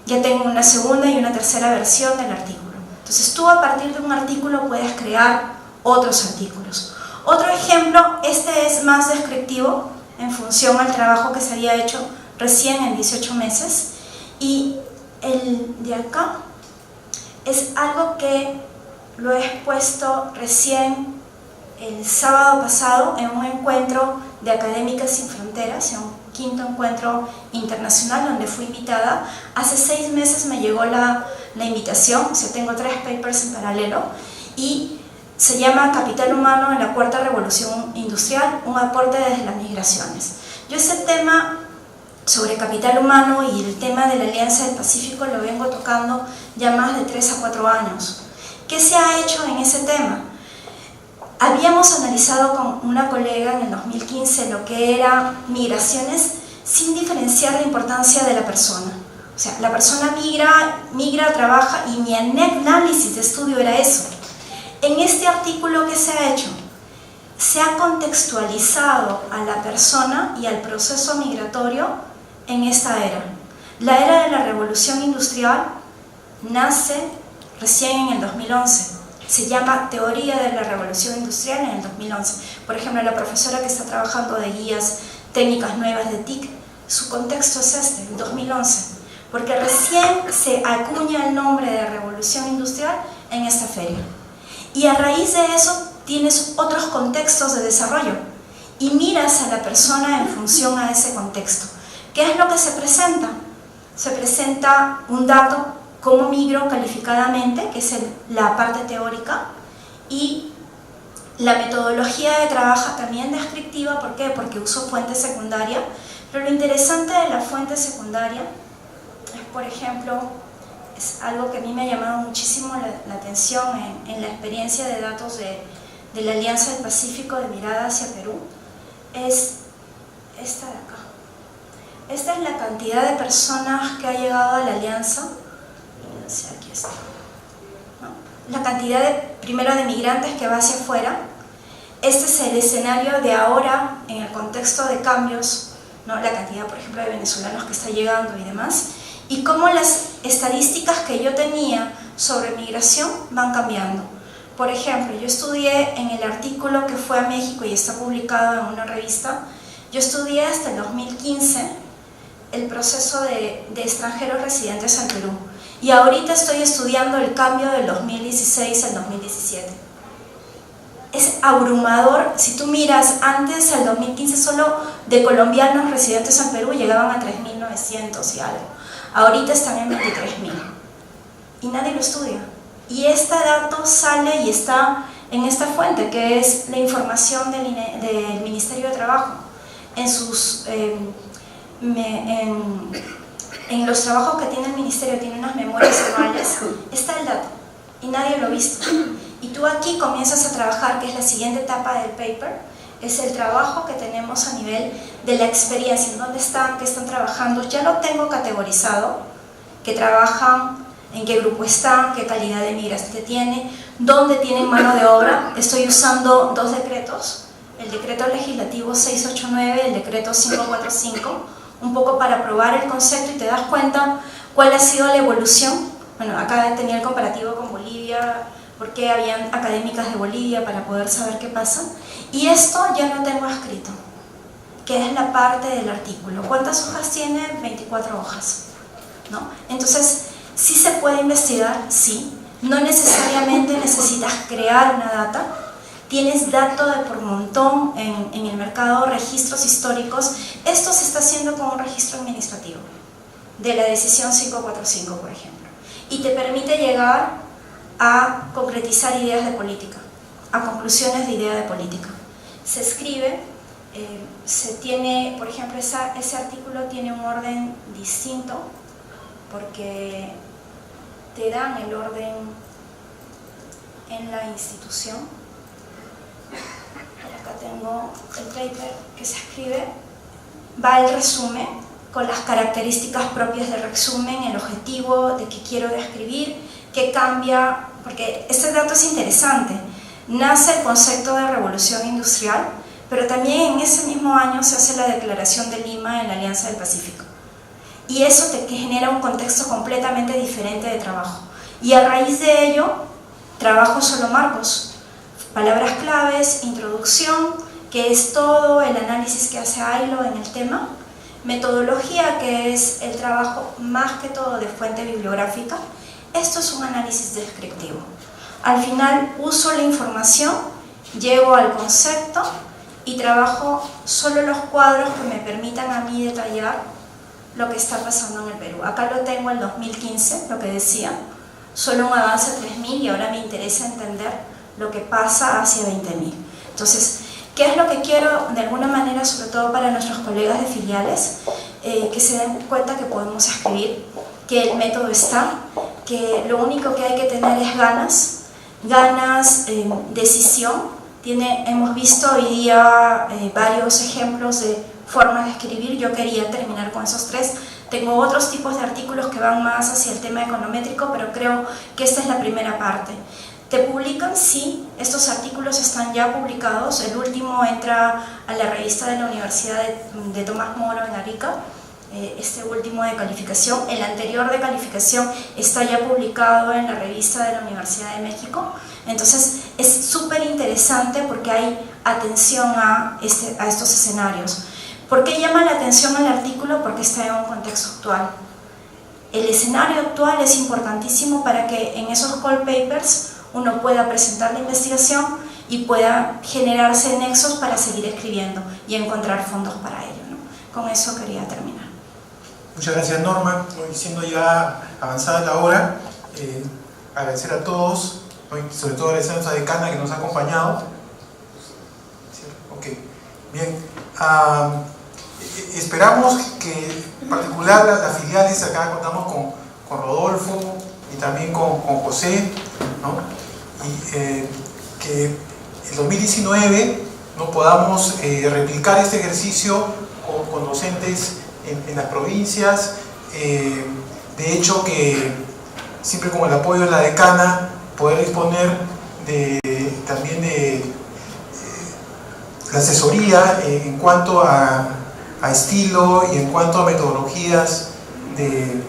Ya tengo una segunda y una tercera versión del artículo. Entonces tú a partir de un artículo puedes crear otros artículos. Otro ejemplo, este es más descriptivo en función al trabajo que se había hecho recién en 18 meses. Y el de acá es algo que lo he expuesto recién el sábado pasado en un encuentro de Académicas Sin Fronteras, en un 5º encuentro internacional donde fui invitada. Hace 6 meses me llegó la invitación, o sea, tengo 3 papers en paralelo, y se llama Capital Humano en la Cuarta Revolución Industrial, un aporte desde las migraciones. Yo ese tema sobre capital humano y el tema de la Alianza del Pacífico lo vengo tocando ya más de 3 a 4 años. ¿Qué se ha hecho en ese tema? Habíamos analizado con una colega en el 2015 lo que era migraciones sin diferenciar la importancia de la persona. O sea, la persona migra, trabaja, y mi análisis de estudio era eso. En este artículo, ¿qué se ha hecho? Se ha contextualizado a la persona y al proceso migratorio en esta era. La era de la revolución industrial nace recién en el 2011. Se llama Teoría de la Revolución Industrial en el 2011. Por ejemplo, la profesora que está trabajando de guías técnicas nuevas de TIC, su contexto es este, el 2011, porque recién se acuña el nombre de Revolución Industrial en esta feria. Y a raíz de eso tienes otros contextos de desarrollo y miras a la persona en función a ese contexto. ¿Qué es lo que se presenta? Se presenta un dato, cómo migro calificadamente, que es la parte teórica, y la metodología de trabajo también descriptiva. ¿Por qué? Porque uso fuente secundaria, pero lo interesante de la fuente secundaria es, por ejemplo, es algo que a mí me ha llamado muchísimo la atención en la experiencia de datos de la Alianza del Pacífico de mirada hacia Perú, es esta de acá. Esta es la cantidad de personas que ha llegado a la Alianza. Aquí está, ¿no? La cantidad primero de migrantes que va hacia afuera. Este es el escenario de ahora en el contexto de cambios, ¿no? La cantidad, por ejemplo, de venezolanos que está llegando y demás, y cómo las estadísticas que yo tenía sobre migración van cambiando. Por ejemplo, yo estudié en el artículo que fue a México y está publicado en una revista, yo estudié hasta el 2015 el proceso de extranjeros residentes en Perú. Y ahorita estoy estudiando el cambio del 2016 al 2017. Es abrumador. Si tú miras, antes, el 2015, solo de colombianos residentes en Perú llegaban a 3.900 y algo. Ahorita están en 23.000. Y nadie lo estudia. Y este dato sale y está en esta fuente, que es la información del Ministerio de Trabajo. En los trabajos que tiene el Ministerio, tiene unas memorias anuales, está el dato y nadie lo ha visto. Y tú aquí comienzas a trabajar, que es la siguiente etapa del paper, es el trabajo que tenemos a nivel de la experiencia, en dónde están, qué están trabajando. Ya lo tengo categorizado, qué trabajan, en qué grupo están, qué calidad de migración tiene, dónde tienen mano de obra. Estoy usando 2 decretos, el decreto legislativo 689 y el decreto 545, un poco para probar el concepto, y te das cuenta cuál ha sido la evolución. Bueno, acá tenía el comparativo con Bolivia, porque habían académicas de Bolivia para poder saber qué pasa. Y esto ya lo tengo escrito, que es la parte del artículo. ¿Cuántas hojas tiene? 24 hojas, ¿no? Entonces, ¿sí se puede investigar? Sí. No necesariamente necesitas crear una data. Tienes datos de por montón en el mercado, registros históricos. Esto se está haciendo con un registro administrativo de la decisión 545, por ejemplo, y te permite llegar a concretizar ideas de política, a conclusiones de idea de política. Se escribe, se tiene, por ejemplo, ese artículo tiene un orden distinto, porque te dan el orden en la institución. Acá tengo el paper que se escribe, va el resumen, con las características propias del resumen, el objetivo de qué quiero describir, qué cambia, porque este dato es interesante. Nace el concepto de revolución industrial, pero también en ese mismo año se hace la Declaración de Lima en la Alianza del Pacífico. Y eso te genera un contexto completamente diferente de trabajo. Y a raíz de ello, trabajo solo marcos, palabras claves, introducción, que es todo el análisis que hace Ailo en el tema, metodología, que es el trabajo más que todo de fuente bibliográfica. Esto es un análisis descriptivo. Al final uso la información, llego al concepto y trabajo solo los cuadros que me permitan a mí detallar lo que está pasando en el Perú. Acá lo tengo en 2015, lo que decía, solo un avance a 3.000 y ahora me interesa entender lo que pasa hacia 20.000. Entonces, ¿qué es lo que quiero de alguna manera, sobre todo para nuestros colegas de filiales? Que se den cuenta que podemos escribir, que el método está, que lo único que hay que tener es ganas, decisión. Hemos visto hoy día varios ejemplos de formas de escribir. Yo quería terminar con esos 3. Tengo otros tipos de artículos que van más hacia el tema econométrico, pero creo que esta es la primera parte. ¿Te publican? Sí, estos artículos están ya publicados. El último entra a la revista de la Universidad de Tomás Moro en Arica, este último de calificación. El anterior de calificación está ya publicado en la revista de la Universidad de México. Entonces es súper interesante porque hay atención a estos escenarios. ¿Por qué llama la atención el artículo? Porque está en un contexto actual. El escenario actual es importantísimo para que en esos call papers uno pueda presentar la investigación y pueda generarse nexos para seguir escribiendo y encontrar fondos para ello, ¿no? Con eso quería terminar. Muchas gracias, Norma. Hoy, siendo ya avanzada la hora, agradecer a todos, sobre todo agradecer a nuestra decana que nos ha acompañado. Ok, bien. Esperamos que, en particular, las filiales, acá contamos con Rodolfo y también con José, ¿no? Y que el 2019 ¿no? podamos replicar este ejercicio con docentes en las provincias. De hecho, que siempre con el apoyo de la decana, poder disponer también de la asesoría en cuanto a estilo y en cuanto a metodologías de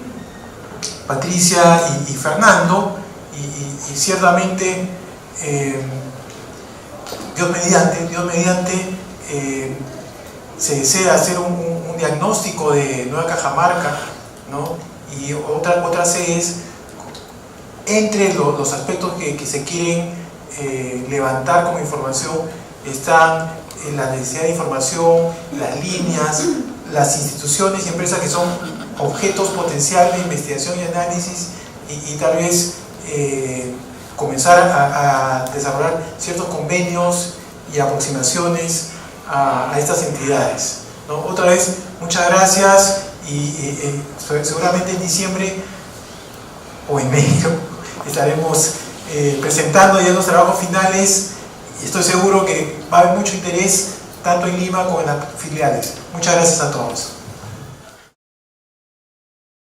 Patricia y Fernando, y ciertamente Dios mediante se desea hacer un diagnóstico de Nueva Cajamarca, ¿no? Y otra es entre los aspectos que se quieren levantar como información están la necesidad de información, las líneas, las instituciones y empresas que son objetos potenciales de investigación y análisis, y tal vez comenzar a desarrollar ciertos convenios y aproximaciones a estas entidades, ¿no? Otra vez, muchas gracias, y seguramente en diciembre o en México estaremos presentando ya los trabajos finales, y estoy seguro que va a haber mucho interés tanto en Lima como en las filiales. Muchas gracias a todos.